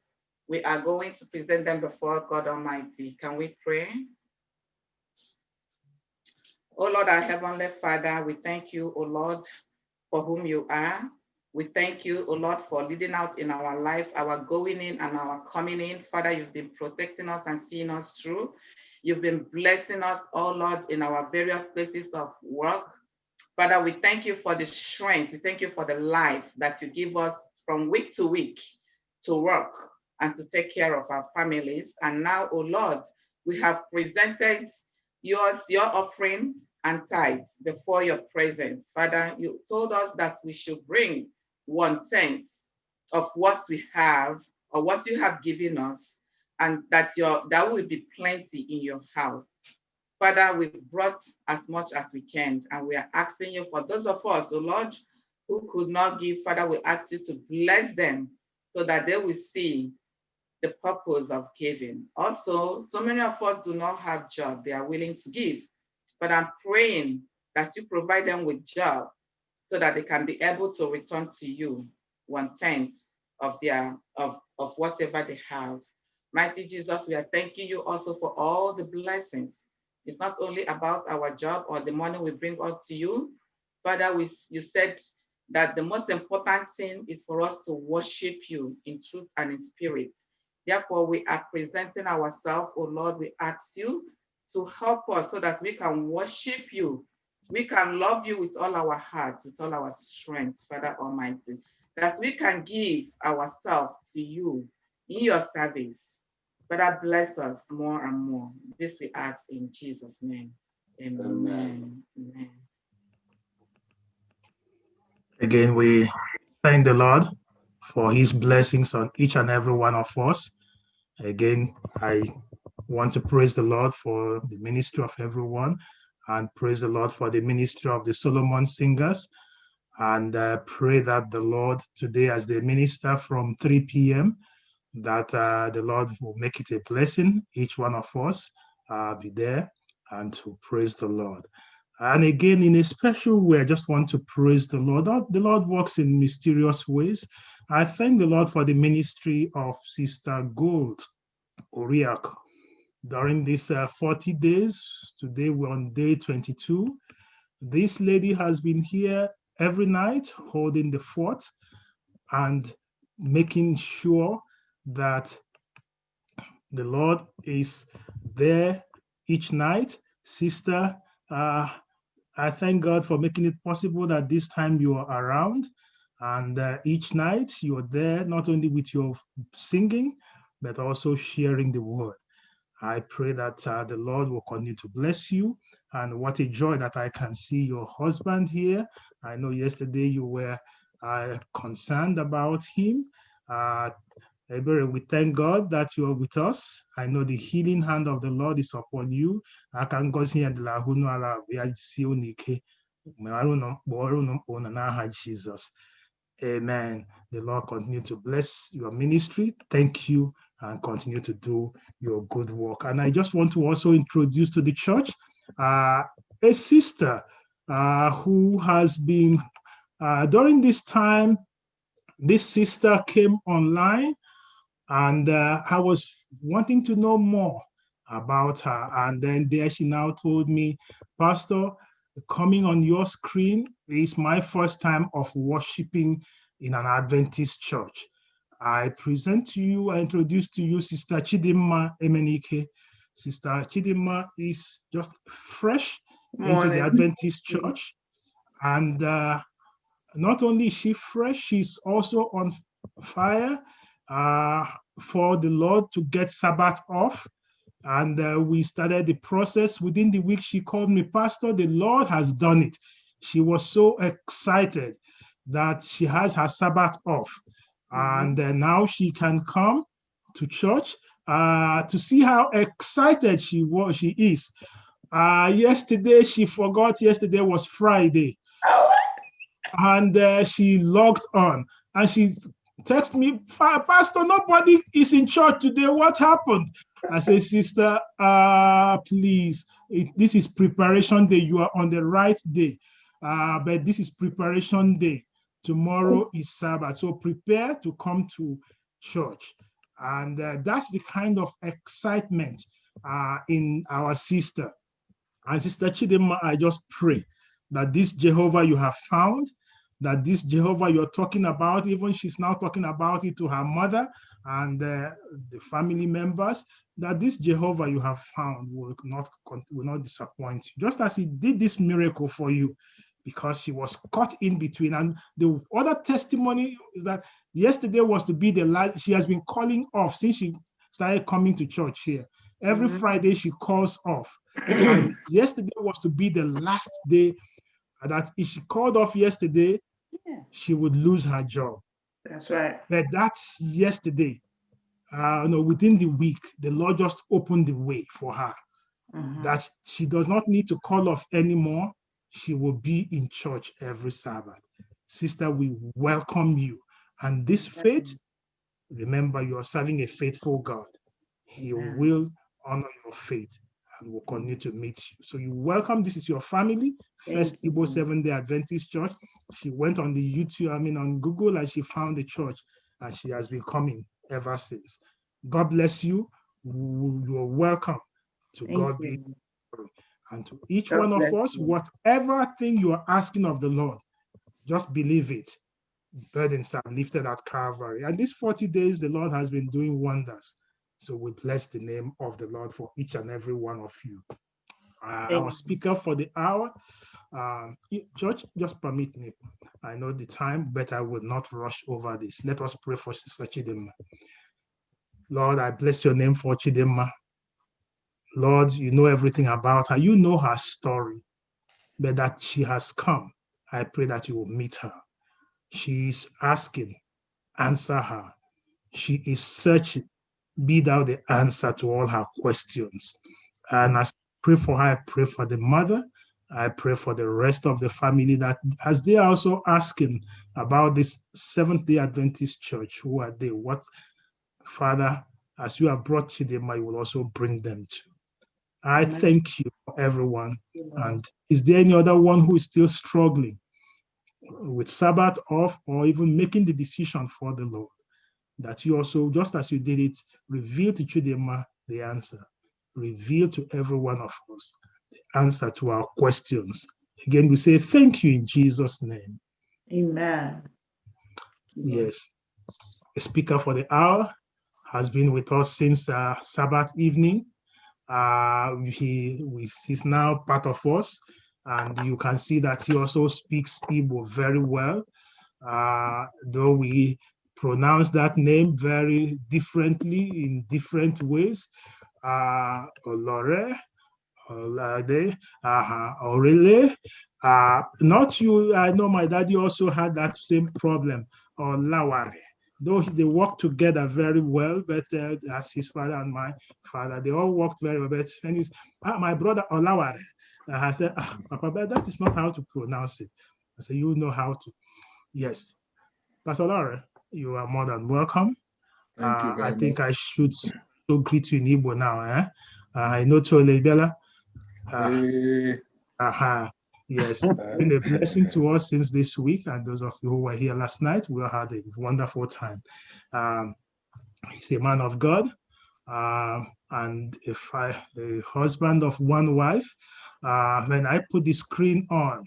we are going to present them before God Almighty. Can we pray? Oh Lord, our Heavenly Father, we thank you, oh Lord, for whom you are. We thank you, oh Lord, for leading out in our life, our going in and our coming in. Father, you've been protecting us and seeing us through. You've been blessing us, oh Lord, in our various places of work. Father, we thank you for the strength. We thank you for the life that you give us from week to week to work and to take care of our families. And now, oh Lord, we have presented your offering and tithes before your presence. Father, you told us that we should bring 1/10 of what we have or what you have given us, and that will be plenty in your house. Father, we've brought as much as we can, and we are asking you for those of us, oh Lord, who could not give. Father, we ask you to bless them so that they will see the purpose of giving. Also, so many of us do not have jobs they are willing to give, but I'm praying that you provide them with job so that they can be able to return to you 1/10 of their of whatever they have. Mighty Jesus, we are thanking you also for all the blessings. It's not only about our job or the money we bring out to you. Father, you said that the most important thing is for us to worship you in truth and in spirit. Therefore, we are presenting ourselves, oh Lord, we ask you to help us so that we can worship you. We can love you with all our hearts, with all our strength, Father Almighty, that we can give ourselves to you in your service. Father, bless us more and more. This we ask in Jesus' name. Amen. Amen. Again, we thank the Lord for his blessings on each and every one of us. Again, I want to praise the Lord for the ministry of everyone, and praise the Lord for the ministry of the Solomon Singers, and pray that the Lord today, as they minister from 3 p.m., that the Lord will make it a blessing, each one of us be there and to praise the Lord. And again, in a special way, I just want to praise the Lord. The Lord works in mysterious ways. I thank the Lord for the ministry of Sister Gold Oriak. During these 40 days, today we're on day 22, this lady has been here every night holding the fort and making sure that the Lord is there each night. Sister, I thank God for making it possible that this time you are around, and each night you're there, not only with your singing, but also sharing the word. I pray that the Lord will continue to bless you, and what a joy that I can see your husband here. I know yesterday you were concerned about him. We thank God that you are with us. I know the healing hand of the Lord is upon you. I can go see Jesus. Amen. The Lord continue to bless your ministry. Thank you, and continue to do your good work. And I just want to also introduce to the church a sister who has been, during this time, this sister came online, and I was wanting to know more about her. And then there she now told me, Pastor, coming on your screen is my first time of worshiping in an Adventist church. I present to you, I introduce to you Sister Chidimma Emenike. Sister Chidimma is just fresh into the Adventist church. And not only is she fresh, she's also on fire for the Lord to get Sabbath off. And we started the process. Within the week, she called me, Pastor, the Lord has done it. She was so excited that she has her Sabbath off. And now she can come to church to see how excited she is. Yesterday, she forgot yesterday was Friday. And she logged on and she texted me, Pastor, nobody is in church today. What happened? I say, sister, please, this is preparation day. You are on the right day, but this is preparation day. Tomorrow is Sabbath, so prepare to come to church. And that's the kind of excitement in our sister. And Sister Chidimma, I just pray that this Jehovah you have found, that this Jehovah you're talking about, even she's now talking about it to her mother and the family members, that this Jehovah you have found will not disappoint you, just as he did this miracle for you, because she was caught in between. And the other testimony is that yesterday was to be the last. She has been calling off since she started coming to church here. Every Friday she calls off. And yesterday was to be the last day, that if she called off yesterday, she would lose her job. That's right. But that's yesterday. Within the week, the Lord just opened the way for her. That she does not need to call off anymore. She will be in church every Sabbath. Sister, we welcome you. And this faith, remember, you are serving a faithful God. He will honor your faith and will continue to meet you. So you welcome. This is your family, FirstIgbo Seventh-day Adventist Church. She went on the YouTube, on Google, and she found the church, and she has been coming ever since. God bless you. You are welcome. To God be glory. And to each one of us, whatever thing you are asking of the Lord, just believe it. Burdens are lifted at Calvary. And these 40 days, the Lord has been doing wonders. So we bless the name of the Lord for each and every one of you. Our speaker for the hour, Church, just permit me. I know the time, but I will not rush over this. Let us pray for Sister Chidimma. Lord, I bless your name for Chidimma. Lord, you know everything about her. You know her story, but that she has come. I pray that you will meet her. She's asking answer her. She is searching. Be thou the answer to all her questions. And as I pray for her, I pray for the mother. I pray for the rest of the family that as they are also asking about this Seventh-day Adventist church, who are they? What, Father, as you have brought Chidema, you will also bring them to. I thank you for everyone. And is there any other one who is still struggling with Sabbath off or even making the decision for the Lord? That you also, just as you did it, reveal to Chidema the answer. Reveal to every one of us the answer to our questions. Again, we say thank you in Jesus' name. Amen. Yes. The speaker for the hour has been with us since Sabbath evening. He's now part of us, and you can see that he also speaks Igbo very well, though we pronounce that name very differently in different ways. Olore, Olade, Orele. Not you, I know my daddy also had that same problem, Olaware. Though they work together very well, but as his father and my father, they all worked very well. But when he's, my brother Olaware, I said, Papa, but that is not how to pronounce it. I said, you know how to. Yes. Pastor Olaware, you are more than welcome. Thank you very I think much. I should so greet you in Igbo now. I know Tole Bella. Yes, it's been a blessing to us since this week, and those of you who were here last night, we had a wonderful time. He's a man of God, and a husband of one wife. When I put the screen on,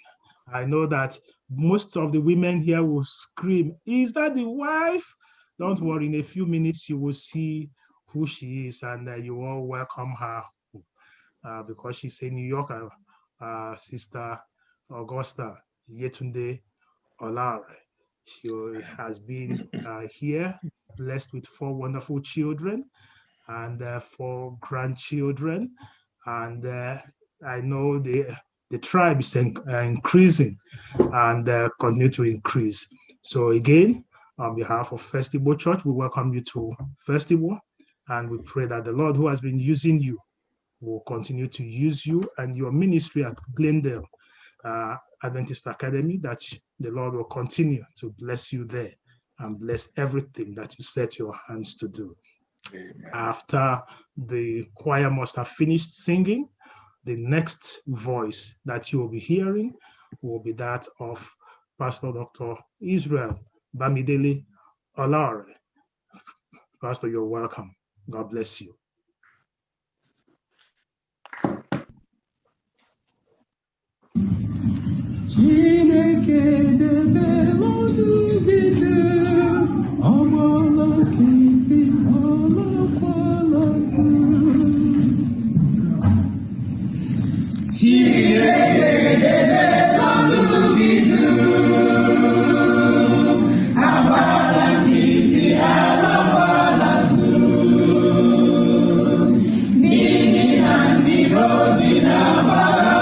I know that most of the women here will scream, "Is that the wife?" Don't worry, in a few minutes you will see who she is, and you all welcome her because she's a New Yorker. Sister Augusta Yetunde Olare. She has been here, blessed with 4 wonderful children and 4 grandchildren. And I know the tribe is increasing and continue to increase. So again, on behalf of FirstIgbo Church, we welcome you to FirstIgbo, and we pray that the Lord who has been using you will continue to use you and your ministry at Glendale Adventist Academy, that the Lord will continue to bless you there and bless everything that you set your hands to do. Amen. After the choir must have finished singing, the next voice that you will be hearing will be that of Pastor Dr. Israel Bamidele Olare. Pastor, you're welcome. God bless you. Chineke debe ọdụ gide, ọgbọlọ nkịtị ọlọkwala sị. Chineke debe ọdụ gide, ọgbọlọ nkịtị ọlọkwala sị. N'ihi na ndị obi na-agbagha.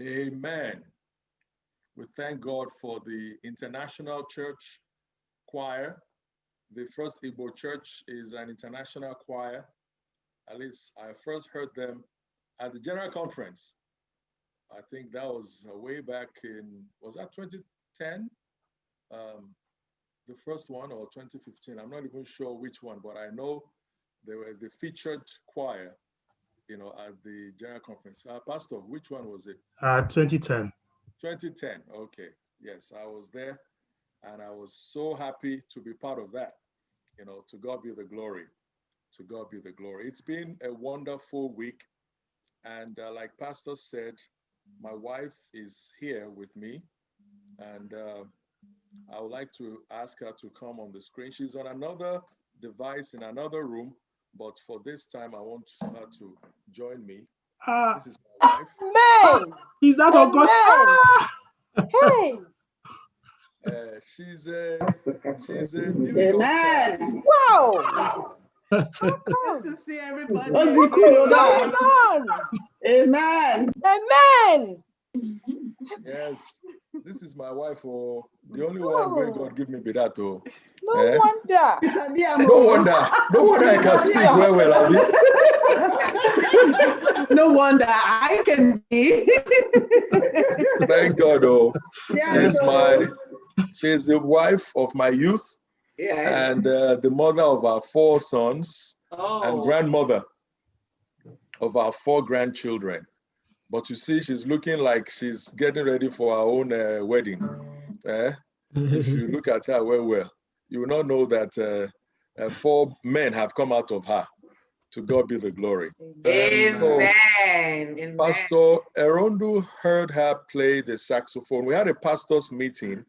Amen. We thank God for the International Church Choir. The FirstIgbo Church is an international choir. At least I first heard them at the General Conference. I think that was way back in, was that 2010? The first one, or 2015? I'm not even sure which one, but I know they were the featured choir, you know, at the General Conference. Pastor, which one was it? 2010. 2010, okay. Yes, I was there, and I was so happy to be part of that. You know, to God be the glory. To God be the glory. It's been a wonderful week, and like Pastor said, my wife is here with me, and I would like to ask her to come on the screen. She's on another device in another room, but for this time, I want her to join me. This is my wife. Amen. Is that August? Hey. She's a New York. Wow. Good to see everybody. What's going on? Amen. Amen. Yes, this is my wife. Oh, the only one where God give me be that. Oh, no wonder. No wonder. No wonder I can speak well. No wonder I can be. Thank God. Oh, she's the wife of my youth, and the mother of our 4 sons, and grandmother of our 4 grandchildren. But you see, she's looking like she's getting ready for her own wedding. If you look at her well, you will not know that 4 men have come out of her. To God be the glory. Amen. So, Pastor Erondu heard her play the saxophone. We had a pastor's meeting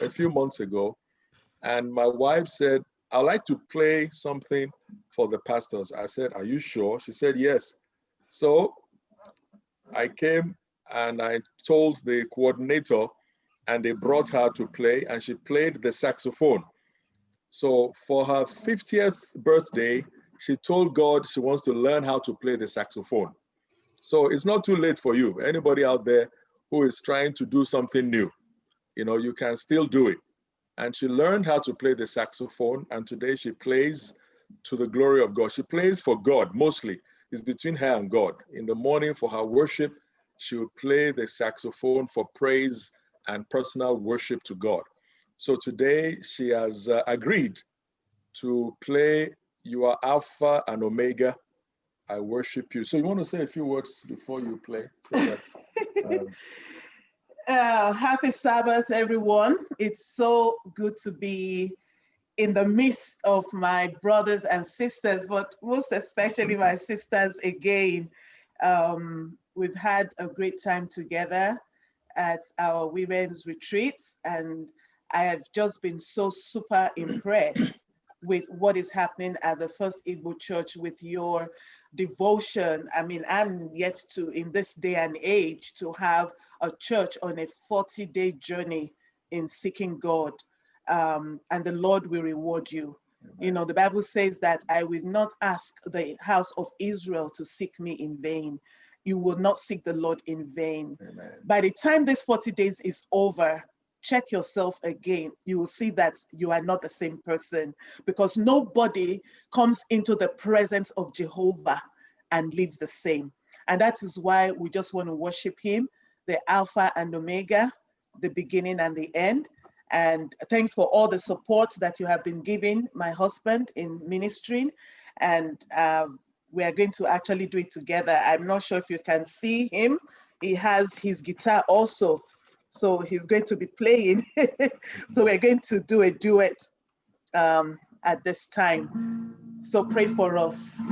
a few months ago, and my wife said, I'd like to play something for the pastors. I said, are you sure? She said, yes. So I came and I told the coordinator, and they brought her to play, and she played the saxophone. So for her 50th birthday, she told God she wants to learn how to play the saxophone. So it's not too late for you. Anybody out there who is trying to do something new, you know, you can still do it. And she learned how to play the saxophone, and today she plays to the glory of God. She plays for God mostly. It's between her and God. In the morning for her worship, she would play the saxophone for praise and personal worship to God. So today she has agreed to play You Are Alpha and Omega. I worship you. So you want to say a few words before you play? So that, Happy Sabbath, everyone. It's so good to be in the midst of my brothers and sisters, but most especially my sisters again. We've had a great time together at our women's retreats, and I have just been so super impressed with what is happening at the FirstIgbo Church with your devotion. I mean, I'm yet to, in this day and age, to have a church on a 40-day journey in seeking God, and the Lord will reward you. You know, the Bible says that I will not ask the house of Israel to seek me in vain. You will not seek the Lord in vain. Amen. By the time this 40 days is over, check yourself again. You will see that you are not the same person, because nobody comes into the presence of Jehovah and lives the same. And that is why we just want to worship him, the Alpha and Omega, the beginning and the end. And thanks for all the support that you have been giving my husband in ministering. And we are going to actually do it together. I'm not sure if you can see him. He has his guitar also. So he's going to be playing. So we're going to do a duet at this time. So pray for us.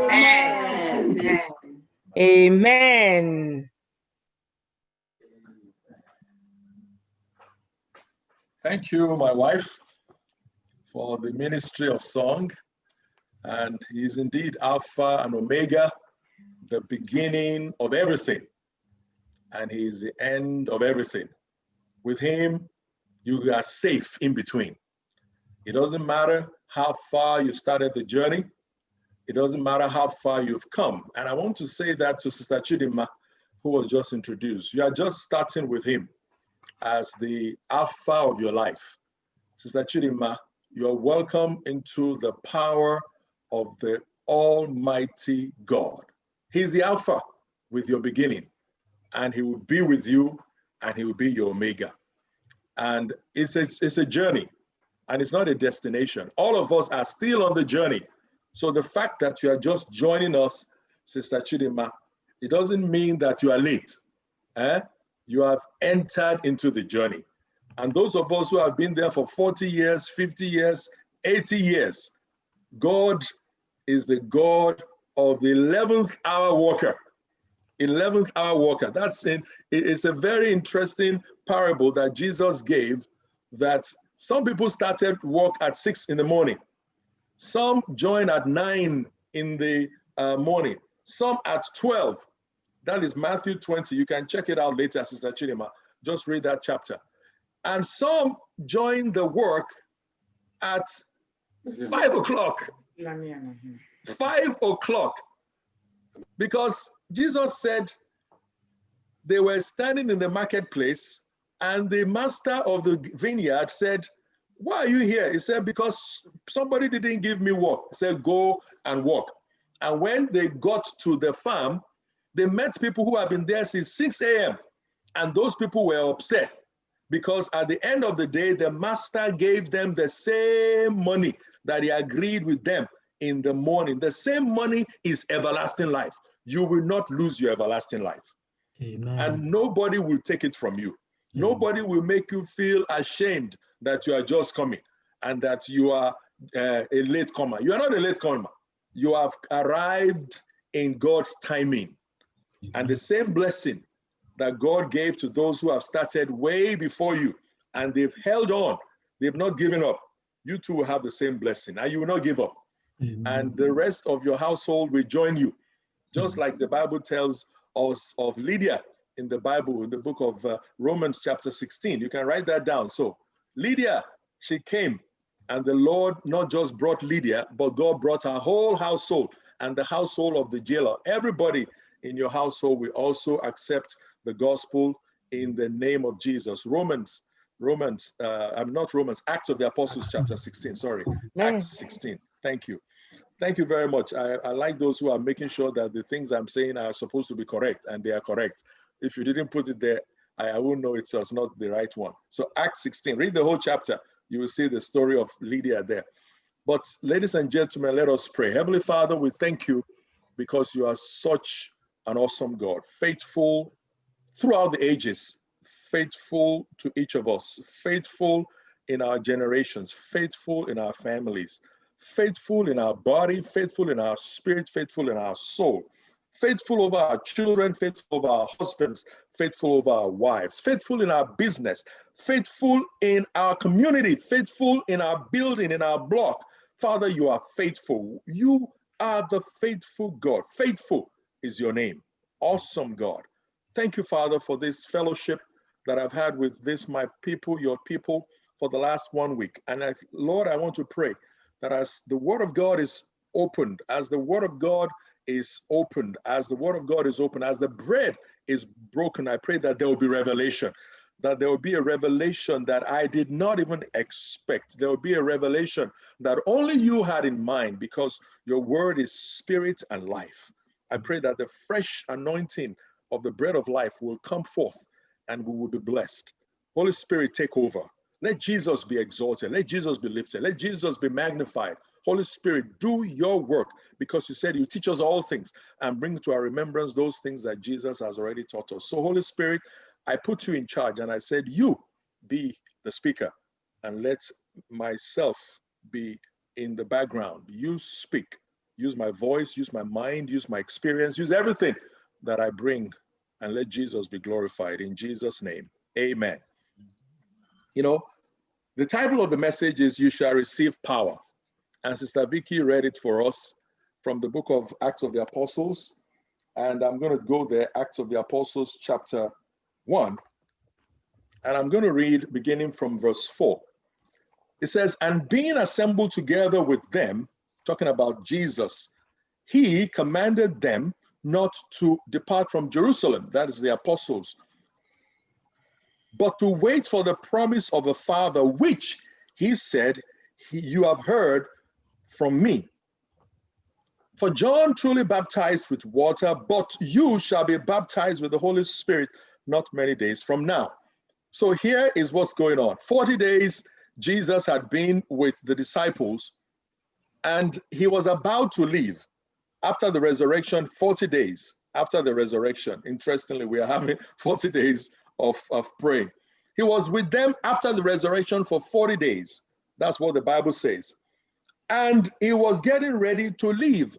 Amen. Amen. Thank you, my wife, for the ministry of song. And he's indeed Alpha and Omega, the beginning of everything. And he is the end of everything. With him, you are safe in between. It doesn't matter how far you started the journey. It doesn't matter how far you've come. And I want to say that to Sister Chidima, who was just introduced. You are just starting with him. as the Alpha of your life. Sister Chidima, you're welcome into the power of the Almighty God. He's the Alpha with your beginning, and he will be with you, and he will be your Omega. And it's a journey, and it's not a destination. All of us are still on the journey. So the fact that you are just joining us, Sister Chidima, it doesn't mean that you are late. You have entered into the journey. And those of us who have been there for 40 years, 50 years, 80 years, God is the God of the 11th hour walker. 11th hour walker. It's a very interesting parable that Jesus gave, that some people started work at 6 in the morning. Some joined at 9 in the morning. Some at 12. That is Matthew 20. You can check it out later, Sister Chidima. Just read that chapter. And some joined the work at 5 o'clock. 5 o'clock. Because Jesus said they were standing in the marketplace, and the master of the vineyard said, "Why are you here?" He said, "Because somebody didn't give me work." He said, "Go and work." And when they got to the farm, they met people who had been there since 6 a.m. And those people were upset because at the end of the day, the master gave them the same money that he agreed with them in the morning. The same money is everlasting life. You will not lose your everlasting life. Amen. And nobody will take it from you. Nobody will make you feel ashamed that you are just coming and that you are a late comer. You are not a late comer. You have arrived in God's timing. And the same blessing that God gave to those who have started way before you and they've held on, they've not given up, you too will have the same blessing and you will not give up. And the rest of your household will join you. Just like the Bible tells us of Lydia in the Bible, in the book of Romans chapter 16. You can write that down. So Lydia, she came, and the Lord not just brought Lydia, but God brought her whole household and the household of the jailer. Everybody in your household will also accept the gospel in the name of Jesus. Acts of the Apostles chapter 16, sorry. Acts 16, thank you. Thank you very much. I like those who are making sure that the things I'm saying are supposed to be correct, and they are correct. If you didn't put it there, I won't know it's not the right one. So Acts 16, read the whole chapter. You will see the story of Lydia there. But ladies and gentlemen, let us pray. Heavenly Father, we thank you because you are such an awesome God, faithful throughout the ages, faithful to each of us, faithful in our generations, faithful in our families, faithful in our body, faithful in our spirit, faithful in our soul, faithful over our children, faithful over our husbands, faithful over our wives, faithful in our business, faithful in our community, faithful in our building, in our block. Father, you are faithful. You are the faithful God. Faithful is your name. Awesome God. Thank you, Father, for this fellowship that I've had with my people, your people, for the last 1 week. And Lord, I want to pray that as the word of God is opened, as the word of God is opened, as the word of God is open, as the bread is broken, I pray that there will be revelation, that there will be a revelation that I did not even expect. There will be a revelation that only you had in mind, because your word is spirit and life. I pray that the fresh anointing of the bread of life will come forth and we will be blessed. Holy Spirit, take over. Let Jesus be exalted. Let Jesus be lifted. Let Jesus be magnified. Holy Spirit, do your work, because you said you teach us all things and bring to our remembrance those things that Jesus has already taught us. So Holy Spirit, I put you in charge, and I said, you be the speaker and let myself be in the background. You speak. Use my voice, use my mind, use my experience, use everything that I bring, and let Jesus be glorified. In Jesus' name, amen. You know, the title of the message is You Shall Receive Power. And Sister Vicky read it for us from the book of Acts of the Apostles. And I'm going to go there, Acts of the Apostles, chapter 1. And I'm going to read beginning from verse 4. It says, and being assembled together with them, talking about Jesus, he commanded them not to depart from Jerusalem, that is the apostles, but to wait for the promise of the Father, which he said, you have heard from me. For John truly baptized with water, but you shall be baptized with the Holy Spirit not many days from now. So here is what's going on. 40 days Jesus had been with the disciples, and he was about to leave after the resurrection, 40 days after the resurrection. Interestingly, we are having 40 days of praying. He was with them after the resurrection for 40 days. That's what the Bible says. And he was getting ready to leave,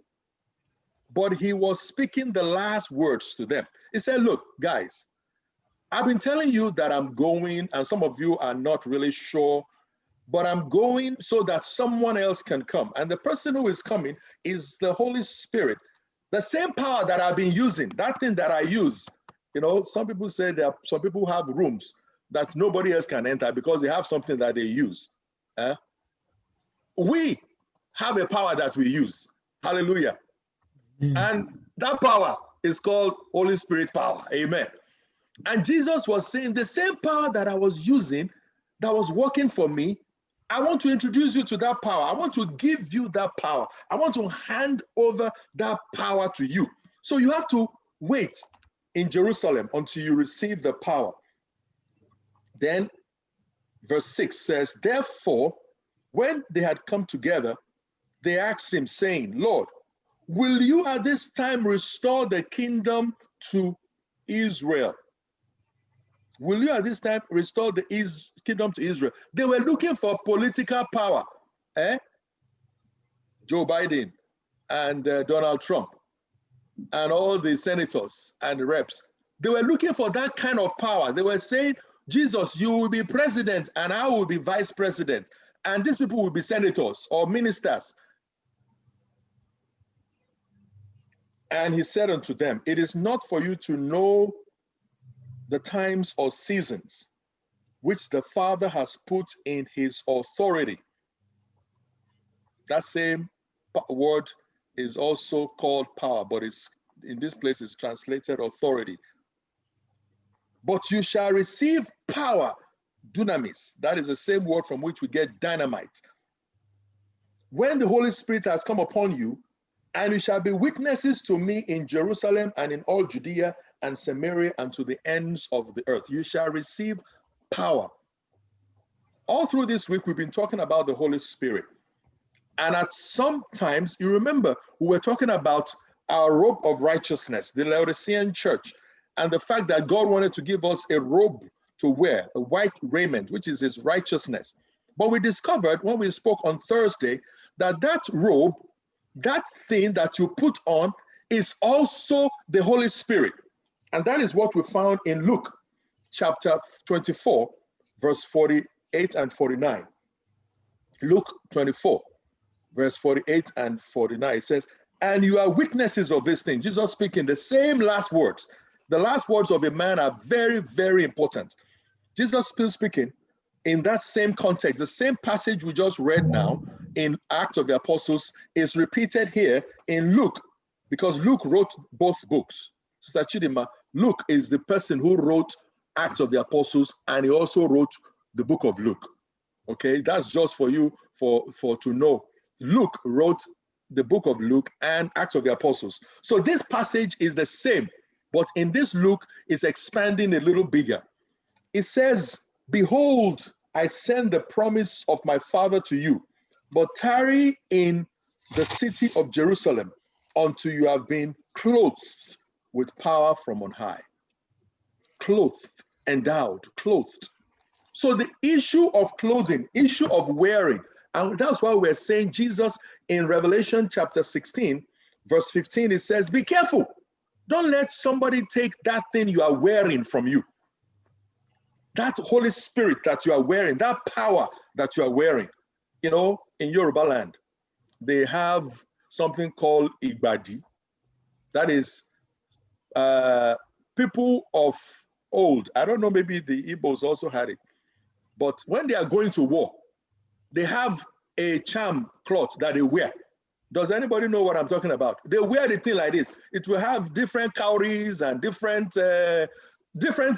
but he was speaking the last words to them. He said, look, guys, I've been telling you that I'm going, and some of you are not really sure, but I'm going so that someone else can come. And the person who is coming is the Holy Spirit. The same power that I've been using, that thing that I use. You know, some people say that some people have rooms that nobody else can enter because they have something that they use. We have a power that we use. Hallelujah. And that power is called Holy Spirit power. Amen. And Jesus was saying the same power that I was using, that was working for me, I want to introduce you to that power. I want to give you that power. I want to hand over that power to you. So you have to wait in Jerusalem until you receive the power. Then verse 6 says, therefore, when they had come together, they asked him, saying, Lord, will you at this time restore the kingdom to Israel? Will you at this time restore the kingdom to Israel? They were looking for political power. Joe Biden and Donald Trump and all the senators and the reps. They were looking for that kind of power. They were saying, Jesus, you will be president and I will be vice president. And these people will be senators or ministers. And he said unto them, it is not for you to know the times or seasons which the Father has put in his authority. That same word is also called power, but it's in this place is translated authority. But you shall receive power, dunamis. That is the same word from which we get dynamite. When the Holy Spirit has come upon you, and you shall be witnesses to me in Jerusalem and in all Judea and Samaria and to the ends of the earth. You shall receive power. All through this week, we've been talking about the Holy Spirit. And at some times, you remember, we were talking about our robe of righteousness, the Laodicean church, and the fact that God wanted to give us a robe to wear, a white raiment, which is his righteousness. But we discovered when we spoke on Thursday that that robe, that thing that you put on, is also the Holy Spirit. And that is what we found in Luke chapter 24, verse 48 and 49. Luke 24, verse 48 and 49, it says, and you are witnesses of this thing. Jesus speaking the same last words. The last words of a man are very, very important. Jesus still speaking in that same context. The same passage we just read now in Acts of the Apostles is repeated here in Luke, because Luke wrote both books. Sister Chidima, Luke is the person who wrote Acts of the Apostles, and he also wrote the book of Luke. Okay, that's just for you to know. Luke wrote the book of Luke and Acts of the Apostles. So this passage is the same, but in this Luke, it's expanding a little bigger. It says, behold, I send the promise of my Father to you, but tarry in the city of Jerusalem until you have been clothed with power from on high. Clothed, endowed, clothed. So the issue of clothing, issue of wearing, and that's why we're saying Jesus in Revelation chapter 16, verse 15, it says, be careful. Don't let somebody take that thing you are wearing from you. That Holy Spirit that you are wearing, that power that you are wearing. You know, in Yoruba land, they have something called Igbadi. That is people of old. I don't know, maybe the Igbos also had it. But when they are going to war, they have a charm cloth that they wear. Does anybody know what I'm talking about? They wear the thing like this. It will have different cowries and different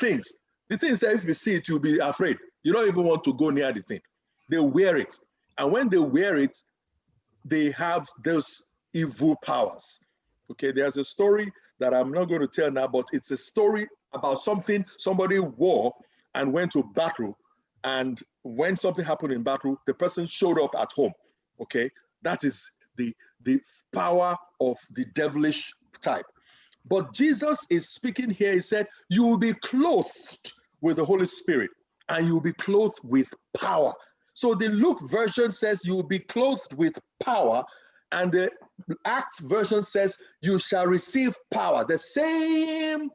things. The thing is that if you see it, you'll be afraid. You don't even want to go near the thing. They wear it. And when they wear it, they have those evil powers. Okay, there's a story that I'm not going to tell now, but it's a story about something somebody wore and went to battle. And when something happened in battle, the person showed up at home. Okay, that is the power of the devilish type. But Jesus is speaking here. He said, you will be clothed with the Holy Spirit and you will be clothed with power. So the Luke version says you will be clothed with power, and the Acts version says you shall receive power. The same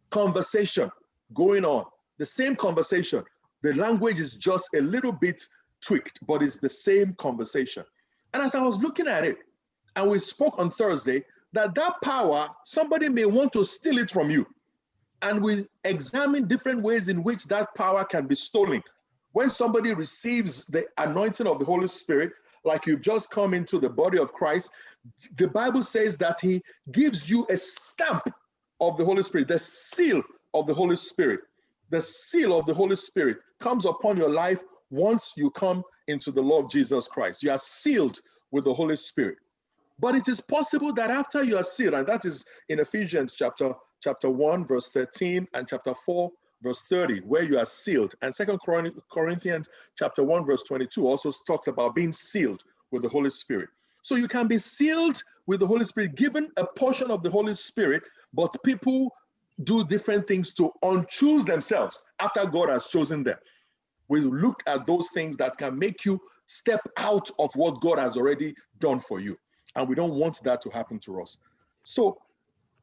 conversation going on, the same conversation. The language is just a little bit tweaked, but it's the same conversation. And as I was looking at it, and we spoke on Thursday, that power, somebody may want to steal it from you. And we examine different ways in which that power can be stolen. When somebody receives the anointing of the Holy Spirit, like you've just come into the body of Christ, the Bible says that he gives you a stamp of the Holy Spirit, the seal of the Holy Spirit. The seal of the Holy Spirit comes upon your life once you come into the Lord Jesus Christ. You are sealed with the Holy Spirit. But it is possible that after you are sealed, and that is in Ephesians chapter 1, verse 13, and chapter 4, verse 30, where you are sealed. And 2 Corinthians chapter 1, verse 22 also talks about being sealed with the Holy Spirit. So you can be sealed with the Holy Spirit, given a portion of the Holy Spirit, but people do different things to unchoose themselves after God has chosen them. We look at those things that can make you step out of what God has already done for you. And we don't want that to happen to us. So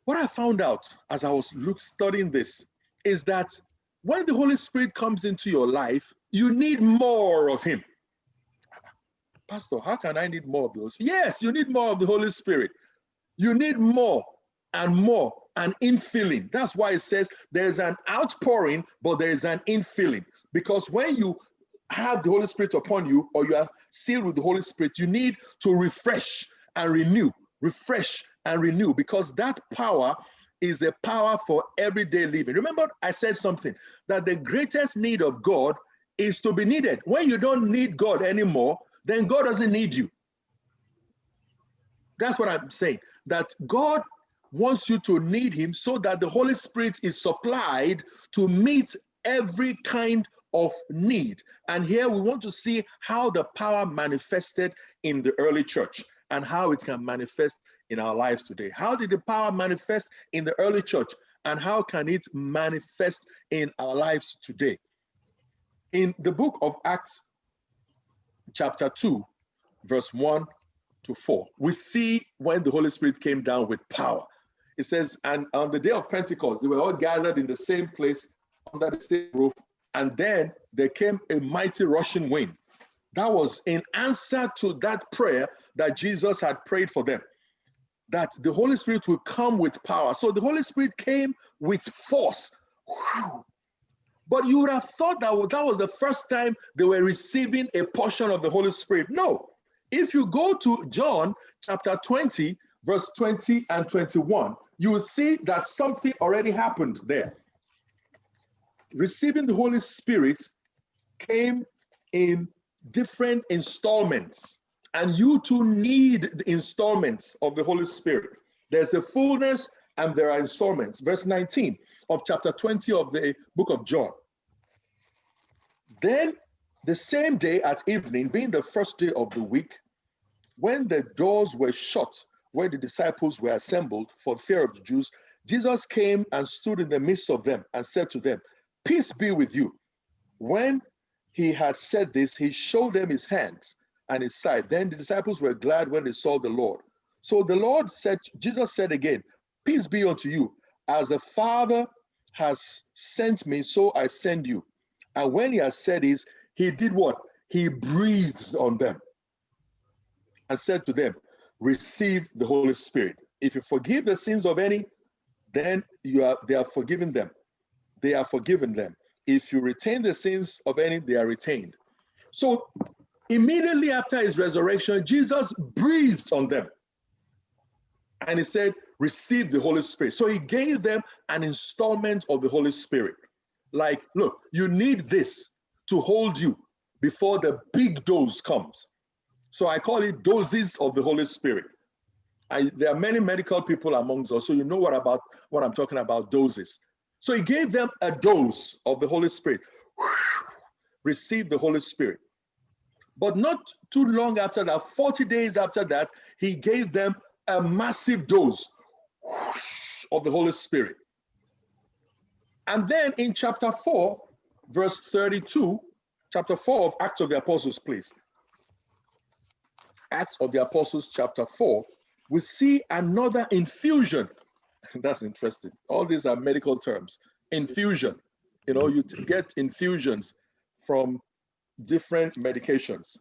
what I found out as I was studying this is that when the Holy Spirit comes into your life, you need more of him. Pastor, how can I need more of those? Yes, you need more of the Holy Spirit. You need more and infilling. That's why it says there's an outpouring, but there is an infilling. Because when you have the Holy Spirit upon you, or you are sealed with the Holy Spirit, you need to refresh and renew, because that power is a power for everyday living. Remember, I said something, that the greatest need of God is to be needed. When you don't need God anymore, then God doesn't need you. That's what I'm saying, that God wants you to need him so that the Holy Spirit is supplied to meet every kind of need. And here we want to see how the power manifested in the early church and how it can manifest in our lives today. How did the power manifest in the early church, and how can it manifest in our lives today? In the book of Acts, chapter 2, verse 1 to 4, we see when the Holy Spirit came down with power. It says, and on the day of Pentecost, they were all gathered in the same place under the same roof, and then there came a mighty rushing wind. That was in answer to that prayer that Jesus had prayed for them, that the Holy Spirit will come with power. So the Holy Spirit came with force. Whew. But you would have thought that that was the first time they were receiving a portion of the Holy Spirit. No. If you go to John chapter 20, verse 20 and 21, you will see that something already happened there. Receiving the Holy Spirit came in different installments, and you too need the installments of the Holy Spirit. There's a fullness and there are installments. Verse 19 of chapter 20 of the book of John. Then the same day at evening, being the first day of the week, when the doors were shut where the disciples were assembled for fear of the Jews, Jesus came and stood in the midst of them and said to them, "Peace be with you." When he had said this, he showed them his hands and his side. Then the disciples were glad when they saw the Lord. So the Lord said, Jesus said again, "Peace be unto you. As the Father has sent me, so I send you." And when he has said this, he did what? He breathed on them and said to them, "Receive the Holy Spirit. If you forgive the sins of any, then they are forgiven them. They are forgiven them. If you retain the sins of any, they are retained." So immediately after his resurrection, Jesus breathed on them. And he said, "Receive the Holy Spirit." So he gave them an installment of the Holy Spirit. Like, look, you need this to hold you before the big dose comes. So I call it doses of the Holy Spirit. There are many medical people amongst us, so you know what I'm talking about, doses. So he gave them a dose of the Holy Spirit. Receive the Holy Spirit. But not too long after that, 40 days after that, he gave them a massive dose of the Holy Spirit. And then in chapter 4, verse 32, chapter 4 of Acts of the Apostles, please. Acts of the Apostles, chapter 4, we see another infusion. That's interesting. All these are medical terms. Infusion. You know, you get infusions from different medications.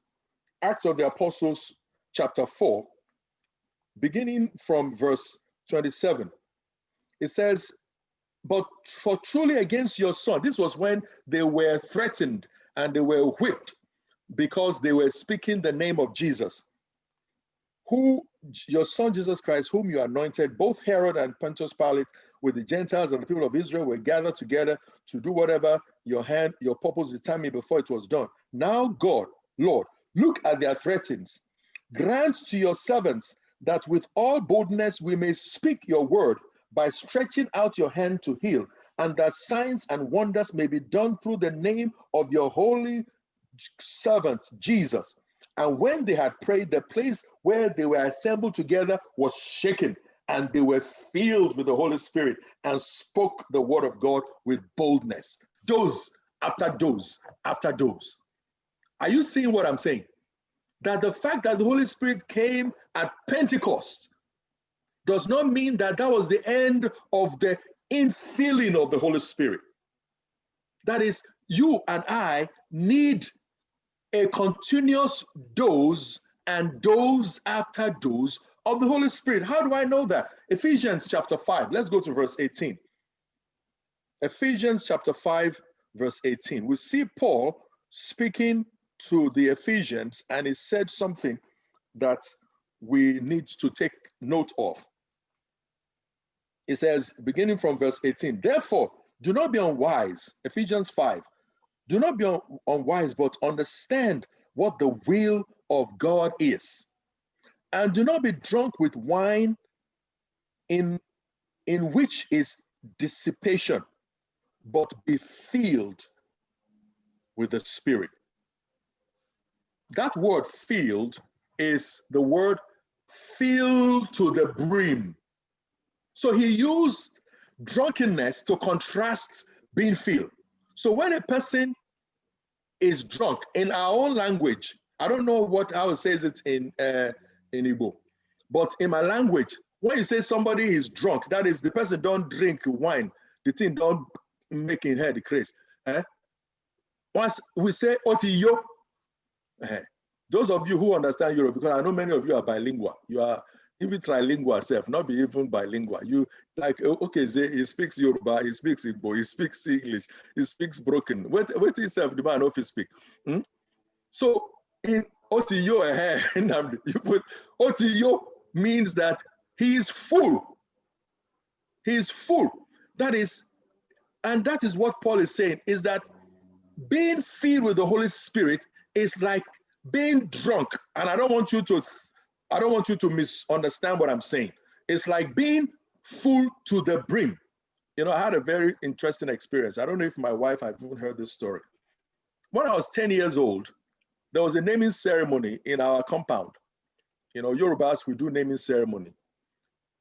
Acts of the Apostles, chapter 4, beginning from verse 27. It says, but for truly against your son, this was when they were threatened and they were whipped because they were speaking the name of Jesus, who your son Jesus Christ, whom you anointed, both Herod and Pontius Pilate with the Gentiles and the people of Israel were gathered together to do whatever your purpose determined before it was done. Now God, Lord, look at their threats. Grant to your servants that with all boldness we may speak your word by stretching out your hand to heal, and that signs and wonders may be done through the name of your holy servant Jesus. And when they had prayed, the place where they were assembled together was shaken, and they were filled with the Holy Spirit and spoke the word of God with boldness. Dose after dose after dose. Are you seeing what I'm saying? That the fact that the Holy Spirit came at Pentecost does not mean that that was the end of the infilling of the Holy Spirit. That is, you and I need a continuous dose and dose after dose of the Holy Spirit. How do I know that? Ephesians chapter 5. Let's go to verse 18. Ephesians chapter 5, verse 18. We see Paul speaking to the Ephesians, and he said something that we need to take note of. It says, beginning from verse 18, therefore, do not be unwise. Ephesians 5. Do not be unwise, but understand what the will of God is. And do not be drunk with wine in which is dissipation, but be filled with the Spirit. That word filled is the word filled to the brim. So he used drunkenness to contrast being filled. So when a person is drunk, in our own language, I don't know how it says it in Igbo, but in my language, when you say somebody is drunk, that is the person don't drink wine, the thing don't make him head crazy. Once we say otiyo, those of you who understand Europe, because I know many of you are bilingual, you are even trilingual self, not be even bilingual. You like, okay, he speaks Yoruba, he speaks Igbo, he speaks English, he speaks broken. Wait himself, the man of his speak. So in Otiyo, you put Otiyo means that he is full. He is full. That is, and that is what Paul is saying, is that being filled with the Holy Spirit is like being drunk. And I don't want you to misunderstand what I'm saying. It's like being full to the brim. You know, I had a very interesting experience. I don't know if my wife has even heard this story. When I was 10 years old, there was a naming ceremony in our compound. You know, Yorubas, we do naming ceremony.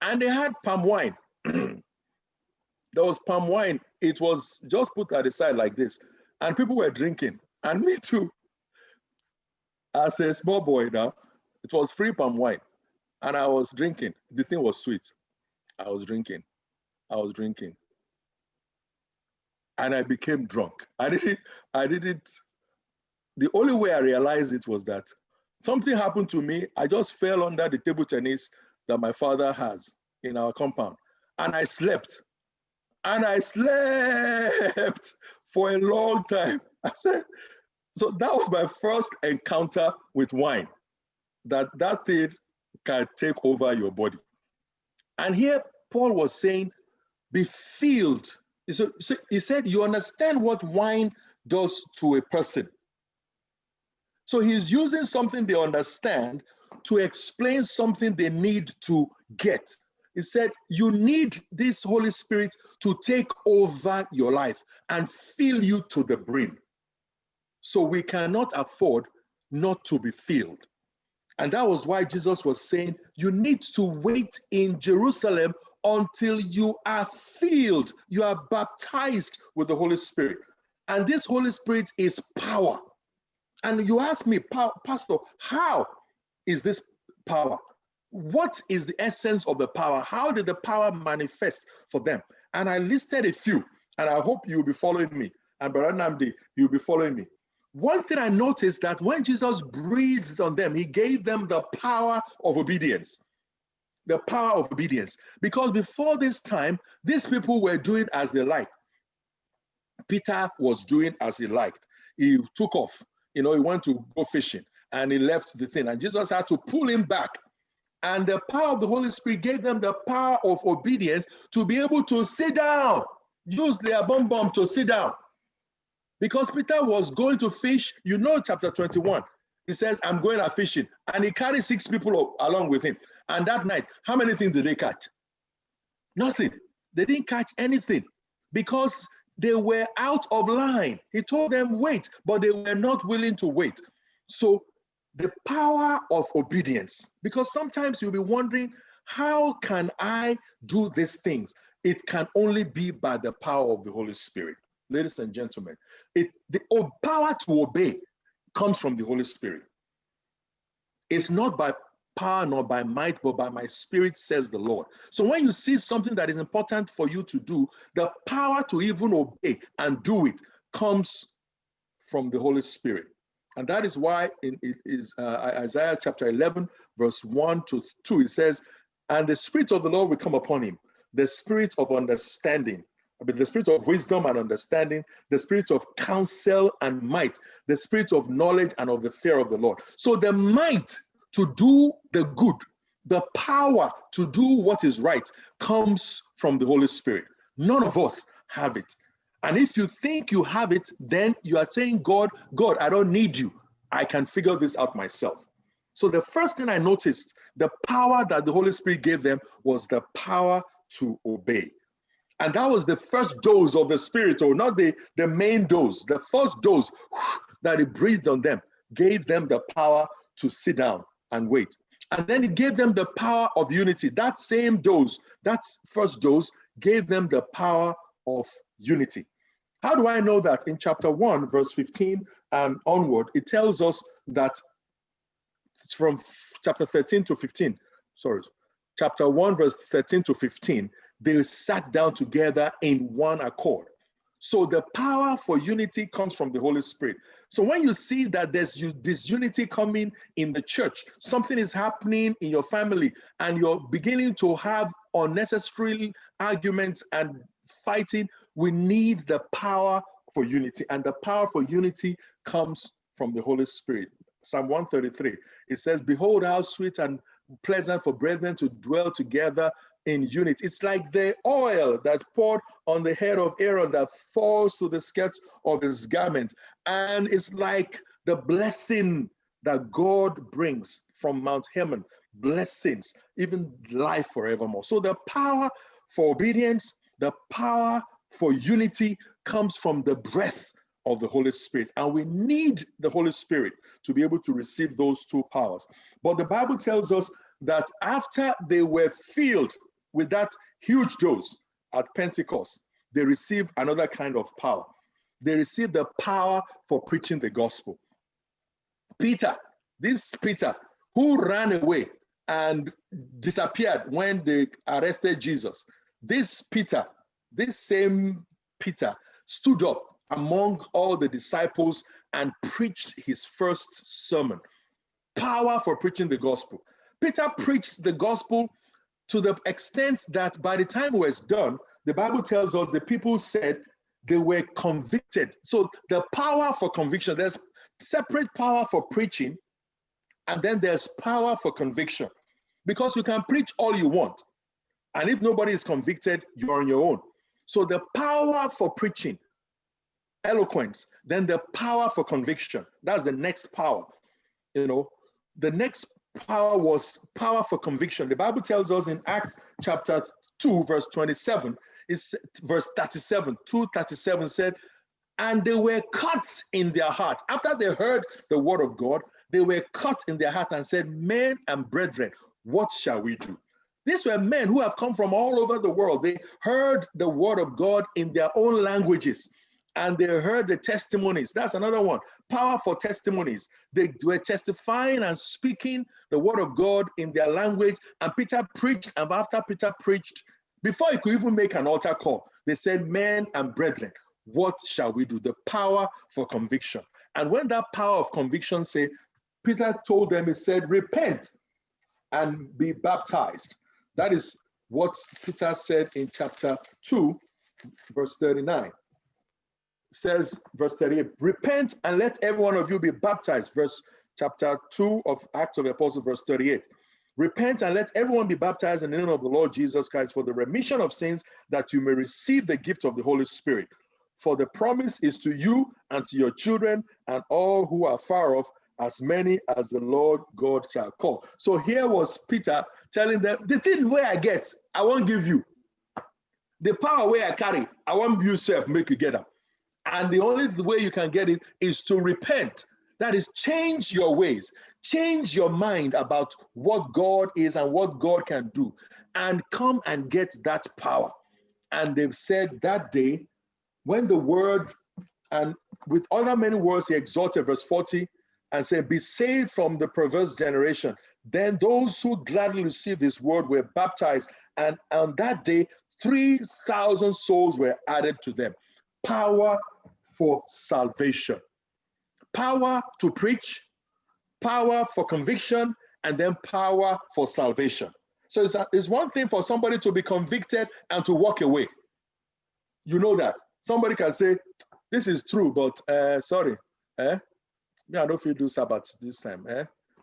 And they had palm wine. There was palm wine. It was just put at the side like this. And people were drinking. And me too. As a small boy now, it was free palm wine. And I was drinking. The thing was sweet. I was drinking. And I became drunk. The only way I realized it was that something happened to me. I just fell under the table tennis that my father has in our compound. And I slept. And I slept for a long time. So that was my first encounter with wine. That thing can take over your body. And here Paul was saying, be filled So he said, you understand what wine does to a person. So he's using something they understand to explain something they need to get. He said, you need this Holy Spirit to take over your life and fill you to the brim. So we cannot afford not to be filled. And that was why Jesus was saying, you need to wait in Jerusalem until you are filled, you are baptized with the Holy Spirit. And this Holy Spirit is power. And you ask me, Pastor, how is this power? What is the essence of the power? How did the power manifest for them? And I listed a few, and I hope you'll be following me. And Brother Namdi, you'll be following me. One thing I noticed that when Jesus breathed on them, he gave them the power of obedience. The power of obedience. Because before this time, these people were doing as they liked. Peter was doing as he liked. He took off. He went to go fishing and he left the thing. And Jesus had to pull him back. And the power of the Holy Spirit gave them the power of obedience to be able to sit down. Use their bomb to sit down. Because Peter was going to fish, chapter 21. He says, I'm going out fishing. And he carried 6 people along with him. And that night, how many things did they catch? Nothing. They didn't catch anything because they were out of line. He told them, wait, but they were not willing to wait. So the power of obedience, because sometimes you'll be wondering, how can I do these things? It can only be by the power of the Holy Spirit. Ladies and gentlemen, the power to obey comes from the Holy Spirit. It's not by power nor by might, but by my spirit, says the Lord. So when you see something that is important for you to do, the power to even obey and do it comes from the Holy Spirit. And that is why in Isaiah chapter 11, verse 1 to 2, it says, and the Spirit of the Lord will come upon him, the Spirit of understanding, the Spirit of wisdom and understanding, the Spirit of counsel and might, the Spirit of knowledge and of the fear of the Lord. So the might to do the good, the power to do what is right comes from the Holy Spirit. None of us have it. And if you think you have it, then you are saying, God, I don't need you. I can figure this out myself. So the first thing I noticed, the power that the Holy Spirit gave them was the power to obey. And that was the first dose of the Spirit, or not the main dose. The first dose that he breathed on them gave them the power to sit down and wait. And then it gave them the power of unity. That same dose, that first dose, gave them the power of unity. How do I know that? In chapter 1, verse 15 and onward, it tells us that it's from chapter 13 to 15. Chapter 1, verse 13 to 15, they sat down together in one accord. So the power for unity comes from the Holy Spirit. So when you see that there's this unity coming in the church, something is happening in your family, and you're beginning to have unnecessary arguments and fighting, we need the power for unity. And the power for unity comes from the Holy Spirit. Psalm 133, it says, behold how sweet and pleasant for brethren to dwell together in unity. It's like the oil that's poured on the head of Aaron that falls to the skirts of his garment. And it's like the blessing that God brings from Mount Hermon, blessings, even life forevermore. So the power for obedience, the power for unity comes from the breath of the Holy Spirit. And we need the Holy Spirit to be able to receive those two powers. But the Bible tells us that after they were filled with that huge dose at Pentecost, they received another kind of power. They received the power for preaching the gospel. Peter, this Peter, who ran away and disappeared when they arrested Jesus, this Peter, this same Peter, stood up among all the disciples and preached his first sermon. Power for preaching the gospel. Peter preached the gospel to the extent that by the time it was done, the Bible tells us the people said they were convicted. So the power for conviction, there's separate power for preaching, and then there's power for conviction. Because you can preach all you want, and if nobody is convicted, you're on your own. So the power for preaching, eloquence, then the power for conviction. That's the next power. You know, the next power was power for conviction. The Bible tells us in Acts chapter 2, verse 27, is verse 37, 2:37 said, and they were cut in their heart. After they heard the word of God, they were cut in their heart and said, men and brethren, what shall we do? These were men who have come from all over the world. They heard the word of God in their own languages, and they heard the testimonies. That's another one. Power for testimonies. They were testifying and speaking the word of God in their language, and Peter preached, and after Peter preached, before he could even make an altar call, they said, men and brethren, what shall we do? The power for conviction. And when that power of conviction said, Peter told them, he said, repent and be baptized. That is what Peter said in chapter 2, verse 39. It says, verse 38, repent and let every one of you be baptized. Chapter 2 of Acts of the Apostles, verse 38. Repent and let everyone be baptized in the name of the Lord Jesus Christ for the remission of sins, that you may receive the gift of the Holy Spirit. For the promise is to you and to your children and all who are far off, as many as the Lord God shall call. So here was Peter telling them, the thing where I get, I won't give you. The power where I carry, I want you self make you get up. And the only way you can get it is to repent. That is, change your ways, change your mind about what God is and what God can do, and come and get that power. And they've said that day, when the word, and with other many words, he exhorted, verse 40, and said, be saved from the perverse generation. Then those who gladly received this word were baptized, and on that day, 3,000 souls were added to them. Power for salvation. Power to preach, power for conviction, and then power for salvation. So it's one thing for somebody to be convicted and to walk away. You know that. Somebody can say, this is true, but sorry. Me, I don't know if you do Sabbath this time.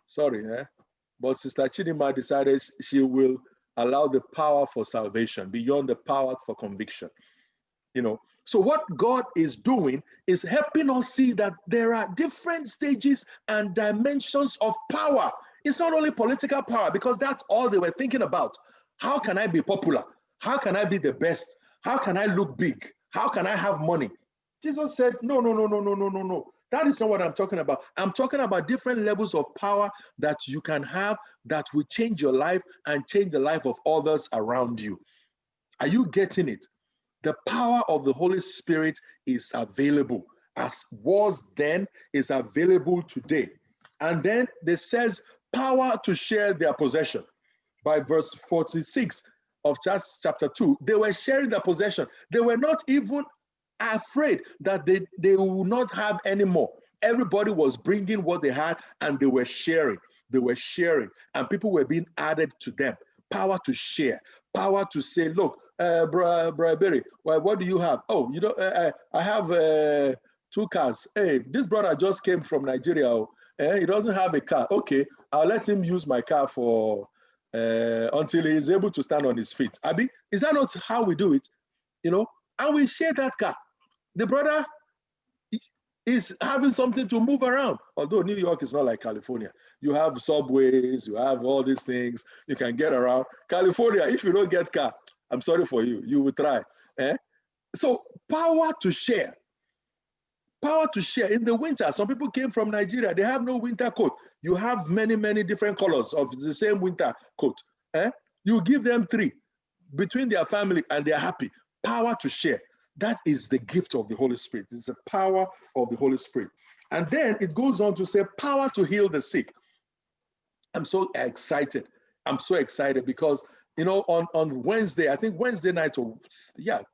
Sorry. But Sister Chidima decided she will allow the power for salvation beyond the power for conviction. You know, so what God is doing is helping us see that there are different stages and dimensions of power. It's not only political power, because that's all they were thinking about. How can I be popular? How can I be the best? How can I look big? How can I have money? Jesus said, no. That is not what I'm talking about. I'm talking about different levels of power that you can have that will change your life and change the life of others around you. Are you getting it? The power of the Holy Spirit is available, as was then, is available today. And then it says power to share their possession. By verse 46 of chapter 2, they were sharing their possession. They were not even afraid that they will not have any more. Everybody was bringing what they had, and they were sharing. They were sharing, and people were being added to them. Power to share, power to say, look, Bro Berry, well, what do you have? Oh, you know, I have 2 cars. Hey, this brother just came from Nigeria. He doesn't have a car. Okay, I'll let him use my car for until he is able to stand on his feet. Abi, is that not how we do it? You know, and we share that car. The brother is having something to move around. Although New York is not like California. You have subways, you have all these things, you can get around. California, if you don't get car, I'm sorry for you, you will try. So power to share. Power to share. In the winter, some people came from Nigeria, they have no winter coat. You have many, many different colors of the same winter coat. You give them 3 between their family and they're happy. Power to share. That is the gift of the Holy Spirit. It's the power of the Holy Spirit. And then it goes on to say power to heal the sick. I'm so excited. I'm so excited because, you know, on Wednesday, I think Wednesday night,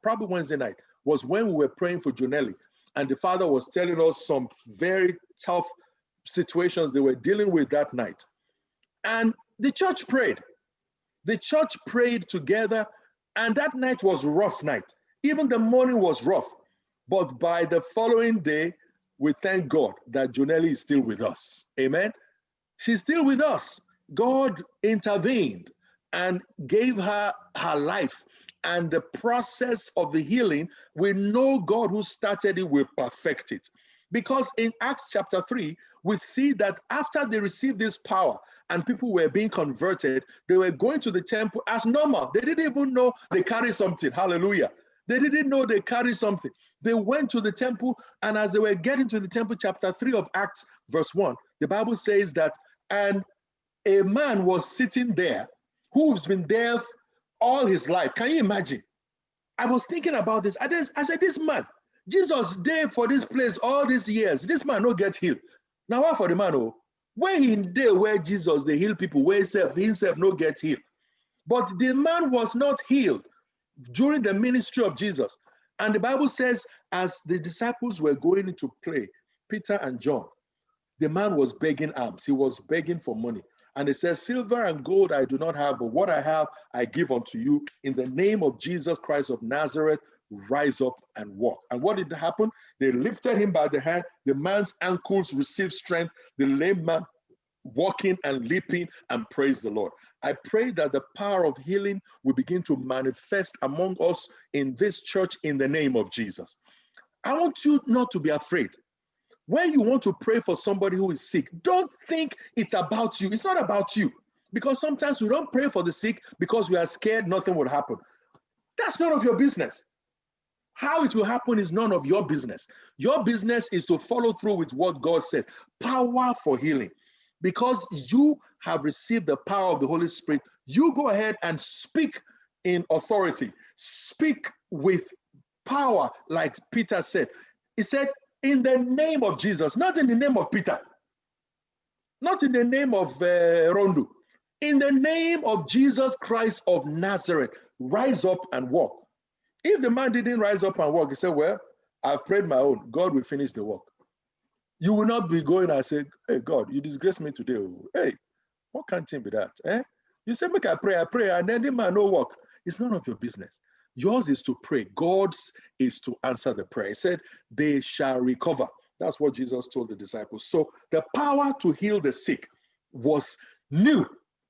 probably Wednesday night, was when we were praying for Jonelli. And the father was telling us some very tough situations they were dealing with that night. And the church prayed. The church prayed together, and that night was a rough night. Even the morning was rough. But by the following day, we thank God that Jonelli is still with us. Amen. She's still with us. God intervened and gave her her life and the process of the healing, we know God who started it will perfect it. Because in Acts chapter 3, we see that after they received this power and people were being converted, they were going to the temple as normal. They didn't even know they carried something. Hallelujah. They didn't know they carried something. They went to the temple, and as they were getting to the temple, chapter 3 of Acts, verse 1, the Bible says that, and a man was sitting there who's been there all his life. Can you imagine? I was thinking about this. I said, this man, Jesus there for this place all these years. This man no get healed. Now what for the man? Oh, where he there where Jesus they heal people, where himself no get healed. But the man was not healed during the ministry of Jesus. And the Bible says, as the disciples were going to pray, Peter and John, the man was begging alms. He was begging for money. And it says, silver and gold I do not have, but what I have I give unto you. In the name of Jesus Christ of Nazareth, rise up and walk. And what did happen? They lifted him by the hand. The man's ankles received strength. The lame man walking and leaping and praise the Lord. I pray that the power of healing will begin to manifest among us in this church in the name of Jesus. I want you not to be afraid. When you want to pray for somebody who is sick, don't think it's about you. It's not about you. Because sometimes we don't pray for the sick because we are scared nothing will happen. That's none of your business. How it will happen is none of your business. Your business is to follow through with what God says. Power for healing. Because you have received the power of the Holy Spirit, you go ahead and speak in authority. Speak with power, like Peter said. He said, in the name of Jesus, not in the name of Peter, not in the name of Rondu, in the name of Jesus Christ of Nazareth, rise up and walk. If the man didn't rise up and walk, he said, well, I've prayed my own. God will finish the work. You will not be going and say, hey, God, you disgrace me today. Hey, what can't it be that? Eh? You say, make I pray, and then the man no work. It's none of your business. Yours is to pray. God's is to answer the prayer. He said, they shall recover. That's what Jesus told the disciples. So the power to heal the sick was new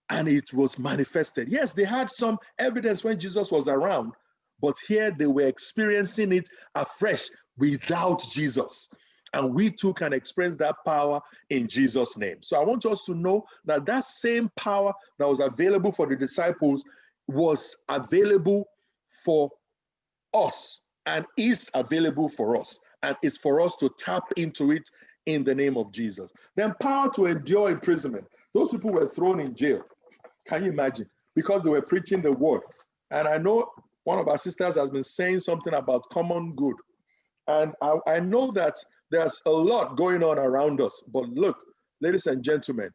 and it was manifested. Yes, they had some evidence when Jesus was around, but here they were experiencing it afresh without Jesus. And we too can experience that power in Jesus' name. So I want us to know that that same power that was available for the disciples was available for us and is available for us. And it's for us to tap into it in the name of Jesus. Then power to endure imprisonment. Those people were thrown in jail. Can you imagine? Because they were preaching the word. And I know one of our sisters has been saying something about common good. And I know that there's a lot going on around us. But look, ladies and gentlemen,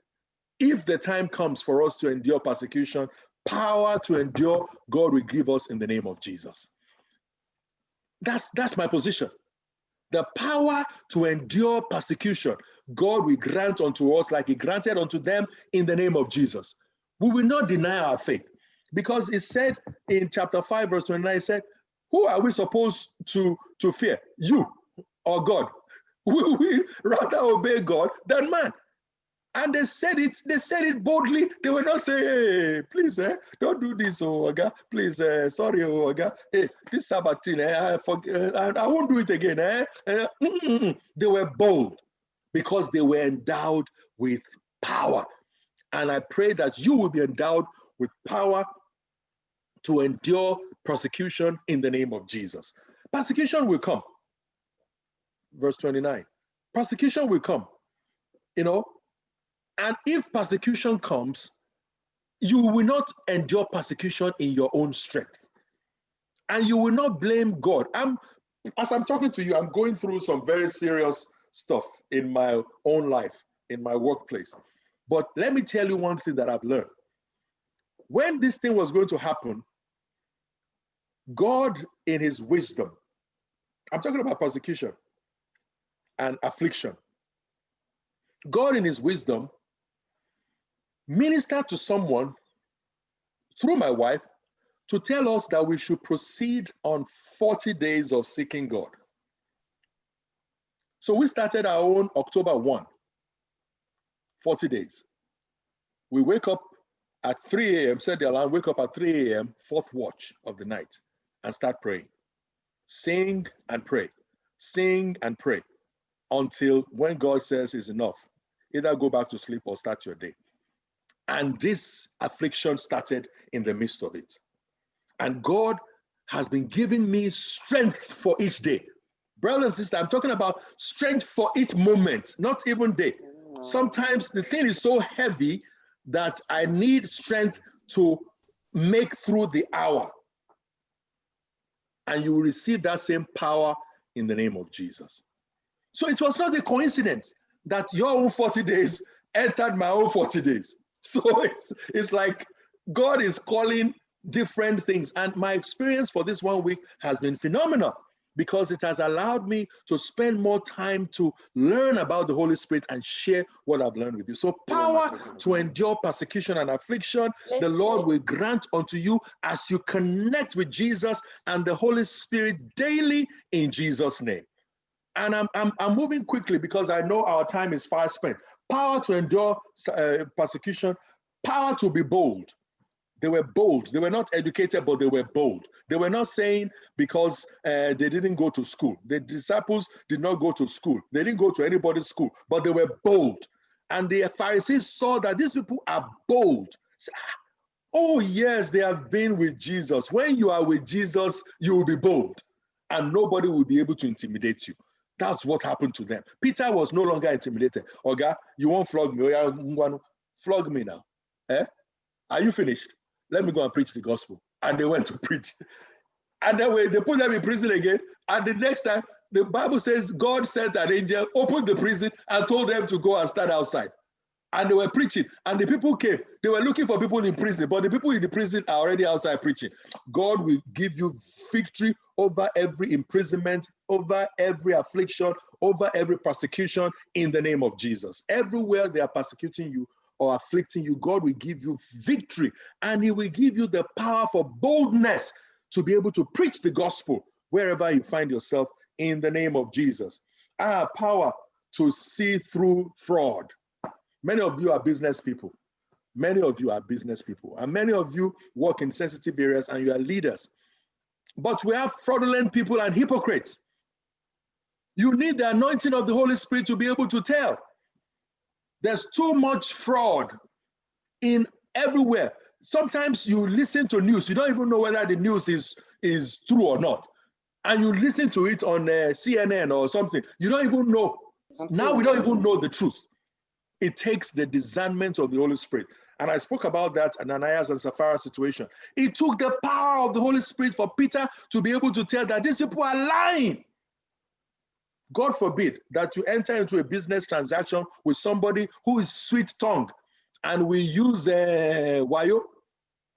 if the time comes for us to endure persecution, power to endure, God will give us in the name of Jesus. That's my position. The power to endure persecution, God will grant unto us like he granted unto them in the name of Jesus. We will not deny our faith because it said in chapter 5, verse 29, it said, who are we supposed to fear? You or God? We will rather obey God than man. And they said it boldly. They were not saying, hey, please, don't do this, oh, Oga. Please, sorry, oh, Oga. Hey, this Sabbath thing, I won't do it again. They were bold because they were endowed with power. And I pray that you will be endowed with power to endure persecution in the name of Jesus. Persecution will come. Verse 29. Persecution will come. You know, and if persecution comes, you will not endure persecution in your own strength. And you will not blame God. As I'm talking to you, I'm going through some very serious stuff in my own life, in my workplace. But let me tell you one thing that I've learned. When this thing was going to happen, God in his wisdom, I'm talking about persecution and affliction. God in his wisdom ministered to someone through my wife to tell us that we should proceed on 40 days of seeking God. So we started our own October 1, 40 days. We wake up at 3 a.m., set the alarm, wake up at 3 a.m., fourth watch of the night. and start praying. Sing and pray. Sing and pray until when God says is enough. Either go back to sleep or start your day. And this affliction started in the midst of it. And God has been giving me strength for each day. Brothers and sisters, I'm talking about strength for each moment, not even day. Sometimes the thing is so heavy that I need strength to make through the hour. And you will receive that same power in the name of Jesus. So it was not a coincidence that your own 40 days entered my own 40 days. So it's like God is calling different things. And my experience for this 1 week has been phenomenal because it has allowed me to spend more time to learn about the Holy Spirit and share what I've learned with you. So power to endure persecution and affliction, the Lord will grant unto you as you connect with Jesus and the Holy Spirit daily in Jesus' name. And I'm moving quickly because I know our time is fast spent. Power to endure persecution, power to be bold. They were bold. They were not educated, but they were bold. They were not saying because they didn't go to school. The disciples did not go to school. They didn't go to anybody's school, but they were bold. And the Pharisees saw that these people are bold. Oh, yes, they have been with Jesus. When you are with Jesus, you will be bold, and nobody will be able to intimidate you. That's what happened to them. Peter was no longer intimidated. Oga, you won't flog me. Oga, flog me now. Eh? Are you finished? Let me go and preach the gospel. And they went to preach. And then they put them in prison again. And the next time, the Bible says God sent an angel, opened the prison, and told them to go and stand outside. And they were preaching. And the people came. They were looking for people in prison, but the people in the prison are already outside preaching. God will give you victory over every imprisonment, over every affliction, over every persecution in the name of Jesus. Everywhere they are persecuting you or afflicting you, God will give you victory, and he will give you the power for boldness to be able to preach the gospel wherever you find yourself in the name of Jesus. Power to see through fraud. Many of you are business people. Many of you are business people, and many of you work in sensitive areas and you are leaders. But we have fraudulent people and hypocrites. You need the anointing of the Holy Spirit to be able to tell. There's too much fraud in everywhere. Sometimes you listen to news, you don't even know whether the news is true or not. And you listen to it on CNN or something. You don't even know. Now we don't even know the truth. It takes the discernment of the Holy Spirit. And I spoke about that in Ananias and Sapphira situation. It took the power of the Holy Spirit for Peter to be able to tell that these people are lying. God forbid that you enter into a business transaction with somebody who is sweet-tongued and we use wayo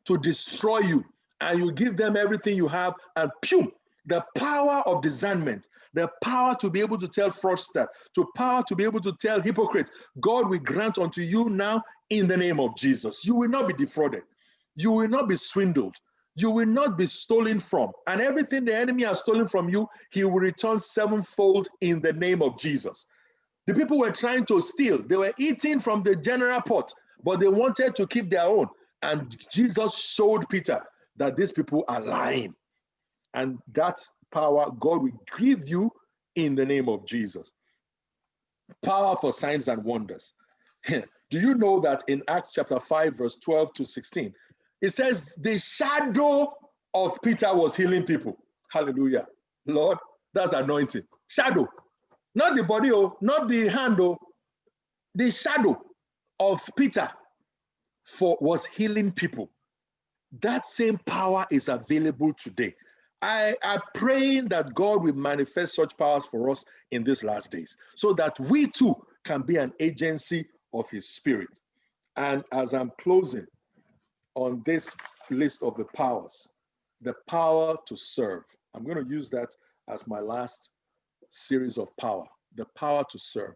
to destroy you, and you give them everything you have, and pew, the power of discernment, the power to be able to tell fraudster, to power to be able to tell hypocrite, God will grant unto you now in the name of Jesus. You will not be defrauded. You will not be swindled. You will not be stolen from. And everything the enemy has stolen from you, he will return sevenfold in the name of Jesus. The people were trying to steal. They were eating from the general pot, but they wanted to keep their own. And Jesus showed Peter that these people are lying. And that's power God will give you in the name of Jesus. Power for signs and wonders. Do you know that in Acts chapter 5, verse 12 to 16, it says the shadow of Peter was healing people. Hallelujah. Lord, that's anointing. Shadow. Not the body, not the hand, the shadow of Peter was healing people. That same power is available today. I am praying that God will manifest such powers for us in these last days so that we too can be an agency of his spirit. And as I'm closing on this list of the powers, the power to serve, I'm going to use that as my last series of power, the power to serve.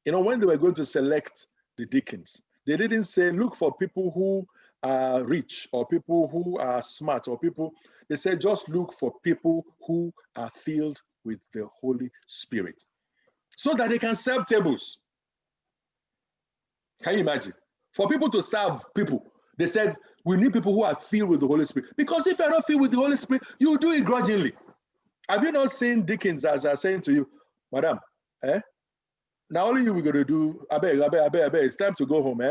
You know, when they were going to select the deacons, they didn't say, look for people who are rich or people who are smart or people. They said, just look for people who are filled with the Holy Spirit so that they can serve tables. Can you imagine? For people to serve people, They said, we need people who are filled with the Holy Spirit. Because if you're not filled with the Holy Spirit, you do it grudgingly. Have you not seen deacons as are saying to you, Madam, now only you we're going to do, I beg, it's time to go home,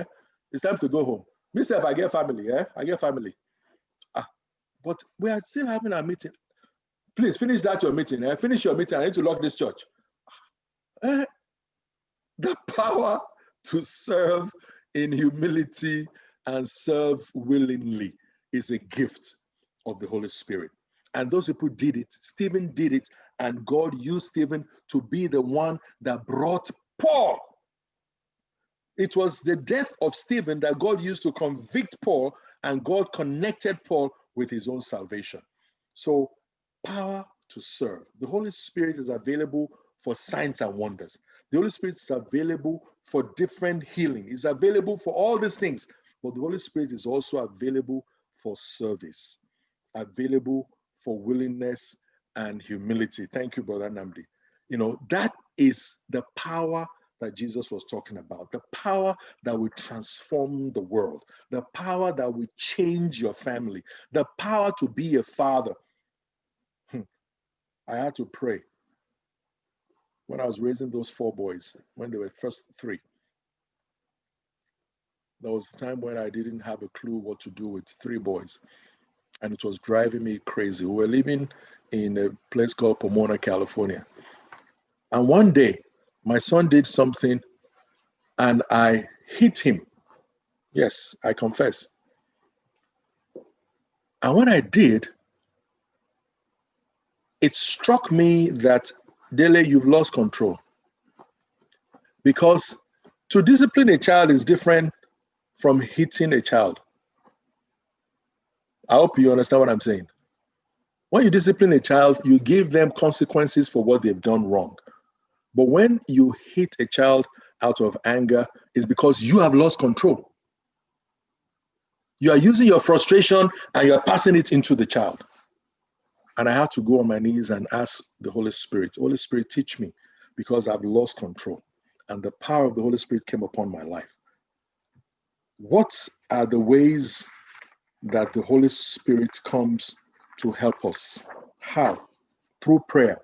It's time to go home. Myself, I get family, I get family. But we are still having our meeting. Please finish that your meeting, Finish your meeting, I need to lock this church. The power to serve in humility and serve willingly is a gift of the Holy Spirit. And those people did it. Stephen did it, and God used Stephen to be the one that brought Paul. It was the death of Stephen that God used to convict Paul, and God connected Paul with his own salvation. So, power to serve. The Holy Spirit is available for signs and wonders. The Holy Spirit is available for different healing. It's available for all these things. But the Holy Spirit is also available for service, available for willingness and humility. Thank you, Brother Namdi. You know, that is the power that Jesus was talking about, the power that will transform the world, the power that will change your family, the power to be a father. I had to pray when I was raising those 4 boys, when they were first 3. There was a time when I didn't have a clue what to do with 3 boys, and it was driving me crazy. We were living in a place called Pomona, California. And one day, my son did something, and I hit him. Yes, I confess. And when I did, it struck me that, Dele, you've lost control. Because to discipline a child is different from hitting a child. I hope you understand what I'm saying. When you discipline a child, you give them consequences for what they've done wrong. But when you hit a child out of anger, it's because you have lost control. You are using your frustration and you're passing it into the child. And I had to go on my knees and ask the Holy Spirit, Holy Spirit, teach me, because I've lost control. And the power of the Holy Spirit came upon my life. What are the ways that the Holy Spirit comes to help us? How? Through prayer.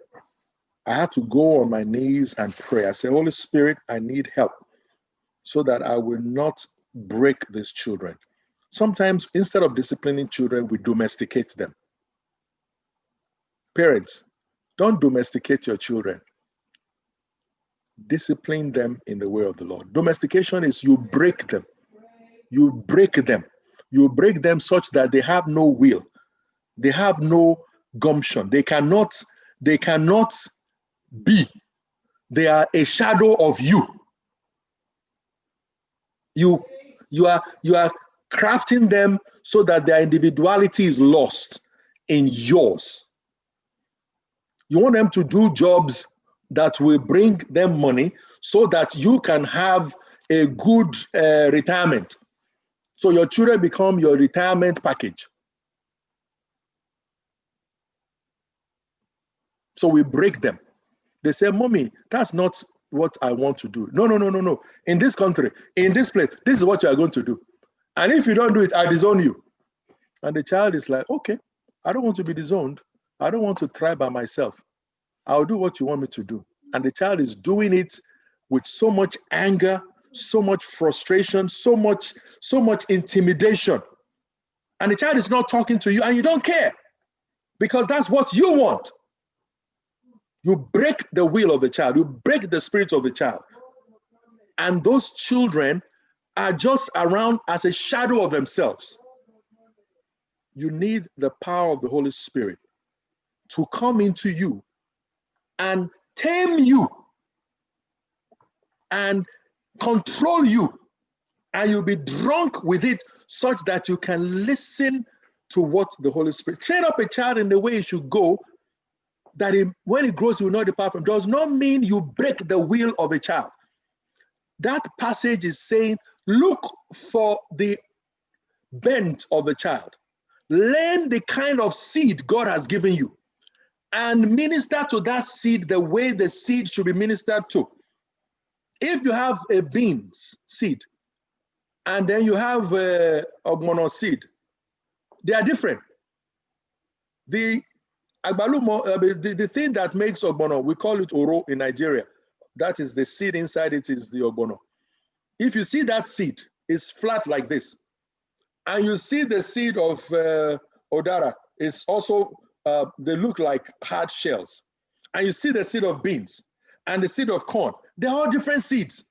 I had to go on my knees and pray. I said, Holy Spirit, I need help so that I will not break these children. Sometimes, instead of disciplining children, we domesticate them. Parents, don't domesticate your children. Discipline them in the way of the Lord. Domestication is you break them. You break them. You break them such that they have no will. They have no gumption. They cannot be. They are a shadow of you. You are crafting them so that their individuality is lost in yours. You want them to do jobs that will bring them money so that you can have a good retirement. So your children become your retirement package. So we break them. They say, Mommy, that's not what I want to do. No. In this country, in this place, this is what you are going to do. And if you don't do it, I disown you. And the child is like, okay, I don't want to be disowned. I don't want to try by myself. I'll do what you want me to do. And the child is doing it with so much anger, so much frustration, so much intimidation. And the child is not talking to you and you don't care because that's what you want. You break the will of the child. You break the spirit of the child. And those children are just around as a shadow of themselves. You need the power of the Holy Spirit to come into you and tame you and control you. And you'll be drunk with it such that you can listen to what the Holy Spirit. Train up a child in the way he should go, that when he grows, he will not depart from. Does not mean you break the will of a child. That passage is saying, look for the bent of the child. Learn the kind of seed God has given you and minister to that seed the way the seed should be ministered to. If you have a beans seed and then you have ogbono seed. They are different. The agbalumo, the thing that makes ogbono, we call it oro in Nigeria. That is the seed inside it is the ogbono. If you see that seed, it's flat like this. And you see the seed of odara, it's also, they look like hard shells. And you see the seed of beans and the seed of corn. They're all different seeds.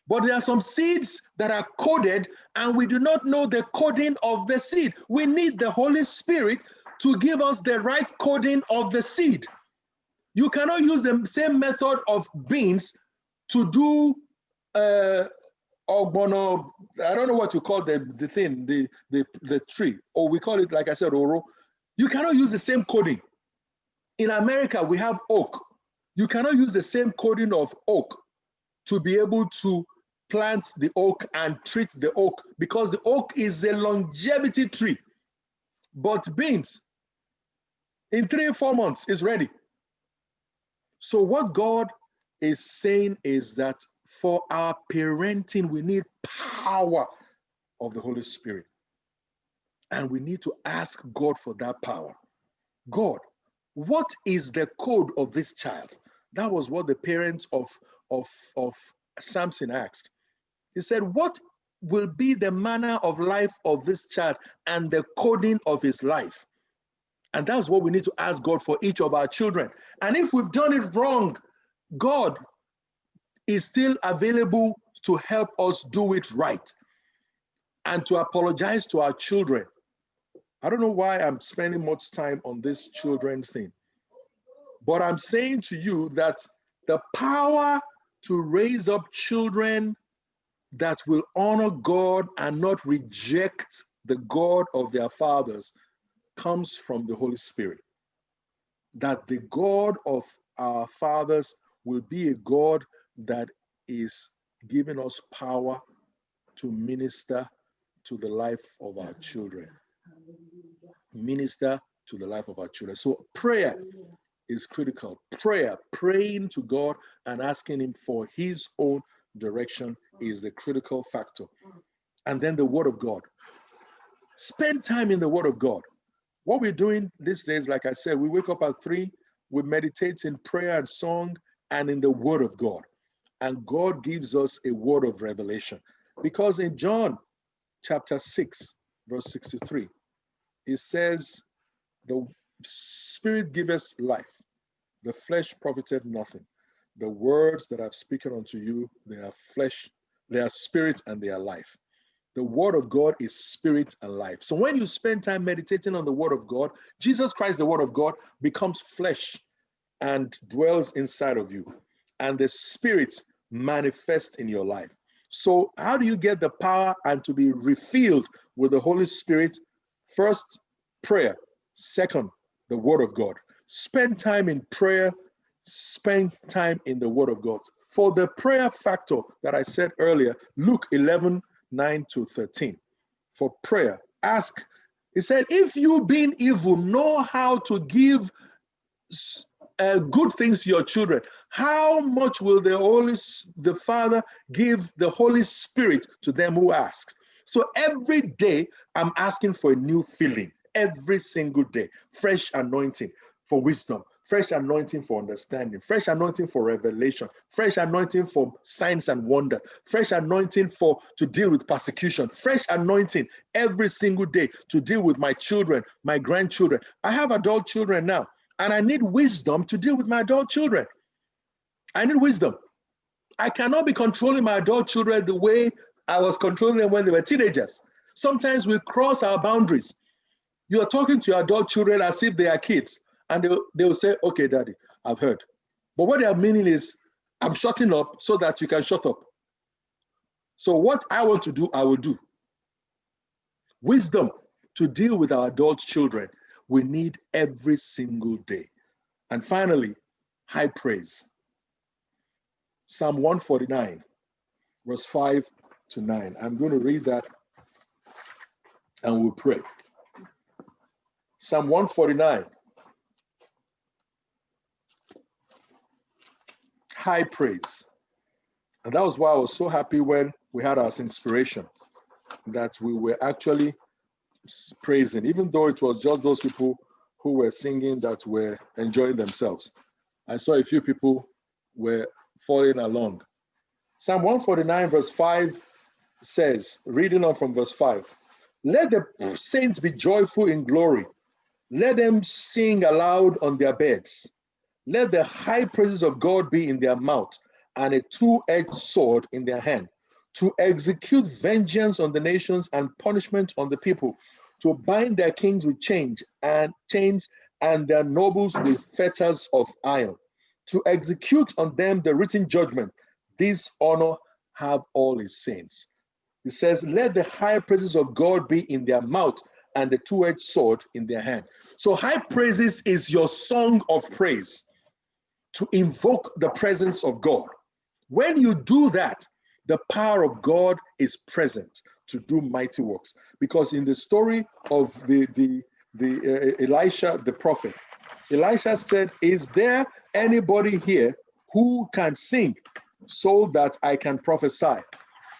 But there are some seeds that are coded and we do not know the coding of the seed. We need the Holy Spirit to give us the right coding of the seed. You cannot use the same method of beans to do ogbono, I don't know what you call the thing, the tree, or we call it, like I said, oro. You cannot use the same coding. In America, we have oak. You cannot use the same coding of oak to be able to plant the oak and treat the oak, because the oak is a longevity tree. But beans, in 3 or 4 months, is ready. So what God is saying is that for our parenting, we need power of the Holy Spirit. And we need to ask God for that power. God, what is the code of this child? That was what the parents of Samson asked. He said, what will be the manner of life of this child and the coding of his life? And that's what we need to ask God for each of our children. And if we've done it wrong, God is still available to help us do it right and to apologize to our children. I don't know why I'm spending much time on this children's thing, but I'm saying to you that the power to raise up children that will honor God and not reject the God of their fathers comes from the Holy Spirit. That the God of our fathers will be a God that is giving us power to minister to the life of our children. Minister to the life of our children. So prayer is critical. Prayer, praying to God and asking him for his own direction is the critical factor. And then the word of God. Spend time in the word of God. What we're doing these days, like I said, we wake up at 3, we meditate in prayer and song and in the word of God. And God gives us a word of revelation. Because in John chapter 6, verse 63, it says, the spirit giveth life, the flesh profited nothing. The words that I've spoken unto you, they are flesh, they are spirit, and they are life. The word of God is spirit and life. So when you spend time meditating on the word of God, Jesus Christ, the word of God, becomes flesh and dwells inside of you. And the spirit manifests in your life. So how do you get the power and to be refilled with the Holy Spirit? First, prayer. Second, the word of God. Spend time in prayer. Spend time in the word of God. For the prayer factor that I said earlier, Luke 11:9-13. For prayer, ask. He said, if you being evil know how to give good things to your children, how much will the Father give the Holy Spirit to them who ask? So every day I'm asking for a new filling. Every single day, fresh anointing for wisdom, fresh anointing for understanding, fresh anointing for revelation, fresh anointing for signs and wonder, fresh anointing to deal with persecution, fresh anointing every single day to deal with my children, my grandchildren. I have adult children now, and I need wisdom to deal with my adult children. I need wisdom. I cannot be controlling my adult children the way I was controlling them when they were teenagers. Sometimes we cross our boundaries. You are talking to your adult children as if they are kids, and they will say, okay, daddy, I've heard. But what they are meaning is, I'm shutting up so that you can shut up. So what I want to do, I will do. Wisdom to deal with our adult children, we need every single day. And finally, high praise. Psalm 149, verse 5-9. I'm going to read that and we'll pray. Psalm 149. High praise. And that was why I was so happy when we had as inspiration, that we were actually praising, even though it was just those people who were singing that were enjoying themselves. I saw a few people were following along. Psalm 149 verse 5 says, reading on from verse 5, let the saints be joyful in glory. Let them sing aloud on their beds. Let the high praises of God be in their mouth and a two-edged sword in their hand, to execute vengeance on the nations and punishment on the people, to bind their kings with chains and their nobles with fetters of iron, to execute on them the written judgment. This honor have all his saints. It says, let the high praises of God be in their mouth and the two-edged sword in their hand. So high praises is your song of praise, to invoke the presence of God. When you do that, the power of God is present to do mighty works. Because in the story of Elisha, the prophet, Elisha said, is there anybody here who can sing so that I can prophesy?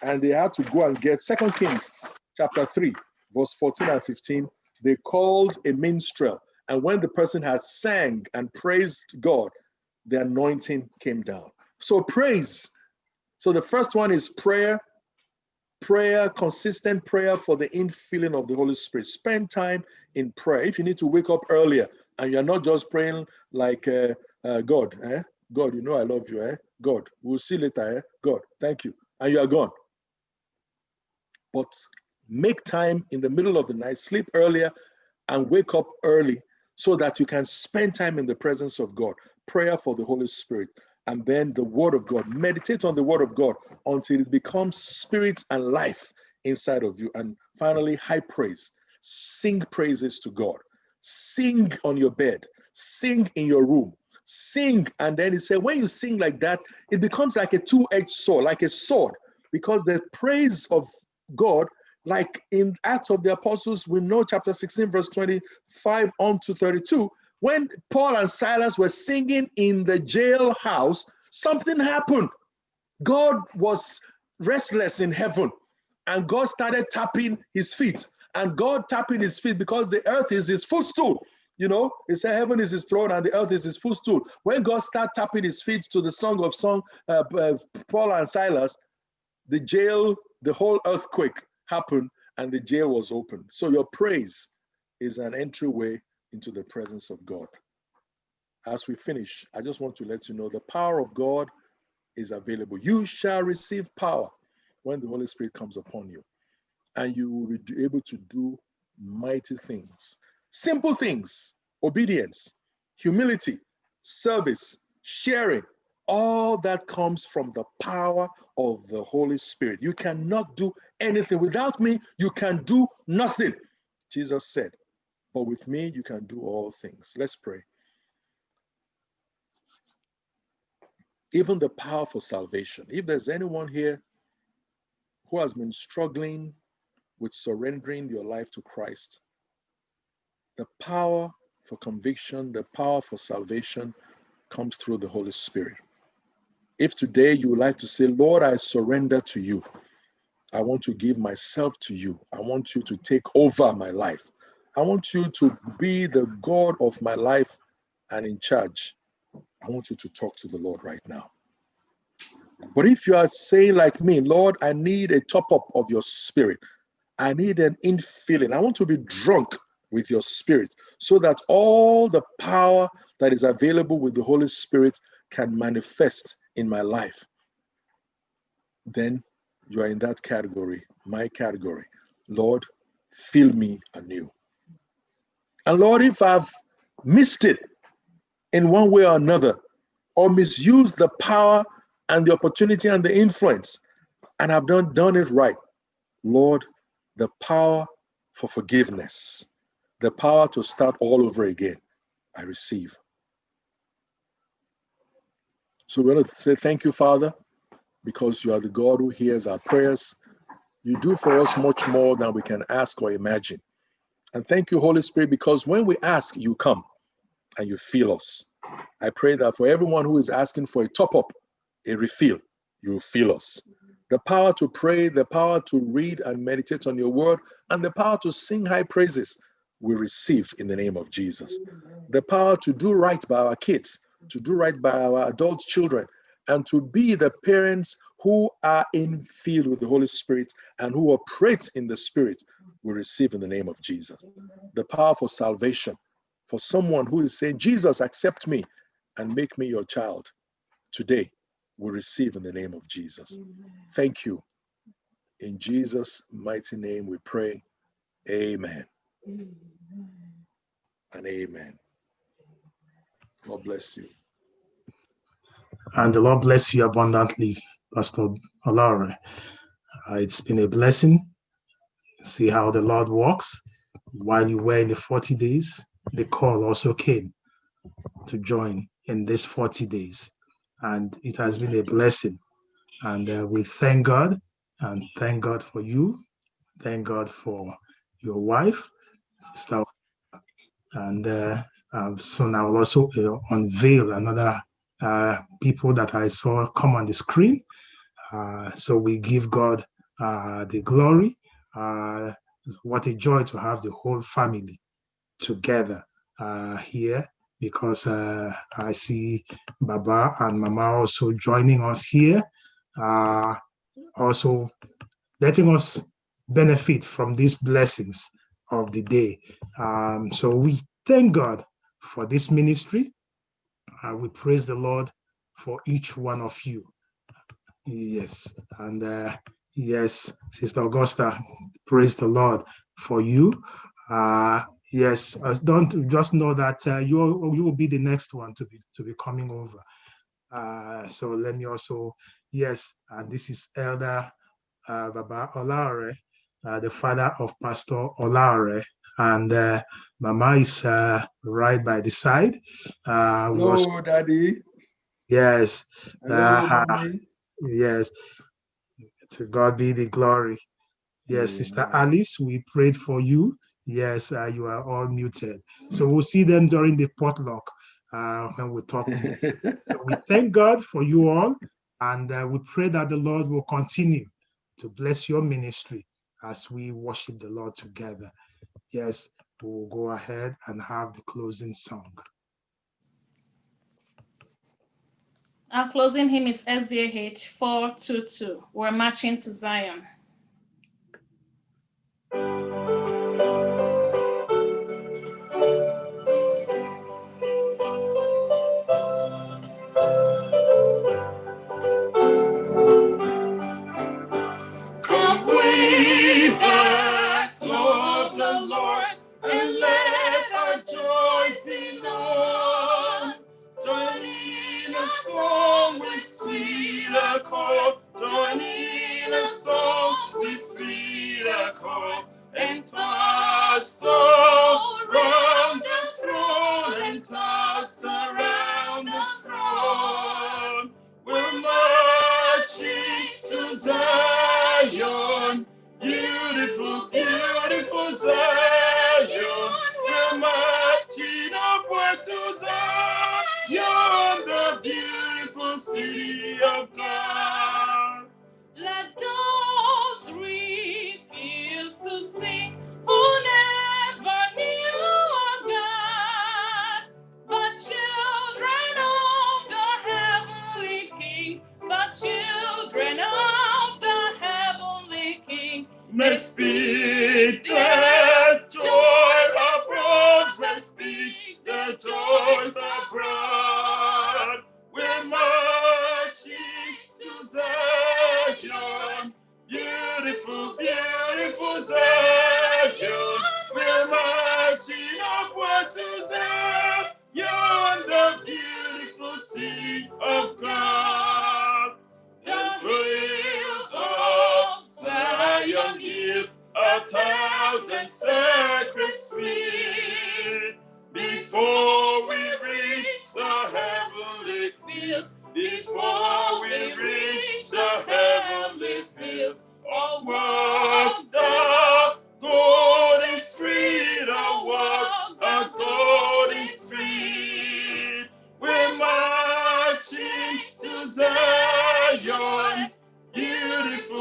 And they had to go and get 2 Kings chapter 3, verse 14 and 15. They called a minstrel. And when the person had sang and praised God, the anointing came down. So praise. So the first one is prayer, consistent prayer for the infilling of the Holy Spirit. Spend time in prayer. If you need to wake up earlier and you're not just praying like, God, God, you know I love you, God, we'll see later, God, thank you. And you are gone. But make time in the middle of the night, sleep earlier and wake up early so that you can spend time in the presence of God. Prayer for the Holy Spirit. And then the word of God. Meditate on the word of God until it becomes spirit and life inside of you. And finally, high praise. Sing praises to God. Sing on your bed. Sing in your room. Sing. And then he said, when you sing like that, it becomes like a two-edged sword, like a sword. Because the praise of God, like in Acts of the Apostles, we know chapter 16, verse 25 on to 32, when Paul and Silas were singing in the jailhouse, something happened. God was restless in heaven, and God started tapping his feet. And God tapping his feet because the earth is his footstool. You know, he said heaven is his throne and the earth is his footstool. When God started tapping his feet to the Song of Song, Paul and Silas, the whole earthquake happened and the jail was opened. So your praise is an entryway into the presence of God. As we finish, I just want to let you know the power of God is available. You shall receive power when the Holy Spirit comes upon you, and you will be able to do mighty things. Simple things, obedience, humility, service, sharing, all that comes from the power of the Holy Spirit. You cannot do anything. Without me, you can do nothing, Jesus said. But with me, you can do all things. Let's pray. Even the power for salvation. If there's anyone here who has been struggling with surrendering your life to Christ, the power for conviction, the power for salvation comes through the Holy Spirit. If today you would like to say, Lord, I surrender to you. I want to give myself to you. I want you to take over my life. I want you to be the God of my life and in charge. I want you to talk to the Lord right now. But if you are saying like me, Lord, I need a top-up of your spirit. I need an infilling. I want to be drunk with your spirit so that all the power that is available with the Holy Spirit can manifest in my life. Then you are in that category, my category. Lord, fill me anew. And Lord, if I've missed it in one way or another, or misused the power and the opportunity and the influence, and I've not done it right, Lord, the power for forgiveness, the power to start all over again, I receive. So we're going to say thank you, Father, because you are the God who hears our prayers. You do for us much more than we can ask or imagine. And thank you, Holy Spirit, because when we ask, you come and you fill us. I pray that for everyone who is asking for a top-up, a refill, you fill us. the power to pray, the power to read and meditate on your word, and the power to sing high praises we receive in the name of Jesus. The power to do right by our kids, to do right by our adult children, and to be the parents who are filled with the Holy Spirit and who operate in the Spirit, we receive in the name of Jesus. The power for salvation, for someone who is saying, Jesus, accept me and make me your child. Today, we receive in the name of Jesus. Thank you. In Jesus' mighty name we pray. Amen. And amen. God bless you. And the Lord bless you abundantly, Pastor Olare. It's been a blessing. See how the Lord works. While you were in the 40 days, the call also came to join in this 40 days. And it has been a blessing. And we thank God, and thank God for you. Thank God for your wife, Sister. And soon I will also unveil another people that I saw come on the screen. So we give God the glory. What a joy to have the whole family together here, because I see Baba and Mama also joining us here, also letting us benefit from these blessings of the day. So we thank God for this ministry. We praise the Lord for each one of you. Yes, and yes, Sister Augusta, praise the Lord for you. Yes, don't just know that you will be the next one to be coming over. So let me also, yes, and this is Elder Baba Olare, the father of Pastor Olare, and Mama is right by the side. Hello, Daddy. Yes. Hello, Mommy. Yes. To God be the glory. Yes, Sister Alice, we prayed for you. Yes, you are all muted. So we'll see them during the potluck when we talk. We thank God for you all, and we pray that the Lord will continue to bless your ministry as we worship the Lord together. Yes, we'll go ahead and have the closing song. Our closing hymn is SDA 422. We're marching to Zion. Come we that love the Lord, and let our joy be known. Join in a song with sweet accord, join in a song with sweet accord, and toss around the throne, and toss around the throne. We're marching to Zion, beautiful, beautiful Zion. We're marching upward to Zion, the beautiful city of God. Let those refuse to sing who never knew a God, but children of the heavenly King, but children of the heavenly King, may speak their joys abroad, may speak their joys abroad. We're marching to Zion, beautiful, beautiful Zion. We're marching upward to Zion, the beautiful city of God. The hills of Zion give 1,000 sacred sweet. Before we reach the heavenly fields, before we reach the heavenly fields, I'll walk the golden street, I'll walk the golden street. We're marching to Zion, beautiful.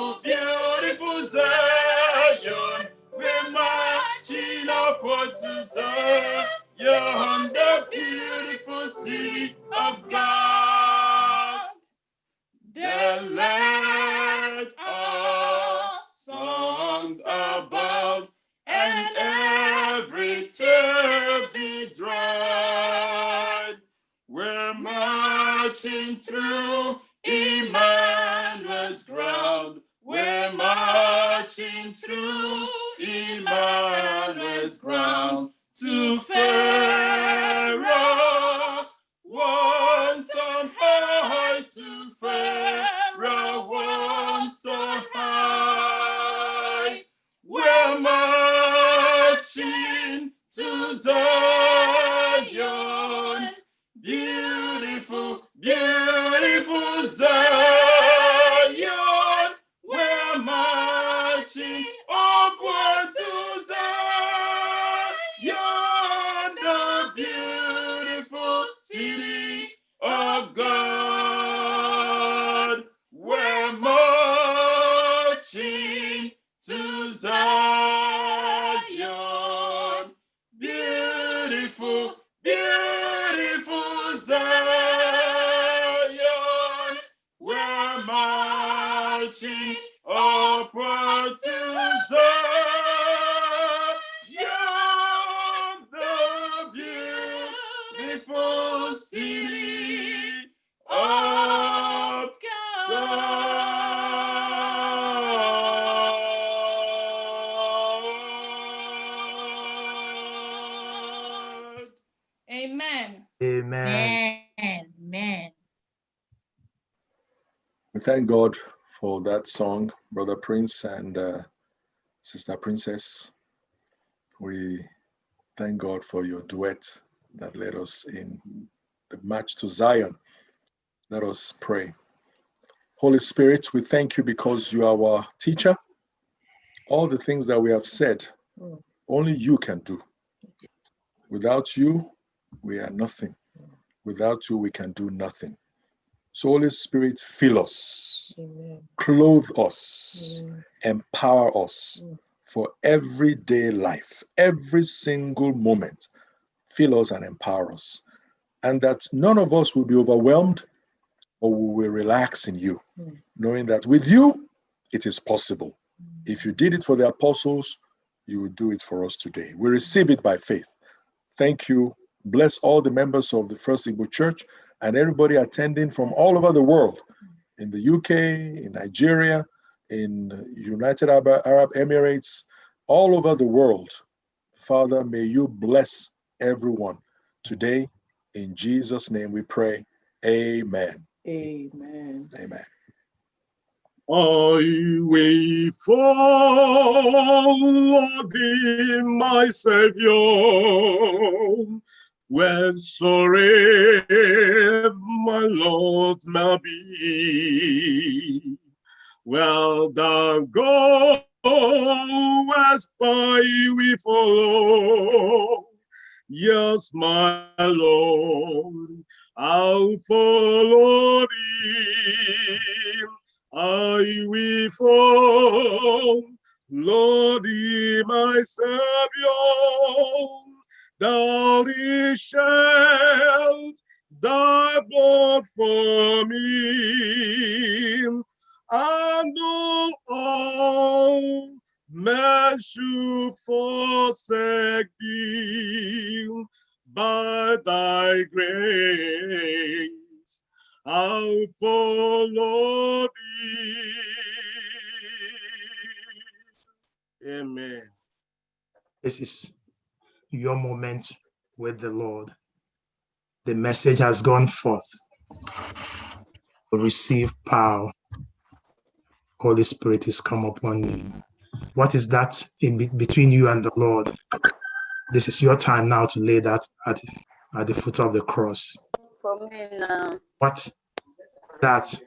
Zion, the beautiful city of God. Then let our songs about and every tear be dried. We're marching through Emmanuel's ground. We're marching through Emmanuel's ground to Pharaoh, once on high, to Pharaoh, once on high. We're marching to Zion, beautiful, beautiful Zion. We're marching upward to Zion, the beautiful city of God. We're marching to Zion, beautiful, beautiful Zion. We're marching upward to Zion, the beautiful city of God. Amen. Amen. Amen. We thank God for that song, Brother Prince and Sister Princess. We thank God for your duet that led us in the march to Zion. Let us pray. Holy Spirit, we thank you because you are our teacher. All the things that we have said, only you can do. Without you, we are nothing. Without you, we can do nothing. So Holy Spirit, fill us, clothe us, empower us for everyday life, every single moment. Fill us and empower us. And that none of us will be overwhelmed, or we will relax in you, knowing that with you, it is possible. If you did it for the apostles, you will do it for us today. We receive it by faith. Thank you. Bless all the members of the FirstIgbo Church and everybody attending from all over the world, in the UK, in Nigeria, in United Arab Emirates, all over the world. Father, may you bless everyone today. In Jesus' name we pray. Amen. Amen. Amen. I wait for Lord in my Savior, wheresoever my Lord may be. Well, thou goest, I will follow. Yes, my Lord, I'll follow thee. I will follow, Lord, my Savior. Thou shalt thy blood for me, and all men should forsake thee. By thy grace I'll follow thee. Amen. This is your moment with the Lord. The message has gone forth. Receive power. Holy Spirit is come upon you. What is that in between you and the Lord? This is your time now to lay that at the foot of the cross. For me now. What that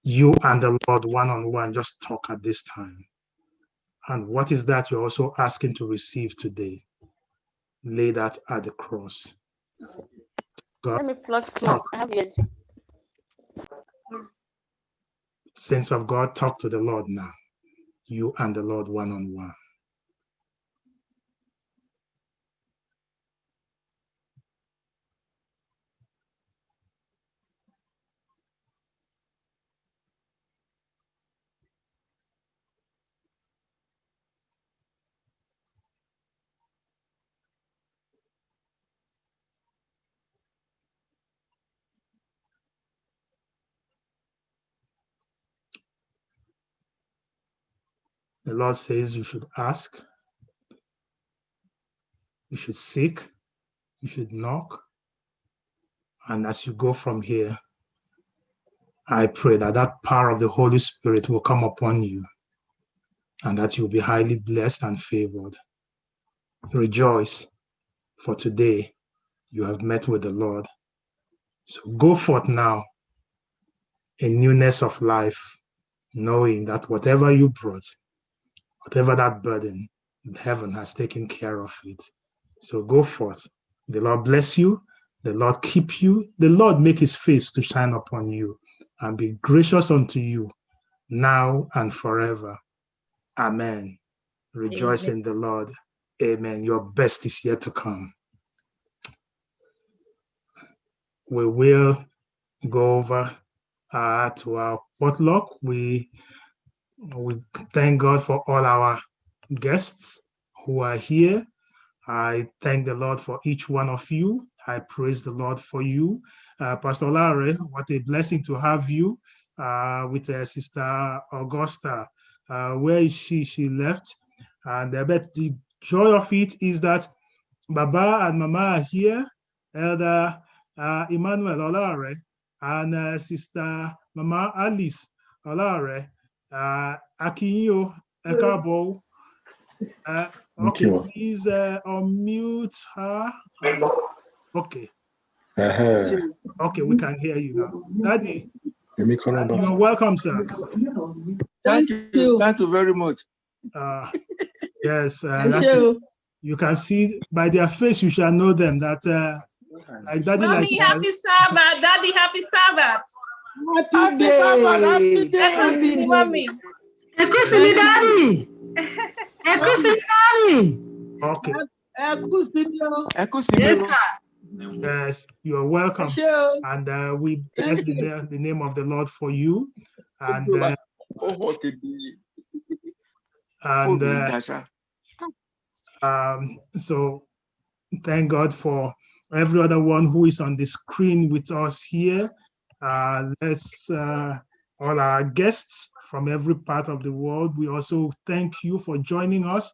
you and the Lord one-on-one just talk at this time? And what is that you're also asking to receive today? Lay that at the cross. God, Let me plug smoke. I have USB. Saints of God, talk to the Lord now. You and the Lord one-on-one. The Lord says you should ask, you should seek, you should knock. And as you go from here, I pray that that power of the Holy Spirit will come upon you and that you'll be highly blessed and favored. Rejoice, for today you have met with the Lord. So go forth now in newness of life, knowing that whatever you brought, whatever that burden, heaven has taken care of it. So go forth. The Lord bless you. The Lord keep you. The Lord make his face to shine upon you and be gracious unto you now and forever. Amen. Rejoice in the Lord. Amen. Your best is yet to come. We will go over to our potluck. We thank God for all our guests who are here. I thank the Lord for each one of you. I praise the Lord for you. Pastor Larry, what a blessing to have you with Sister Augusta. Where is she? She left. And but the joy of it is that Baba and Mama are here. Elder Emmanuel Olare and Sister Mama Alice Olare. Akinyo Ekabo. Okay, please unmute her. Okay. Okay, we can hear you now. Daddy, you're welcome, sir. Thank you. Thank you very much. Yes, you can see by their face, you shall know them that like Daddy. Mommy, happy Sabbath. Daddy, happy Sabbath. Happy Sabbath. Happy day. Happy day, Mommy. Ekusi Daddy. Ekusi Daddy. Okay. Yes, sir. Yes, you are welcome. And we bless the name of the Lord for you. So thank God for every other one who is on the screen with us here. Let's all our guests from every part of the world. We also thank you for joining us.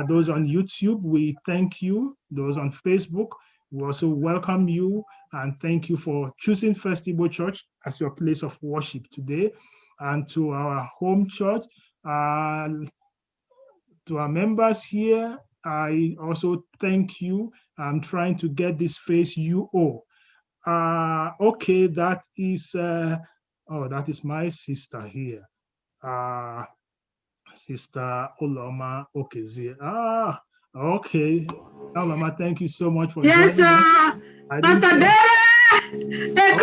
Those on YouTube, we thank you. Those on Facebook, we also welcome you and thank you for choosing FirstIgbo Church as your place of worship today. And to our home church, to our members here, I also thank you. I'm trying to get this face UO. Okay, that is that is my sister here. Sister Oloma Okezie. Okay. Oloma, thank you so much for joining us. Pastor Dere!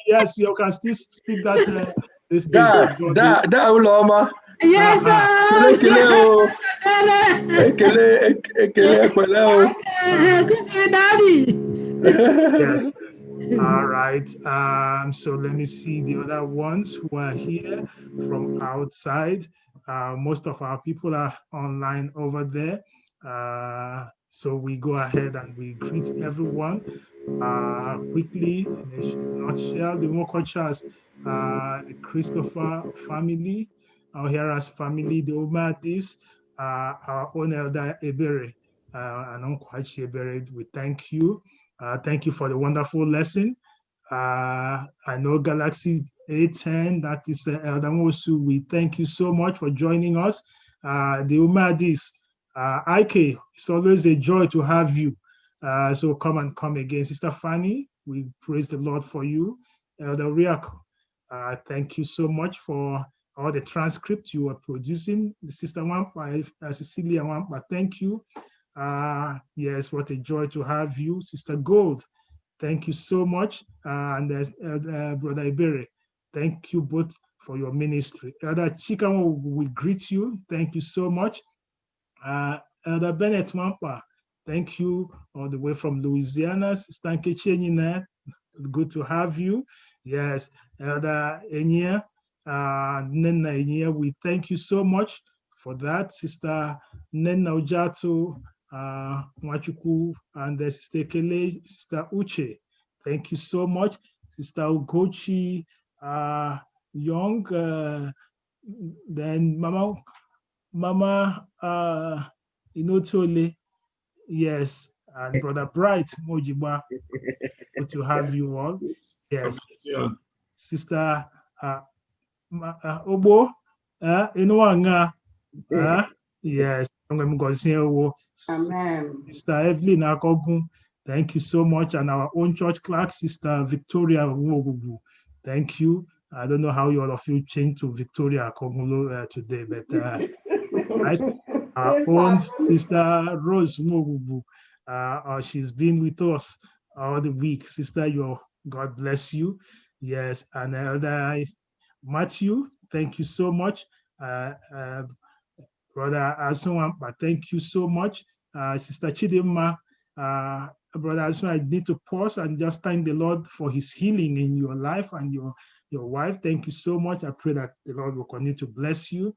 Yes, you can still speak that. Oloma. Yes, Yes. All right. So let me see the other ones who are here from outside. Most of our people are online over there. So we go ahead and we greet everyone quickly in a nutshell. The Mokochas, the Christopher family, our Heras family, the Omadis, our own Elder Ebere, and Uncle Ebere, we thank you. Thank you for the wonderful lesson. I know Galaxy A10, that is Elder Mosu. We thank you so much for joining us. The Umadis, Ike, it's always a joy to have you. So come again. Sister Fanny, we praise the Lord for you. Elder Riako, thank you so much for all the transcript you are producing. Sister Wampa, Cecilia Wampa, thank you. Yes, what a joy to have you. Sister Gold, thank you so much. And there's Brother Ibere, thank you both for your ministry. Elder Chikamo, we greet you. Thank you so much. Elder Bennett Wampa, thank you all the way from Louisiana. Sister Nkechi, good to have you. Yes, Elder Enya, Nena Enya, we thank you so much for that. Sister Nena Ojato, Machuku, and Sister Kele, Sister Uche, thank you so much. Sister Ugochi, Young, then Mama Inotole, yes, and Brother Bright Mojiba, good to have you all. Yes, Sister Obo, Inuanga, yes, Amen. Sister Evelyn Akogun, thank you so much, and our own church clerk, Sister Victoria Nwogubu, thank you. I don't know how all of you changed to Victoria Akogun today, but nice. Our own Sister Rose Nwogubu, she's been with us all the week. Sister, God bless you. Yes, and Elder Matthew, thank you so much. Brother Asunwampa, thank you so much. Sister Chidima, Brother Asun, I need to pause and just thank the Lord for his healing in your life and your wife. Thank you so much. I pray that the Lord will continue to bless you.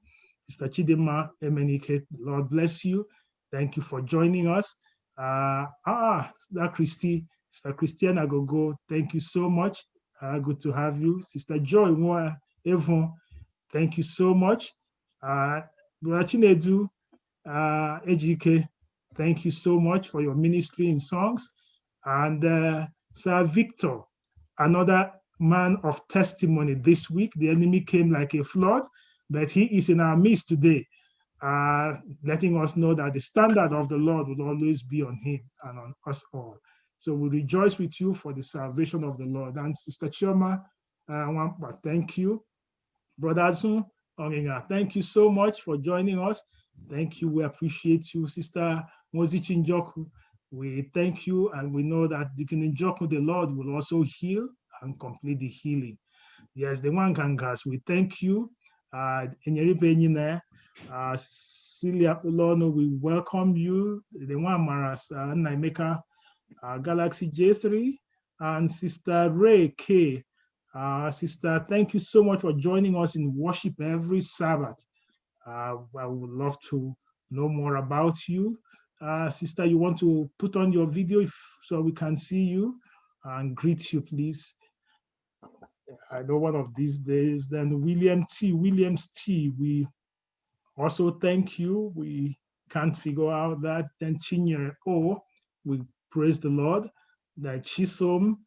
Sister Chidima Emenike, the Lord bless you. Thank you for joining us. Sister Christy, Sister Christiana Gogo, thank you so much. Good to have you. Sister Joy Evon, thank you so much. Brother Chinedu Ejike, thank you so much for your ministry in songs. And Sir Victor, another man of testimony this week. The enemy came like a flood, but he is in our midst today, letting us know that the standard of the Lord will always be on him and on us all. So we rejoice with you for the salvation of the Lord. And Sister Chioma, thank you. Brother Azun, thank you so much for joining us. Thank you. We appreciate you. Sister Mozichi Njoku, we thank you, and we know that Deacon Njoku, the Lord will also heal and complete the healing. Yes, the one Gangas, we thank you. Celia Ulono, we welcome you. The one Maras Naimeka, Galaxy J3, and Sister Ray K. Sister, thank you so much for joining us in worship every Sabbath. I would love to know more about you. Sister, you want to put on your video so we can see you and greet you, please. I know one of these days. Then Williams T, we also thank you. We can't figure out that. Then Chinyere O, we praise the Lord. Then Chisom,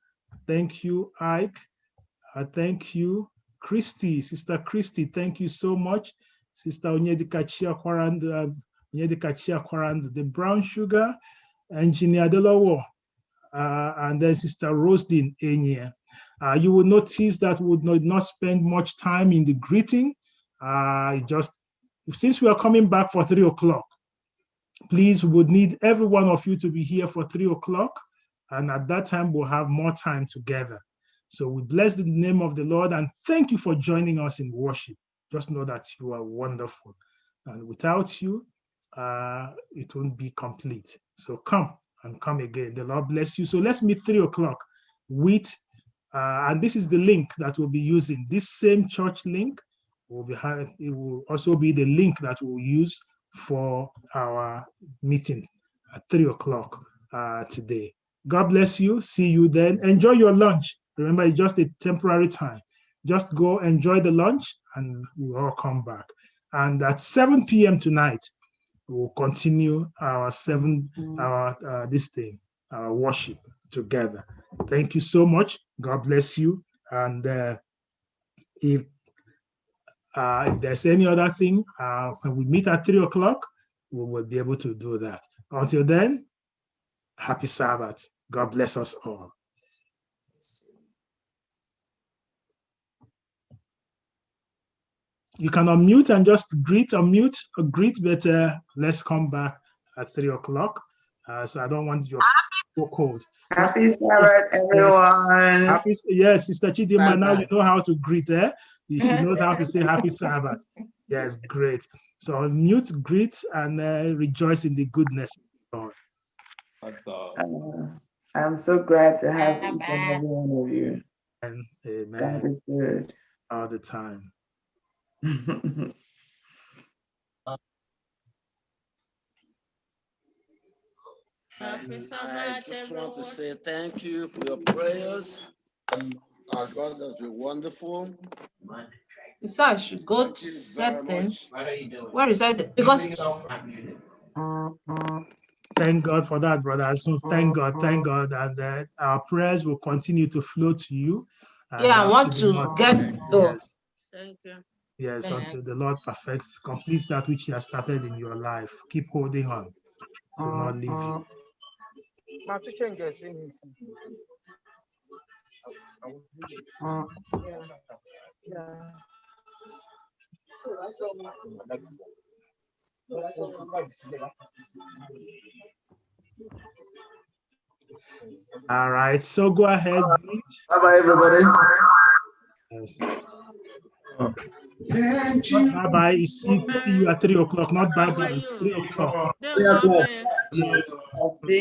thank you. Ike, thank you. Christy, Sister Christy, thank you so much. Sister Onyedika Chiakwarand, the brown sugar, Engineer Delawo, and then Sister Rosedin Enye. You will notice that we would not spend much time in the greeting. Just since we are coming back for 3 o'clock, please, we would need every one of you to be here for 3 o'clock. And at that time, we'll have more time together. So we bless the name of the Lord and thank you for joining us in worship. Just know that you are wonderful. And without you, it won't be complete. So come and come again. The Lord bless you. So let's meet 3 o'clock with, and this is the link that we'll be using. This same church link will be, it will also be the link that we'll use for our meeting at 3 o'clock today. God bless you. See you then. Enjoy your lunch. Remember, it's just a temporary time. Just go enjoy the lunch and we'll all come back. And at 7 p.m. tonight, we'll continue our worship together. Thank you so much. God bless you. And if there's any other thing, when we meet at 3 o'clock, we will be able to do that. Until then, happy Sabbath. God bless us all. You can unmute and just greet, but let's come back at 3 o'clock. So I don't want your so cold. Happy Sabbath, everyone. Yes, Sister Chidima, now you know how to greet her. She knows how to say happy Sabbath. Yes, great. So unmute, greet, and rejoice in the goodness of God. I'm so glad to have each and every one of you. Amen. God is good. All the time. I just want to say thank you for your prayers. Our God has been wonderful. So I should go to settings. Where is that? Because Thank God for that, brother. So thank God, and our prayers will continue to flow to you. Yeah, I want to get the. Yes. Thank you. Yes, Thank until the Lord perfects, completes that which He has started in your life. Keep holding on. He will not leave you. All right, so go ahead, breathe. Bye-bye, everybody. Yes. Bye-bye. See you at 3 o'clock, not bye-bye. 3 o'clock. Yes. Yes.